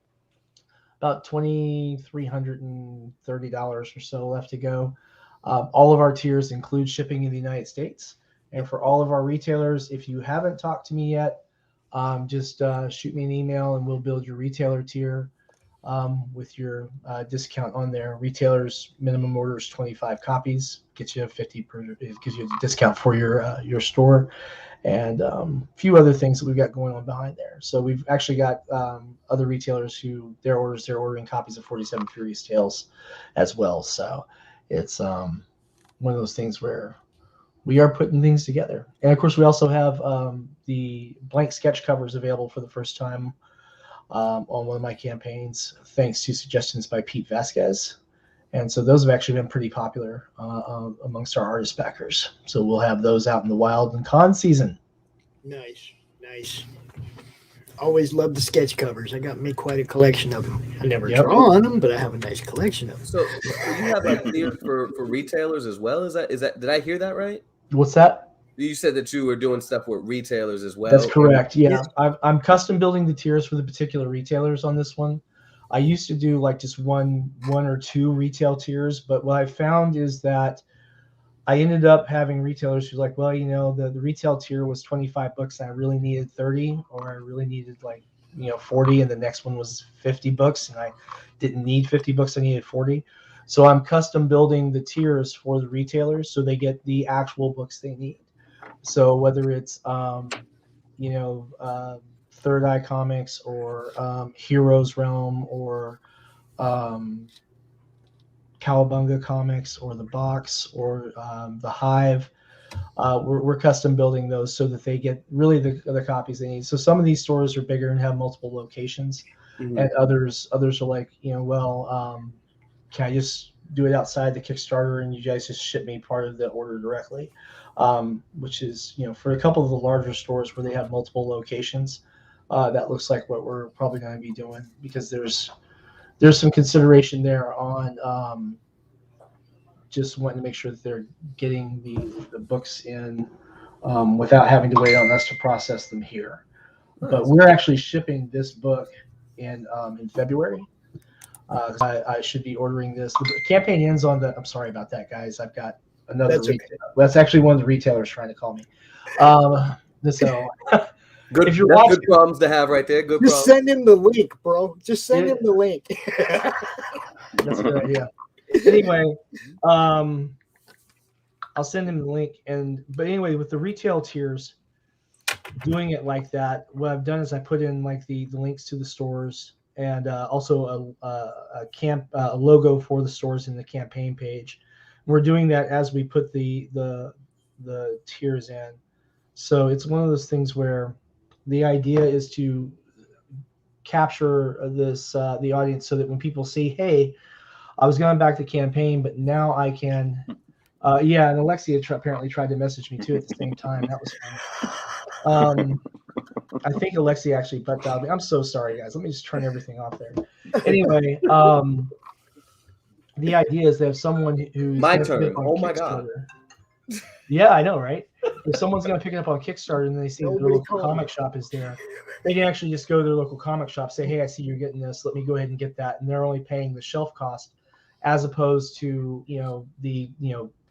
[SPEAKER 13] About $2,330 or so left to go. All of our tiers include shipping in the United States. And for all of our retailers, if you haven't talked to me yet, just shoot me an email and we'll build your retailer tier with your discount on there. Retailers minimum order is 25 copies, gets you it gives you a discount for your store, and a few other things that we've got going on behind there. So we've actually got other retailers who they're ordering copies of 47 Furious Tales as well. So it's one of those things where we are putting things together. And of course, we also have the blank sketch covers available for the first time on one of my campaigns, thanks to suggestions by Pete Vasquez. And so those have actually been pretty popular amongst our artist backers. So we'll have those out in the wild in con season.
[SPEAKER 4] Nice. Always love the sketch covers. I got me quite a collection of them. I never draw on them, but I have a nice collection of them.
[SPEAKER 12] So you have a tier for retailers as well? Is that did I hear that right?
[SPEAKER 13] What's that?
[SPEAKER 12] You said that you were doing stuff with retailers as well.
[SPEAKER 13] That's correct. Yeah, I'm custom building the tiers for the particular retailers on this one. I used to do like just one or two retail tiers, but what I found is that I ended up having retailers who like, well, the retail tier was $25 and I really needed 30, or I really needed 40, and the next one was $50 and I didn't need $50, I needed 40. So I'm custom building the tiers for the retailers so they get the actual books they need. So whether it's Third Eye Comics or Heroes Realm or Cowabunga Comics or The Box or The Hive, we're custom building those so that they get really the copies they need. So some of these stores are bigger and have multiple locations, and others are like, can I just do it outside the Kickstarter and you guys just ship me part of the order directly? Which is, for a couple of the larger stores where they have multiple locations, that looks like what we're probably going to be doing, because there's some consideration there on just wanting to make sure that they're getting the books in without having to wait on us to process them here. Nice. But we're actually shipping this book in February. I should be ordering this. The campaign ends on I'm sorry about that, guys. I've got another retailer. That's actually one of the retailers trying to call me. So
[SPEAKER 12] good.
[SPEAKER 13] If you're
[SPEAKER 12] that's
[SPEAKER 13] watching,
[SPEAKER 12] good problems to have right there. Good.
[SPEAKER 4] Just send him the link, bro. Just send him the link.
[SPEAKER 13] That's a good idea. Anyway, I'll send him the link. But anyway, with the retail tiers, doing it like that, what I've done is I put in like the links to the stores and also a logo for the stores in the campaign page. We're doing that as we put the tiers in. So it's one of those things where the idea is to capture the audience so that when people see, hey, I was going back to campaign, but now I can. And Alexia apparently tried to message me too at the same time. That was fun. I think Alexia actually butt dialed me. I'm so sorry, guys. Let me just turn everything off there. Anyway, the idea is that if someone who's
[SPEAKER 12] My
[SPEAKER 13] gonna pick it
[SPEAKER 12] turn.
[SPEAKER 13] up on
[SPEAKER 12] Oh my god.
[SPEAKER 13] Kickstarter- Yeah, I know, right? If someone's going to pick it up on Kickstarter and they see that their
[SPEAKER 4] Nobody
[SPEAKER 13] local
[SPEAKER 4] called
[SPEAKER 13] comic shop is there, they can actually just go to their local comic shop, say, "Hey, I see you're getting this. Let me go ahead and get that," and they're only paying the shelf cost, as opposed to the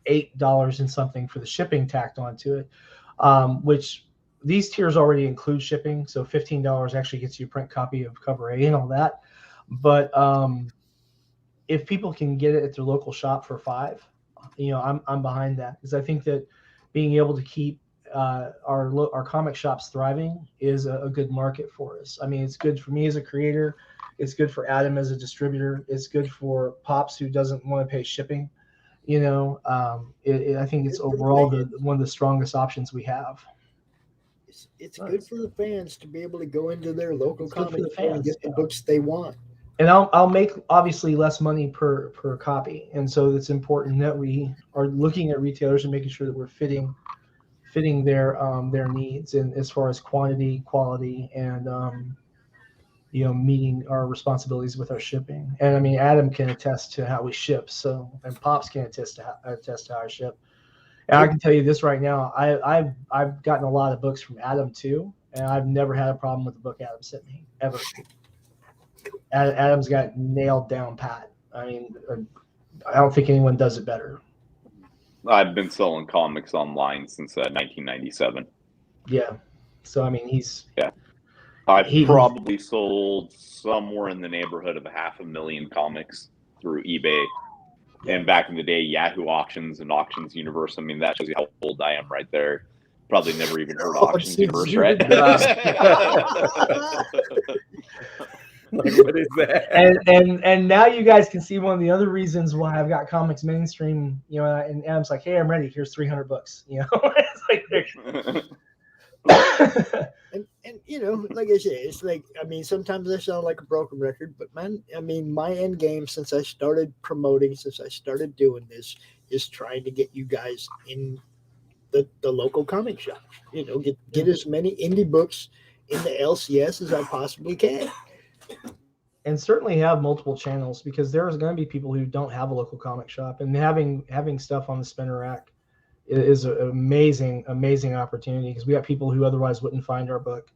[SPEAKER 13] $8 and something for the shipping tacked onto it, which these tiers already include shipping. So $15 actually gets you a print copy of cover A and all that. But if people can get it at their local shop for $5, I'm behind that, because I think that being able to keep our comic shops thriving is a good market for us. I mean, it's good for me as a creator. It's good for Adam as a distributor. It's good for Pops, who doesn't want to pay shipping. I think it's overall one of the strongest options we have.
[SPEAKER 4] It's good for the fans to be able to go into their local
[SPEAKER 13] It's good for
[SPEAKER 4] comic
[SPEAKER 13] the
[SPEAKER 4] store and
[SPEAKER 13] fans,
[SPEAKER 4] get the books they want.
[SPEAKER 13] And I'll make obviously less money per copy, and so it's important that we are looking at retailers and making sure that we're fitting their needs, and as far as quantity, quality, and meeting our responsibilities with our shipping. And I mean, Adam can attest to how we ship, and Pops can attest to how I ship. And I can tell you this right now, I've gotten a lot of books from Adam too, and I've never had a problem with the book Adam sent me ever. Adam's got it nailed down pat. I mean, I don't think anyone does it better.
[SPEAKER 14] I've been selling comics online since 1997.
[SPEAKER 13] Yeah. So, I mean,
[SPEAKER 14] I've probably sold somewhere in the neighborhood of 500,000 comics through eBay. And back in the day, Yahoo Auctions and Auctions Universe. I mean, that shows you how old I am right there. Probably never even heard of Auctions Universe, right?
[SPEAKER 12] Like, what is that?
[SPEAKER 13] And now you guys can see one of the other reasons why I've got comics mainstream, and Adam's like, "Hey, I'm ready. Here's 300 books." It's like,
[SPEAKER 4] and like I said, it's like, I mean, sometimes I sound like a broken record, but man, I mean, my end game since I started promoting, since I started doing this, is trying to get you guys in the local comic shop. Get as many indie books in the LCS as I possibly can.
[SPEAKER 13] And certainly have multiple channels, because there's going to be people who don't have a local comic shop, and having stuff on the spinner rack is an amazing opportunity, because we have people who otherwise wouldn't find our book.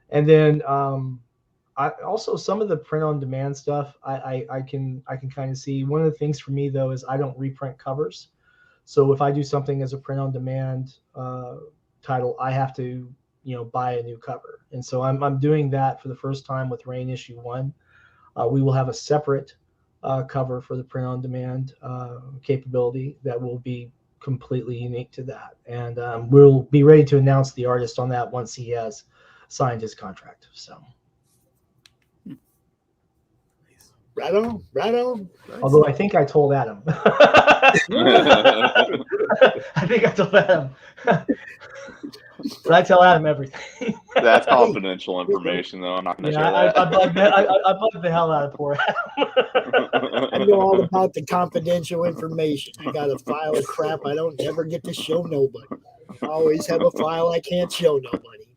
[SPEAKER 13] And then I also, some of the print on demand stuff I can kind of see. One of the things for me though is I don't reprint covers. So if I do something as a print on demand title, I have to buy a new cover. And so I'm doing that for the first time with Rain issue 1. We will have a separate cover for the print on demand capability that will be completely unique to that. And we'll be ready to announce the artist on that once he has signed his contract. So.
[SPEAKER 4] Right on.
[SPEAKER 13] Although I think I told Adam. I think I told Adam. But I tell Adam everything.
[SPEAKER 14] That's confidential information, though. I'm not going to share that.
[SPEAKER 13] I bugged the hell out of poor Adam.
[SPEAKER 4] I know all about the confidential information. I got a file of crap I don't ever get to show nobody. I always have a file I can't show nobody.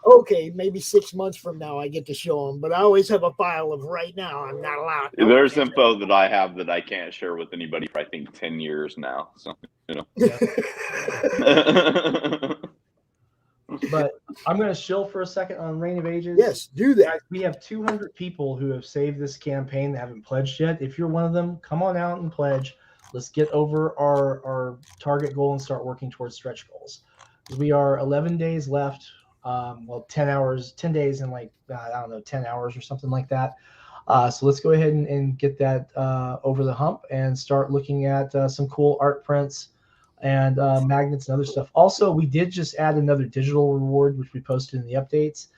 [SPEAKER 4] Okay, maybe 6 months from now I get to show them, but I always have a file of right now I'm not allowed.
[SPEAKER 14] There's info that I have that I can't share with anybody for, I think, 10 years now. So,
[SPEAKER 13] But I'm going to shill for a second on Reign of Ages.
[SPEAKER 4] Yes, do that.
[SPEAKER 13] Guys, we have 200 people who have saved this campaign that haven't pledged yet. If you're one of them, come on out and pledge. Let's get over our target goal and start working towards stretch goals. We are 11 days left. 10 days and 10 hours or something like that. So let's go ahead and get that over the hump and start looking at some cool art prints and magnets and other stuff. Also, we did just add another digital reward, which we posted in the updates.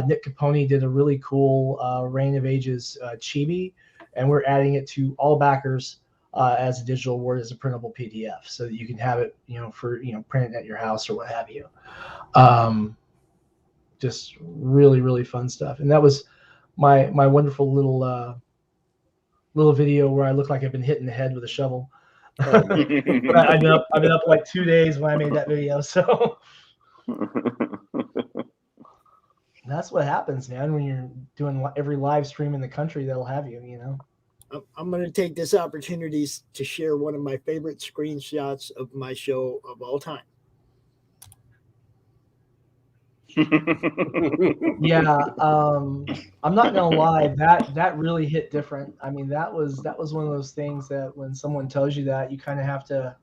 [SPEAKER 13] Nick Capone did a really cool Reign of Ages chibi, and we're adding it to all backers as a digital reward, as a printable PDF, so that you can have it, for print it at your house or what have you. Just really, really fun stuff. And that was my wonderful little video where I look like I've been hit in the head with a shovel. I've been up like 2 days when I made that video. So that's what happens, man, when you're doing every live stream in the country. That'll have you,
[SPEAKER 4] I'm going to take this opportunity to share one of my favorite screenshots of my show of all time.
[SPEAKER 13] Yeah, I'm not gonna lie, that really hit different. I mean, that was one of those things that when someone tells you that, you kind of have to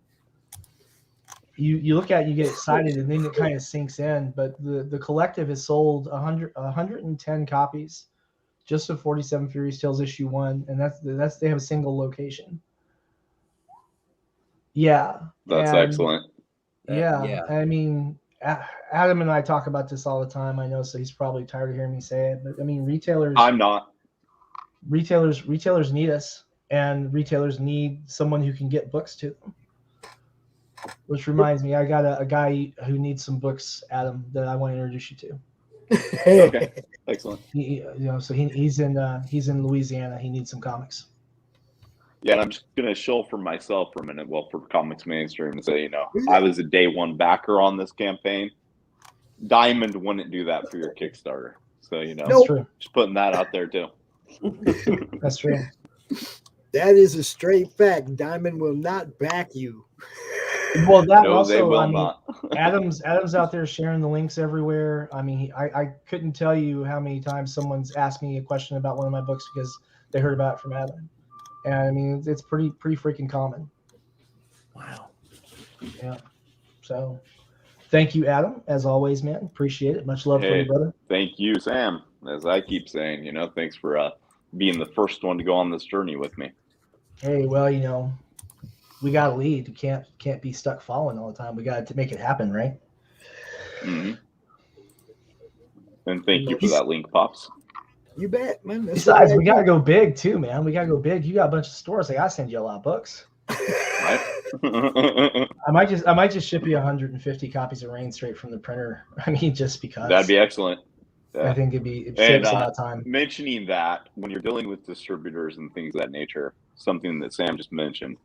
[SPEAKER 13] you look at it, you get excited, and then it kind of sinks in. But the collective has sold 110 copies just of 47 Furious Tales issue 1, and that's they have a single location. Yeah,
[SPEAKER 14] That's excellent.
[SPEAKER 13] Yeah, I mean, Adam and I talk about this all the time. I know, so he's probably tired of hearing me say it. But I mean, retailers.
[SPEAKER 14] I'm not.
[SPEAKER 13] Retailers need us, and retailers need someone who can get books to them. Which reminds me, I got a guy who needs some books, Adam, that I want to introduce you to.
[SPEAKER 14] Okay, excellent.
[SPEAKER 13] So he's in Louisiana. He needs some comics.
[SPEAKER 14] Yeah, and I'm just gonna shill for myself for a minute. Well, for Comics Mainstream, and say, I was a day one backer on this campaign. Diamond wouldn't do that for your Kickstarter, so
[SPEAKER 13] That's true.
[SPEAKER 14] Just putting that out there too.
[SPEAKER 13] That's true.
[SPEAKER 4] That is a straight fact. Diamond will not back you.
[SPEAKER 13] Well, that
[SPEAKER 14] No,
[SPEAKER 13] also,
[SPEAKER 14] they will
[SPEAKER 13] I mean,
[SPEAKER 14] not.
[SPEAKER 13] Adam's out there sharing the links everywhere. I mean, I couldn't tell you how many times someone's asked me a question about one of my books because they heard about it from Adam. And I mean, it's pretty freaking common. Wow. Yeah. So, thank you, Adam, as always, man. Appreciate it. Much love for you, brother.
[SPEAKER 14] Thank you, Sam. As I keep saying, thanks for being the first one to go on this journey with me.
[SPEAKER 13] Hey, well, we got to lead. You can't be stuck following all the time. We got to make it happen, right?
[SPEAKER 14] Mm-hmm. And thank you for that link, Pops.
[SPEAKER 4] You bet, man.
[SPEAKER 13] Besides, we gotta go big too, man. We gotta go big. You got a bunch of stores. I gotta send you a lot of books.
[SPEAKER 14] Right?
[SPEAKER 13] I might just ship you 150 copies of Rain straight from the printer. I mean, just because.
[SPEAKER 14] That'd be excellent. Yeah.
[SPEAKER 13] I think it saves a lot of time.
[SPEAKER 14] Mentioning that when you're dealing with distributors and things of that nature, something that Sam just mentioned,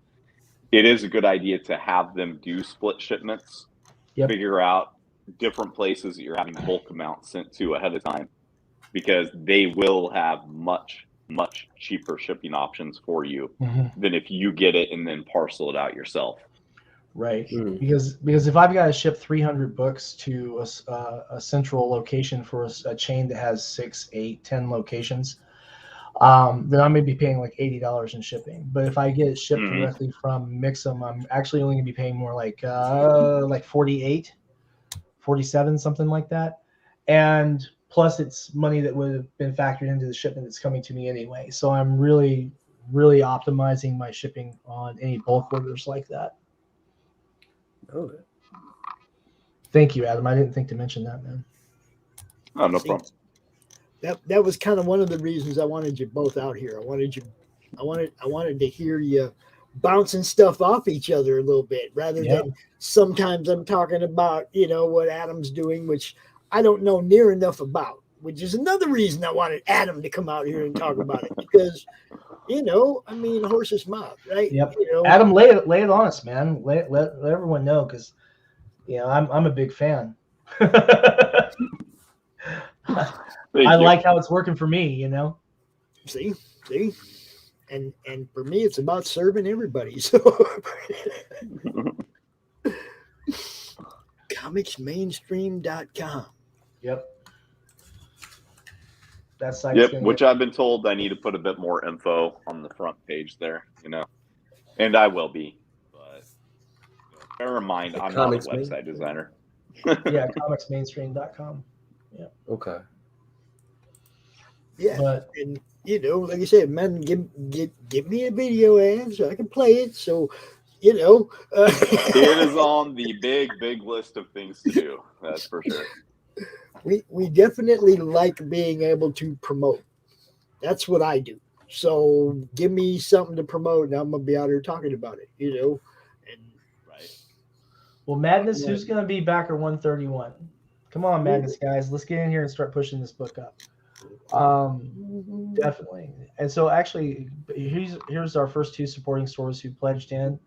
[SPEAKER 14] it is a good idea to have them do split shipments.
[SPEAKER 13] Yep.
[SPEAKER 14] Figure out different places that you're having bulk amounts sent to ahead of time, because they will have much cheaper shipping options for you than if you get it and then parcel it out yourself.
[SPEAKER 13] Right. Because if I've got to ship 300 books to a central location for a chain that has 6, 8, 10 locations, then I'm going to be paying like $80 in shipping. But if I get it shipped directly from Mix'em, I'm actually only going to be paying more like 48, 47, something like that. And plus, it's money that would have been factored into the shipment that's coming to me anyway. So I'm really, really optimizing my shipping on any bulk orders like that.
[SPEAKER 12] Okay.
[SPEAKER 13] Thank you, Adam. I didn't think to mention that, man.
[SPEAKER 14] Oh, no problem.
[SPEAKER 4] That was kind of one of the reasons I wanted you both out here. I wanted to hear you bouncing stuff off each other a little bit, rather than sometimes I'm talking about, what Adam's doing, which I don't know near enough about, which is another reason I wanted Adam to come out here and talk about it, because, horse's mouth, right?
[SPEAKER 13] Yep. Adam, lay it on us, man. Let everyone know, because, I'm a big fan. I like how it's working for me,
[SPEAKER 4] See, and for me, it's about serving everybody. So, comicsmainstream.com.
[SPEAKER 13] Yep. That's
[SPEAKER 14] which I've been told I need to put a bit more info on the front page there, and I will be. But bear in mind, I'm not a website designer.
[SPEAKER 13] Yeah, comicsmainstream.com. Yeah.
[SPEAKER 12] Okay.
[SPEAKER 4] Yeah, and like I said, man, give me a video ad so I can play it. So,
[SPEAKER 14] it is on the big list of things to do. That's for sure.
[SPEAKER 4] We definitely like being able to promote. That's what I do. So give me something to promote, and I'm gonna be out here talking about it. And
[SPEAKER 14] right.
[SPEAKER 13] Well, Madness, who's gonna be backer 131? Come on, Madness guys, let's get in here and start pushing this book up. Definitely. And so actually, here's our first two supporting stores who pledged in.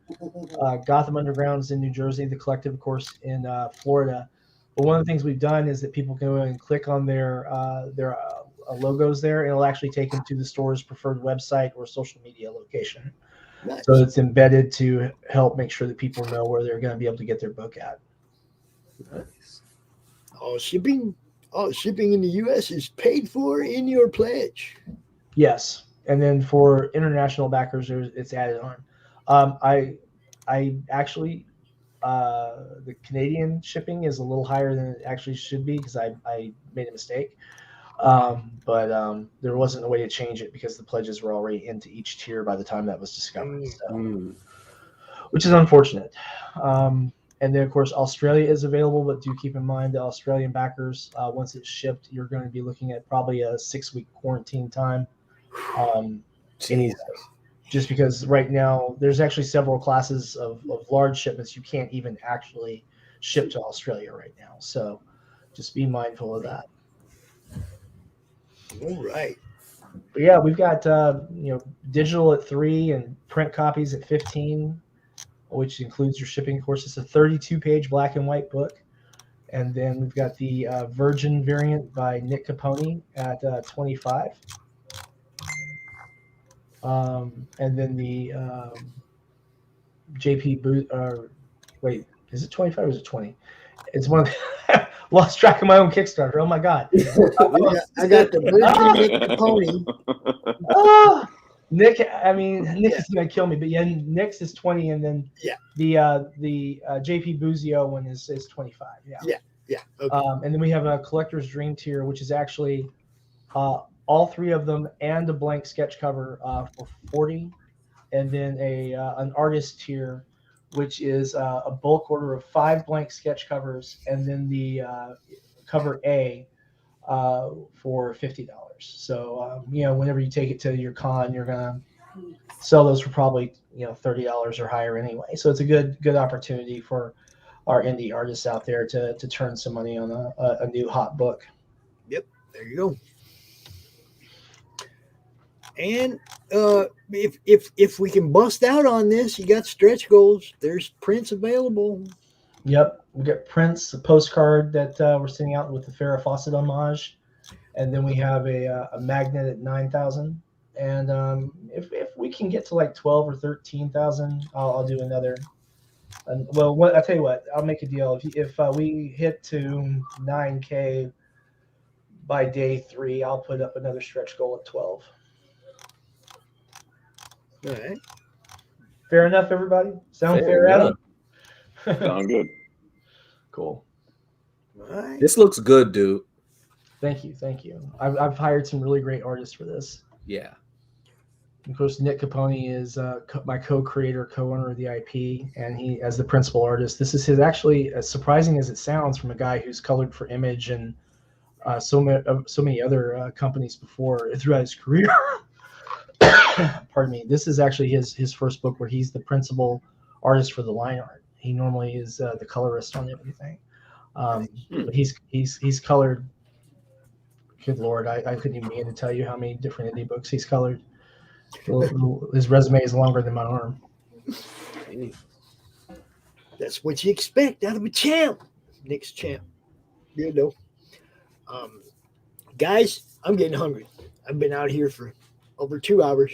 [SPEAKER 13] Gotham Underground's in New Jersey, the Collective, of course, in Florida. But one of the things we've done is that people can go and click on their logos there. It'll actually take them to the store's preferred website or social media location.
[SPEAKER 4] Nice.
[SPEAKER 13] So it's embedded to help make sure that people know where they're going to be able to get their book at.
[SPEAKER 12] Nice.
[SPEAKER 4] All shipping in the U.S. is paid for in your pledge.
[SPEAKER 13] Yes, and then for international backers, it's added on. I actually the Canadian shipping is a little higher than it actually should be because I made a mistake. But there wasn't a way to change it because the pledges were already into each tier by the time that was discovered. So, which is unfortunate. And then, of course, Australia is available, but do keep in mind the Australian backers, once it's shipped, you're going to be looking at probably a 6-week quarantine time. Anyway, just because right now there's actually several classes of large shipments you can't even actually ship to Australia right now. So just be mindful of that.
[SPEAKER 4] All right.
[SPEAKER 13] But yeah, we've got digital at 3 and print copies at 15, which includes your shipping. Of course, it's a 32-page black and white book. And then we've got the Virgin variant by Nick Capone at 25. And then the JP Booth, wait, is it 25 or is it 20? It's one of the, lost track of my own Kickstarter. Oh my God.
[SPEAKER 4] I got the Virgin Nick Capone.
[SPEAKER 13] Nick, I mean, Nick is going to kill me, but yeah, Nick's is 20, and then the JP Buzio one is 25. Yeah.
[SPEAKER 4] Okay.
[SPEAKER 13] And then we have a collector's dream tier, which is actually all 3 of them and a blank sketch cover for 40, and then an artist tier, which is a bulk order of 5 blank sketch covers, and then the cover A for $50. So whenever you take it to your con, you're gonna sell those for probably $30 or higher anyway. So it's a good opportunity for our indie artists out there to turn some money on a new hot book.
[SPEAKER 4] Yep, there you go. And if we can bust out on this, you got stretch goals. There's prints available.
[SPEAKER 13] Yep, we got prints, a postcard that we're sending out with the Farrah Fawcett homage, and then we have a magnet at 9,000. And if we can get to like 12 or 13,000, I'll do another. Well, I tell you what, I'll make a deal. If we hit to 9K by day 3, I'll put up another stretch goal at 12.
[SPEAKER 4] All right.
[SPEAKER 13] Fair enough, everybody? Sound fair, Adam?
[SPEAKER 14] Sound good.
[SPEAKER 13] Cool.
[SPEAKER 4] All right.
[SPEAKER 12] This looks good, dude.
[SPEAKER 13] Thank you. I've hired some really great artists for this.
[SPEAKER 12] Yeah.
[SPEAKER 13] Of course, Nick Capone is my co-creator, co-owner of the IP, and he, as the principal artist, this is his, actually, as surprising as it sounds from a guy who's colored for Image and so many other companies before throughout his career. Pardon me. This is actually his first book where he's the principal artist for the line art. He normally is the colorist on everything. But he's colored. Good Lord, I couldn't even begin to tell you how many different indie books he's colored. His resume is longer than my arm.
[SPEAKER 4] That's what you expect out of a champ. Nick's champ. You know. Guys, I'm getting hungry. I've been out here for over 2 hours.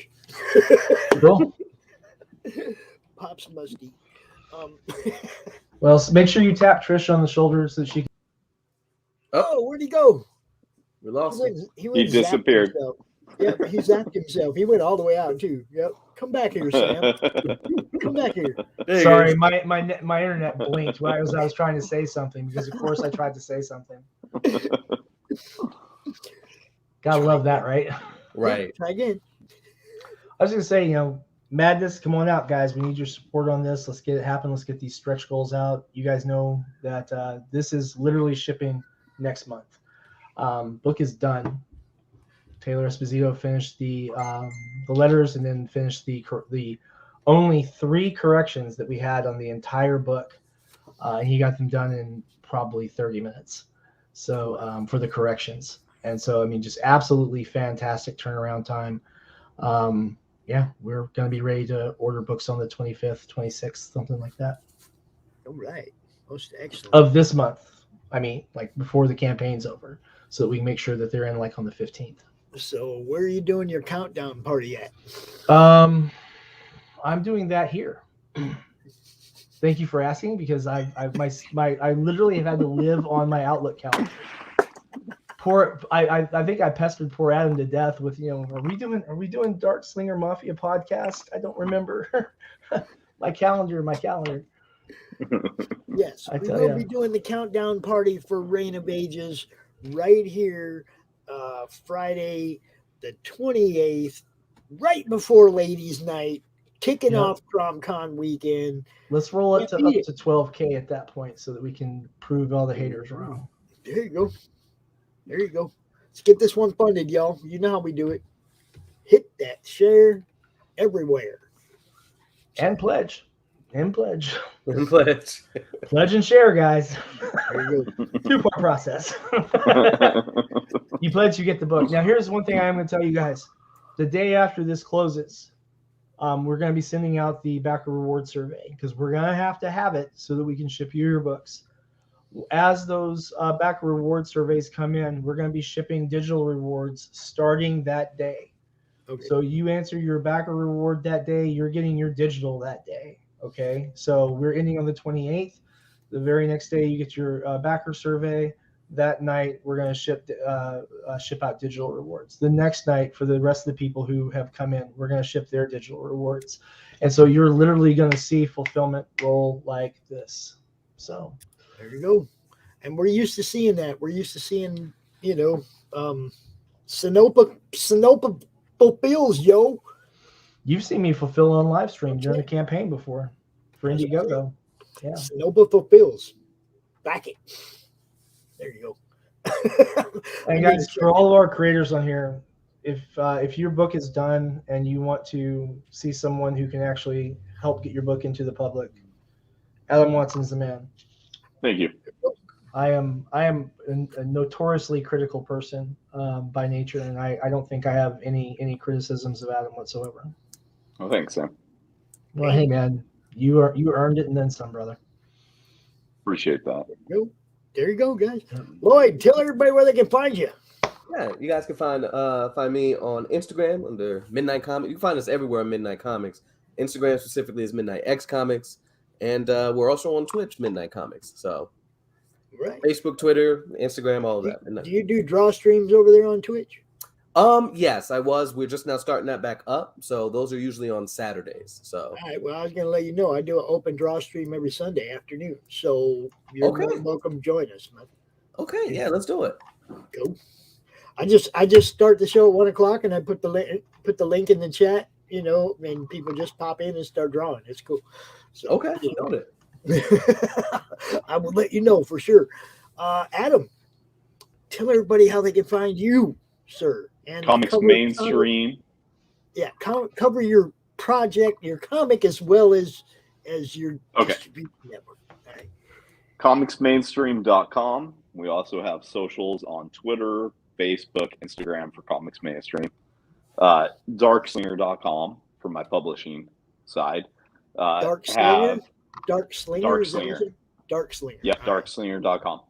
[SPEAKER 13] Cool.
[SPEAKER 4] Pops musty.
[SPEAKER 13] Well, make sure you tap Trish on the shoulder so that she can.
[SPEAKER 4] Oh, where'd he go?
[SPEAKER 12] We lost him.
[SPEAKER 4] He
[SPEAKER 14] disappeared.
[SPEAKER 4] Yep, he zapped himself. He went all the way out too. Yep. Come back here, Sam. Come back here.
[SPEAKER 13] Sorry, my internet blinked as I was trying to say something, because of course I tried to say something. Gotta love that, right?
[SPEAKER 12] Right.
[SPEAKER 4] Try again.
[SPEAKER 13] I was gonna say, Madness, come on out, guys. We need your support on this. Let's get it happen. Let's get these stretch goals out. You guys know that this is literally shipping next month. Book is done. Taylor Esposito finished the letters and then finished the only 3 corrections that we had on the entire book. He got them done in probably 30 minutes. So for the corrections. And so, I mean, just absolutely fantastic turnaround time. Yeah, we're going to be ready to order books on the 25th, 26th, something like that.
[SPEAKER 4] All right. Most excellent.
[SPEAKER 13] Of this month. I mean, like before the campaign's over, so that we can make sure that they're in like on the 15th.
[SPEAKER 4] So where are you doing your countdown party at?
[SPEAKER 13] I'm doing that here. Thank you for asking, because I literally have had to live on my Outlook calendar. I think I pestered poor Adam to death with, are we doing Dark Slinger Mafia podcast? I don't remember. my calendar.
[SPEAKER 4] Yes, we will be doing the countdown party for Reign of Ages right here, Friday the 28th, right before Ladies' Night, kicking off CRoM weekend.
[SPEAKER 13] Let's roll it up to 12K at that point so that we can prove all the haters wrong.
[SPEAKER 4] There you go. Let's get this one funded, y'all. You know how we do it. Hit that share everywhere.
[SPEAKER 13] And pledge. Pledge and share, guys.
[SPEAKER 4] There you go.
[SPEAKER 13] 2-part process. You pledge, you get the book. Now, here's one thing I am going to tell you guys. The day after this closes, we're going to be sending out the backer reward survey, because we're going to have it so that we can ship you your books. As those backer reward surveys come in, we're going to be shipping digital rewards starting that day. Okay. So you answer your backer reward that day, you're getting your digital that day. Okay, so we're ending on the 28th. The very next day, you get your backer survey. That night, we're going to ship out digital rewards. The next night, for the rest of the people who have come in, we're going to ship their digital rewards. And so you're literally going to see fulfillment roll like this. So
[SPEAKER 4] there you go. And we're used to seeing that. We're used to seeing, Sinopa fulfills, yo.
[SPEAKER 13] You've seen me fulfill on live stream during the campaign before for Indiegogo. Yeah.
[SPEAKER 4] Sinopa fulfills. Back it. There you go.
[SPEAKER 13] And guys, for all of our creators on here, if your book is done and you want to see someone who can actually help get your book into the public, Adam Watson's the man.
[SPEAKER 14] Thank you.
[SPEAKER 13] I am a notoriously critical person by nature, and I don't think I have any criticisms of Adam whatsoever.
[SPEAKER 14] Oh, thanks, Sam.
[SPEAKER 13] Well, hey man, you earned it and then some, brother.
[SPEAKER 14] Appreciate that.
[SPEAKER 4] There you go, guys. Lloyd, tell everybody where they can find you.
[SPEAKER 12] Yeah, you guys can find me on Instagram under Midnight Comics. You can find us everywhere on Midnight Comics. Instagram specifically is Midnight X Comics, and we're also on Twitch, Midnight Comics. So,
[SPEAKER 4] right.
[SPEAKER 12] Facebook, Twitter, Instagram, all of that.
[SPEAKER 4] Do you do draw streams over there on Twitch?
[SPEAKER 12] Yes, I was. We're just now starting that back up. So those are usually on Saturdays. So
[SPEAKER 4] all right. Well, I was going to let you know I do an open draw stream every Sunday afternoon. So you're welcome to join us, man.
[SPEAKER 12] Okay. Yeah, let's do it.
[SPEAKER 4] Go. I just start the show at 1:00 and I put the link in the chat, and people just pop in and start drawing. It's cool. So
[SPEAKER 12] okay, got
[SPEAKER 4] it. I will let you know for sure. Adam, tell everybody how they can find you, sir. And
[SPEAKER 14] Comics Mainstream.
[SPEAKER 4] Cover your project, your comic, as well as your distribution network. All right.
[SPEAKER 14] ComicsMainstream.com. We also have socials on Twitter, Facebook, Instagram for Comics Mainstream. Darkslinger.com for my publishing side.
[SPEAKER 4] Darkslinger?
[SPEAKER 14] Darkslinger.
[SPEAKER 4] Darkslinger.
[SPEAKER 14] Yep, Darkslinger.com.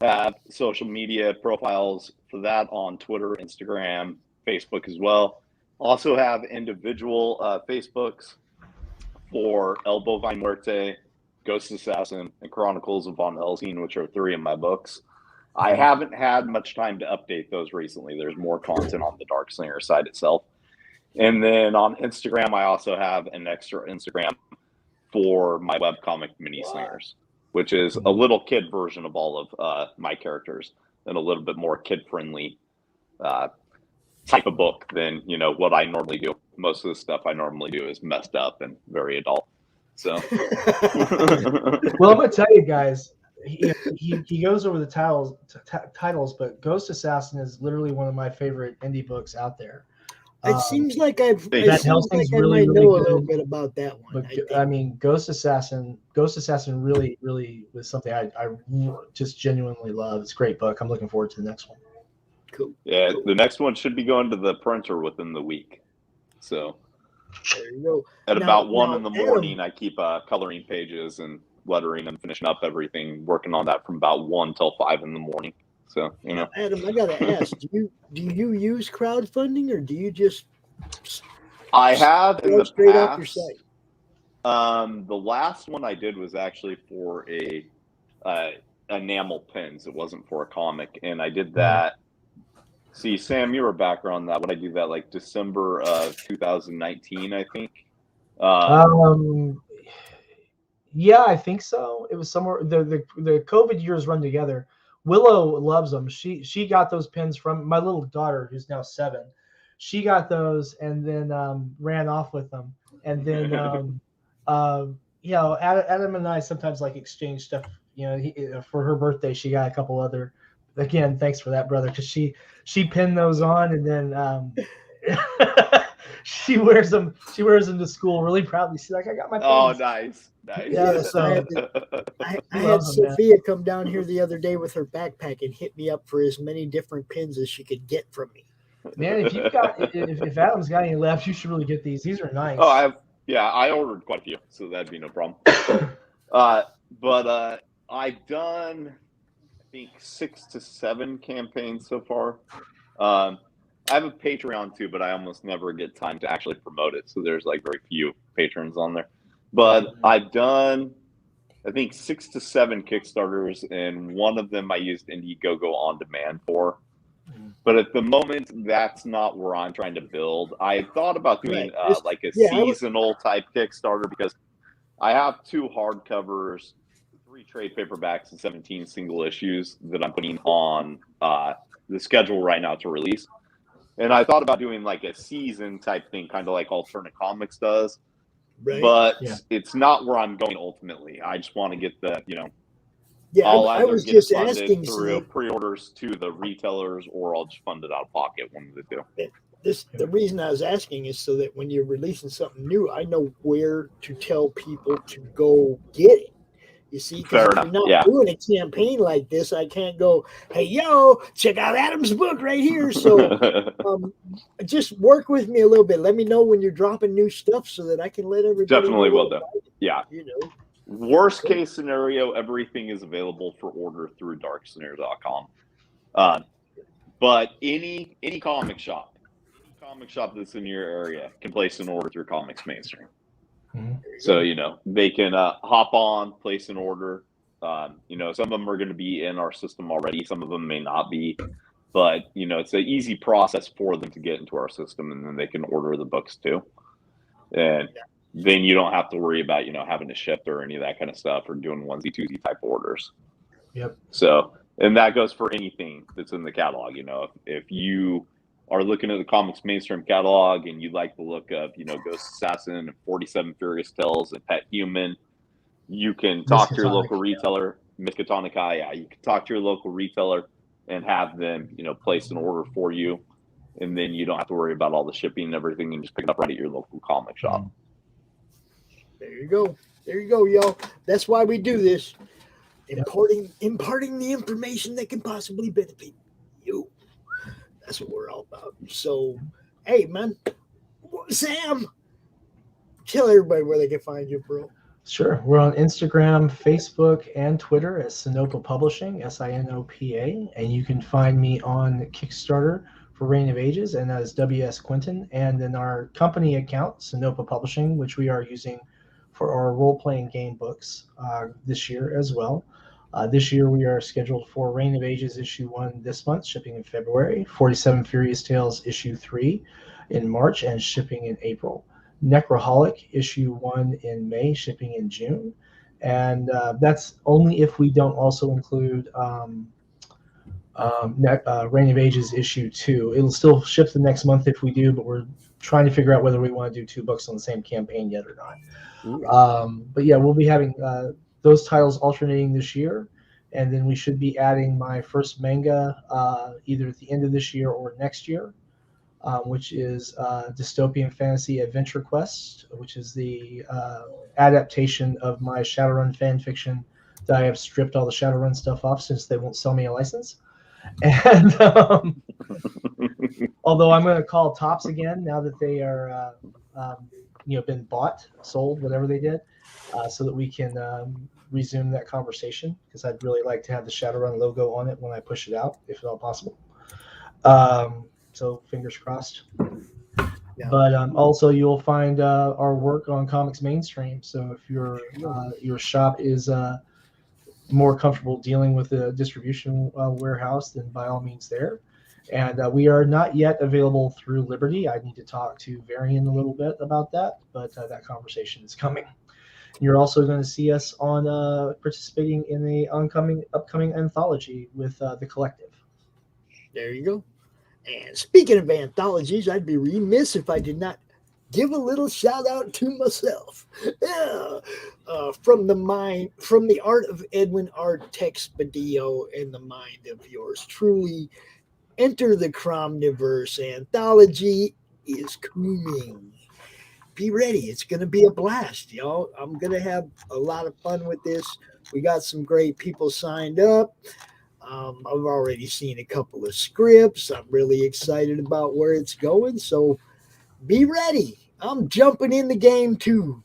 [SPEAKER 14] Have social media profiles for that on Twitter, Instagram, Facebook as well. Also have individual Facebooks for El Bovine Muerte, Ghost Assassin, and Chronicles of Von Helsing, which are 3 of my books. I haven't had much time to update those recently. There's more content on the Darkslinger side itself. And then on Instagram, I also have an extra Instagram for my webcomic Mini Slingers, which is a little kid version of all of my characters and a little bit more kid-friendly type of book than, what I normally do. Most of the stuff I normally do is messed up and very adult. So,
[SPEAKER 13] well, I'm going to tell you guys, he goes over the titles, but Ghost Assassin is literally one of my favorite indie books out there.
[SPEAKER 4] It seems like I might
[SPEAKER 13] really
[SPEAKER 4] know a little bit about that one.
[SPEAKER 13] But I mean, Ghost Assassin really, really was something I just genuinely love. It's a great book. I'm looking forward to the next one.
[SPEAKER 4] Cool.
[SPEAKER 14] Yeah, the next one should be going to the printer within the week. So
[SPEAKER 4] there you go.
[SPEAKER 14] At about 1 in the morning, I keep coloring pages and lettering and finishing up everything, working on that from about 1 till 5 in the morning. So, you know.
[SPEAKER 4] Adam, I gotta ask, do you use crowdfunding, or do you just
[SPEAKER 14] I have in the
[SPEAKER 4] straight off your
[SPEAKER 14] past.
[SPEAKER 4] site?
[SPEAKER 14] The last one I did was actually for a enamel pins. It wasn't for a comic, and I did that. See, Sam, you were back on that. When I do that, like December of 2019, I think.
[SPEAKER 13] Yeah, I think so. It was somewhere. The COVID years run together. Willow loves them. She got those pins from my little daughter, who's now 7. She got those and then ran off with them. And then you know, Adam and I sometimes like exchange stuff. You know, for her birthday, she got a couple other. Again, thanks for that, brother, because she pinned those on and then she wears them to school really proudly. She's like, I got my pins.
[SPEAKER 14] Oh, nice.
[SPEAKER 4] Yeah, so I had Sophia come down here the other day with her backpack and hit me up for as many different pins as she could get from me.
[SPEAKER 13] Man, if Adam's got any left, you should really get these. These are nice.
[SPEAKER 14] Oh, I ordered quite a few, so that'd be no problem. But I've done, I think, 6 to 7 campaigns so far. I have a Patreon too, but I almost never get time to actually promote it. So there's like very few patrons on there. But I've done, I think, 6 to 7 Kickstarters, and one of them I used Indiegogo on demand for. But at the moment, that's not where I'm trying to build. I thought about doing like a seasonal type Kickstarter, because I have 2 hardcovers, 3 trade paperbacks, and 17 single issues that I'm putting on the schedule right now to release. And I thought about doing like a season type thing, kind of like Alternate Comics does. Right. But it's not where I'm going ultimately. I just want to get the, you know, I'll either get it funded through pre-orders to the retailers, or I'll just fund it out of pocket, one of the two.
[SPEAKER 4] The reason I was asking is so that when you're releasing something new, I know where to tell people to go get it. You see, because if you're not doing a campaign like this, I can't go, hey, yo, check out Adam's book right here. So just work with me a little bit. Let me know when you're dropping new stuff so that I can let everybody
[SPEAKER 14] Definitely
[SPEAKER 4] know.
[SPEAKER 14] Will do. Yeah.
[SPEAKER 4] You know.
[SPEAKER 14] Worst case scenario, everything is available for order through darksnare.com. But any comic shop that's in your area can place an order through Comics Mainstream. So, you know, they can hop on, place an order. You know, some of them are going to be in our system already. Some of them may not be. But, you know, it's an easy process for them to get into our system, and then they can order the books too. And then you don't have to worry about, you know, having to ship or any of that kind of stuff, or doing onesie-twosie type orders.
[SPEAKER 13] Yep.
[SPEAKER 14] So, and that goes for anything that's in the catalog. You know, if you are looking at the Comics Mainstream catalog and you like the look of, you know, Ghost Assassin and 47 Furious Tales and Pet Human, you can talk to your local retailer, Miskatonic Eye. Yeah, you can talk to your local retailer and have them, you know, place an order for you. And then you don't have to worry about all the shipping and everything, and just pick it up right at your local comic shop.
[SPEAKER 4] There you go. There you go, y'all. That's why we do this. Imparting the information that can possibly benefit you. That's what we're all about. So, hey, man, Sam, tell everybody where they can find you, bro.
[SPEAKER 13] Sure. We're on Instagram, Facebook, and Twitter as Sinopa Publishing, Sinopa, and you can find me on Kickstarter for Reign of Ages, and that is WS Quinton, and then our company account, Sinopa Publishing, which we are using for our role-playing game books this year as well. This year we are scheduled for Reign of Ages issue 1 this month, shipping in February, 47 Furious Tales issue 3 in March, and shipping in April. Necroholic issue 1 in May, shipping in June. And that's only if we don't also include Reign of Ages issue 2. It'll still ship the next month if we do, but we're trying to figure out whether we want to do 2 books on the same campaign yet or not. But yeah, we'll be having those titles alternating this year, and then we should be adding my first manga either at the end of this year or next year, which is Dystopian Fantasy Adventure Quest, which is the adaptation of my Shadowrun fan fiction that I have stripped all the Shadowrun stuff off since they won't sell me a license. And although I'm going to call Tops again now that they are been bought, sold, whatever they did, so that we can resume that conversation because I'd really like to have the Shadowrun logo on it when I push it out, if at all possible. So fingers crossed.
[SPEAKER 4] Yeah.
[SPEAKER 13] But also you'll find our work on Comics Mainstream. So if your shop is more comfortable dealing with a distribution warehouse, then by all means there. And we are not yet available through Liberty. I need to talk to Varian a little bit about that, but that conversation is coming. You're also going to see us on participating in the upcoming anthology with the Collective.
[SPEAKER 4] There you go. And speaking of anthologies, I'd be remiss if I did not give a little shout out to myself. Yeah. From the art of Edwin R. Texpedio and the mind of yours truly, Enter the CRoMniverse anthology is COOMING. Be ready. It's going to be a blast, y'all. I'm going to have a lot of fun with this. We got some great people signed up. I've already seen a couple of scripts. I'm really excited about where it's going. So be ready. I'm jumping in the game too.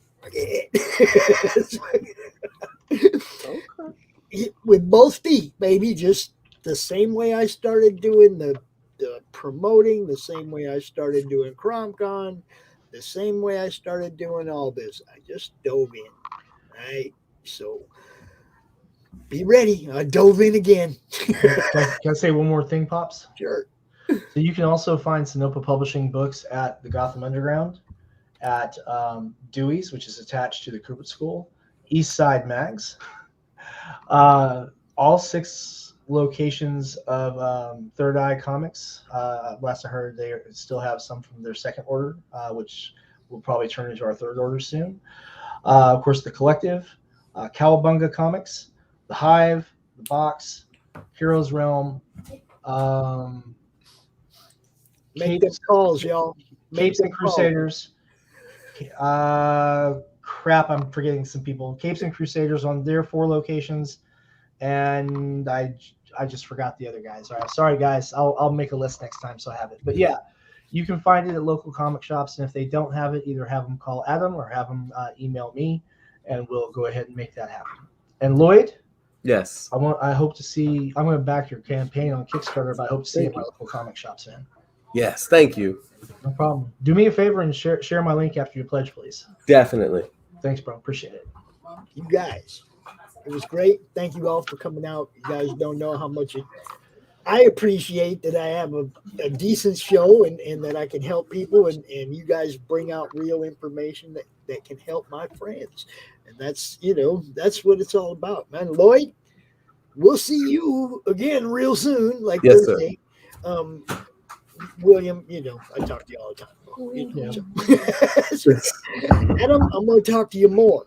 [SPEAKER 4] With both feet, baby. Just the same way I started doing the promoting, the same way I started doing CromCon, the same way I started doing all this. I just dove in, right? So be ready. I dove in again.
[SPEAKER 13] Can I say one more thing, Pops?
[SPEAKER 4] Sure.
[SPEAKER 13] So you can also find Sanopa Publishing books at the Gotham Underground, at Dewey's, which is attached to the Cooper School, East Side Mags. All 6 locations of Third Eye Comics. Last I heard, they still have some from their second order, which will probably turn into our third order soon. Of course, the Collective, Cowabunga Comics, the Hive, the Box, Heroes Realm.
[SPEAKER 4] Make them calls, y'all.
[SPEAKER 13] Capes and Crusaders. Crap, I'm forgetting some people. Capes and Crusaders on their 4 locations, and I just forgot the other guys. All right, sorry guys. I'll make a list next time so I have it. But yeah, you can find it at local comic shops, and if they don't have it, either have them call Adam or have them email me, and we'll go ahead and make that happen. And Lloyd,
[SPEAKER 12] yes,
[SPEAKER 13] I hope to see. I'm going to back your campaign on Kickstarter, but I hope to see it at my local comic shops, man.
[SPEAKER 12] Yes, thank you.
[SPEAKER 13] No problem. Do me a favor and share my link after you pledge, please.
[SPEAKER 12] Definitely.
[SPEAKER 13] Thanks, bro. Appreciate it.
[SPEAKER 4] You guys, it was great. Thank you all for coming out. You guys don't know how much I appreciate that I have a decent show and that I can help people and you guys bring out real information that can help my friends. And that's what it's all about, man. Lloyd, we'll see you again real soon, like
[SPEAKER 12] yes,
[SPEAKER 4] Thursday. William, I talk to you all the time. Adam, I'm going to talk to you more.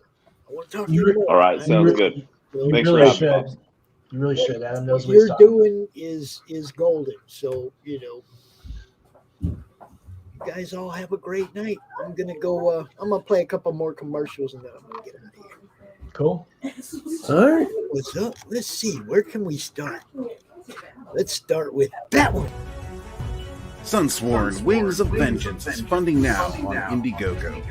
[SPEAKER 4] I want to talk to you more.
[SPEAKER 14] All right, sounds good. Thanks for having me, Pops.
[SPEAKER 13] You really should. Adam knows
[SPEAKER 4] what
[SPEAKER 13] you're
[SPEAKER 4] doing is golden. So, you guys all have a great night. I'm going to go, I'm going to play a couple more commercials and then I'm going to get out of here.
[SPEAKER 13] Cool.
[SPEAKER 12] All right.
[SPEAKER 4] What's up? Let's see. Where can we start? Let's start with that one.
[SPEAKER 15] Sunsworn Wings of Vengeance is funding now on Indiegogo.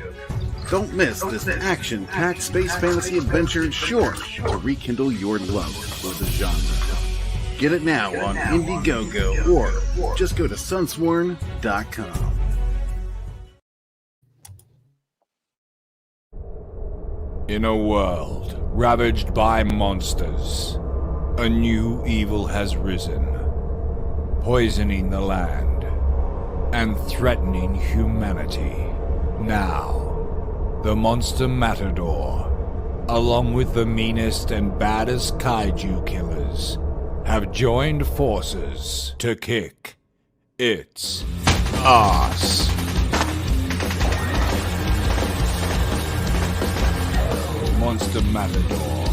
[SPEAKER 15] Don't miss this action-packed space fantasy adventure sure to rekindle your love for the genre. Get it now on Indiegogo or just go to sunsworn.com.
[SPEAKER 16] In a world ravaged by monsters, a new evil has risen, poisoning the land and threatening humanity. Now, the Monster Matador, along with the meanest and baddest kaiju killers, have joined forces to kick its ass. Monster Matador,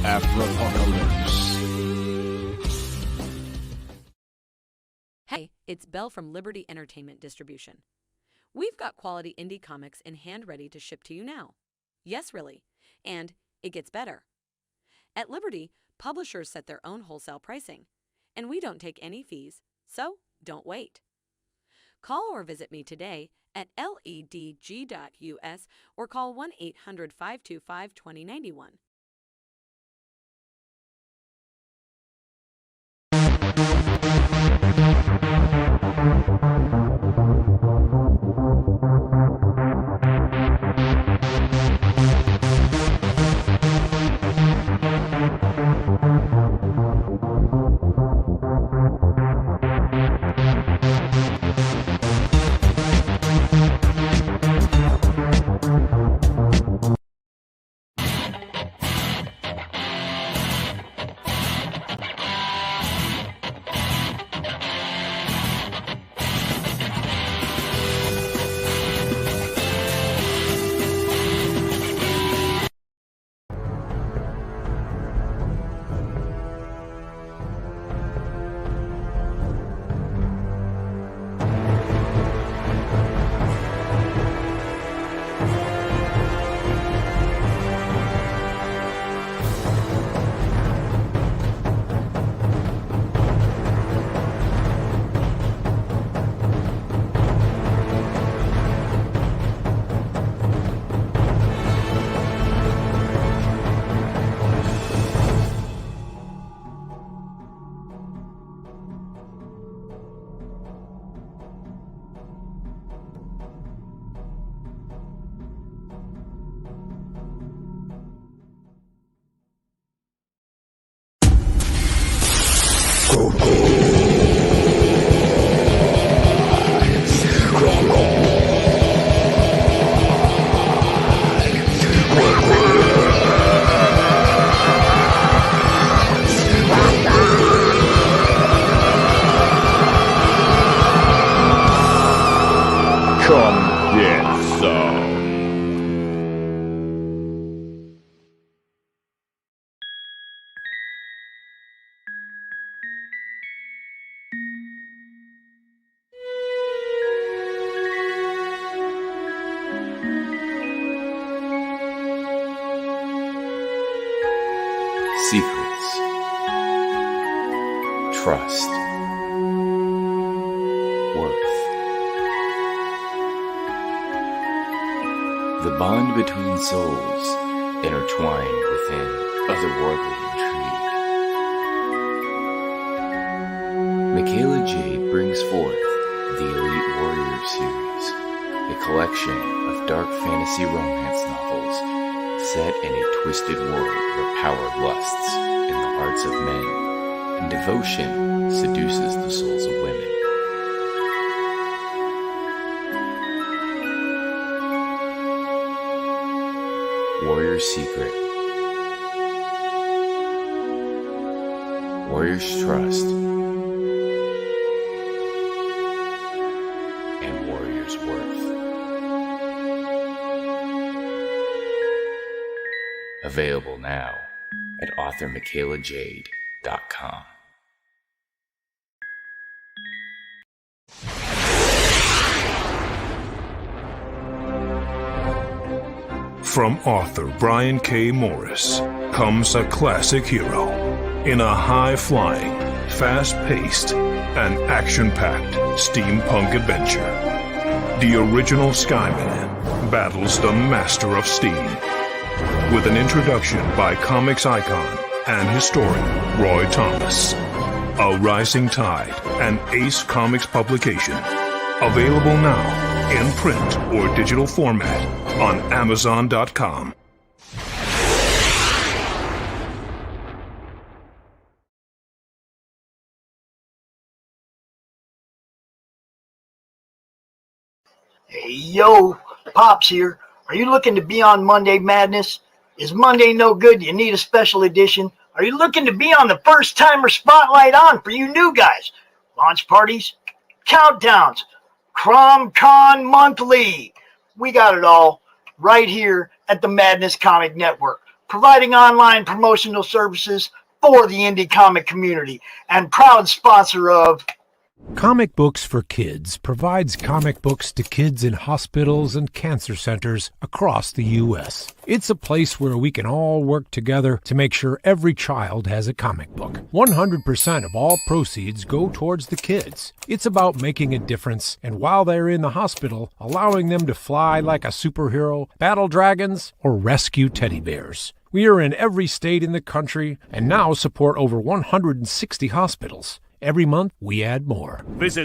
[SPEAKER 16] Afropocalypse.
[SPEAKER 17] Hey, it's Belle from Liberty Entertainment Distribution. We've got quality indie comics in hand ready to ship to you now. Yes, really. And it gets better. At Liberty, publishers set their own wholesale pricing, and we don't take any fees, so don't wait. Call or visit me today at ledg.us or call 1-800-525-2091.
[SPEAKER 16] Come get some.
[SPEAKER 18] Secrets, trust, worth. The bond between souls intertwined within otherworldly intrigue. Michaela Jade brings forth the Elite Warrior series, a collection of dark fantasy romance novels set in a twisted world where power lusts in the hearts of men and devotion seduces the souls of women. Warrior's Secret, Warrior's Trust, and Warrior's Worth. Available now at authormichaelajade.com.
[SPEAKER 19] From author Brian K. Morris comes a classic hero in a high-flying, fast-paced, and action-packed steampunk adventure. The original Skyman battles the Master of Steam with an introduction by comics icon and historian Roy Thomas. A Rising Tide, an Ace Comics publication. Available now in print or digital format on Amazon.com.
[SPEAKER 4] Hey, yo, Pops here. Are you looking to be on Monday Madness? Is Monday no good? You need a special edition? Are you looking to be on the first timer spotlight on for you new guys? Launch parties, countdowns, CRoM Con Monthly. We got it all right here at the Madness Comic Network, providing online promotional services for the indie comic community and proud sponsor of
[SPEAKER 20] Comic Books for Kids provides comic books to kids in hospitals and cancer centers across the U.S. It's a place where we can all work together to make sure every child has a comic book. 100% of all proceeds go towards the kids. It's about making a difference, and while they're in the hospital, allowing them to fly like a superhero, battle dragons, or rescue teddy bears. We are in every state in the country and now support over 160 hospitals. Every month, we add more.
[SPEAKER 21] Visit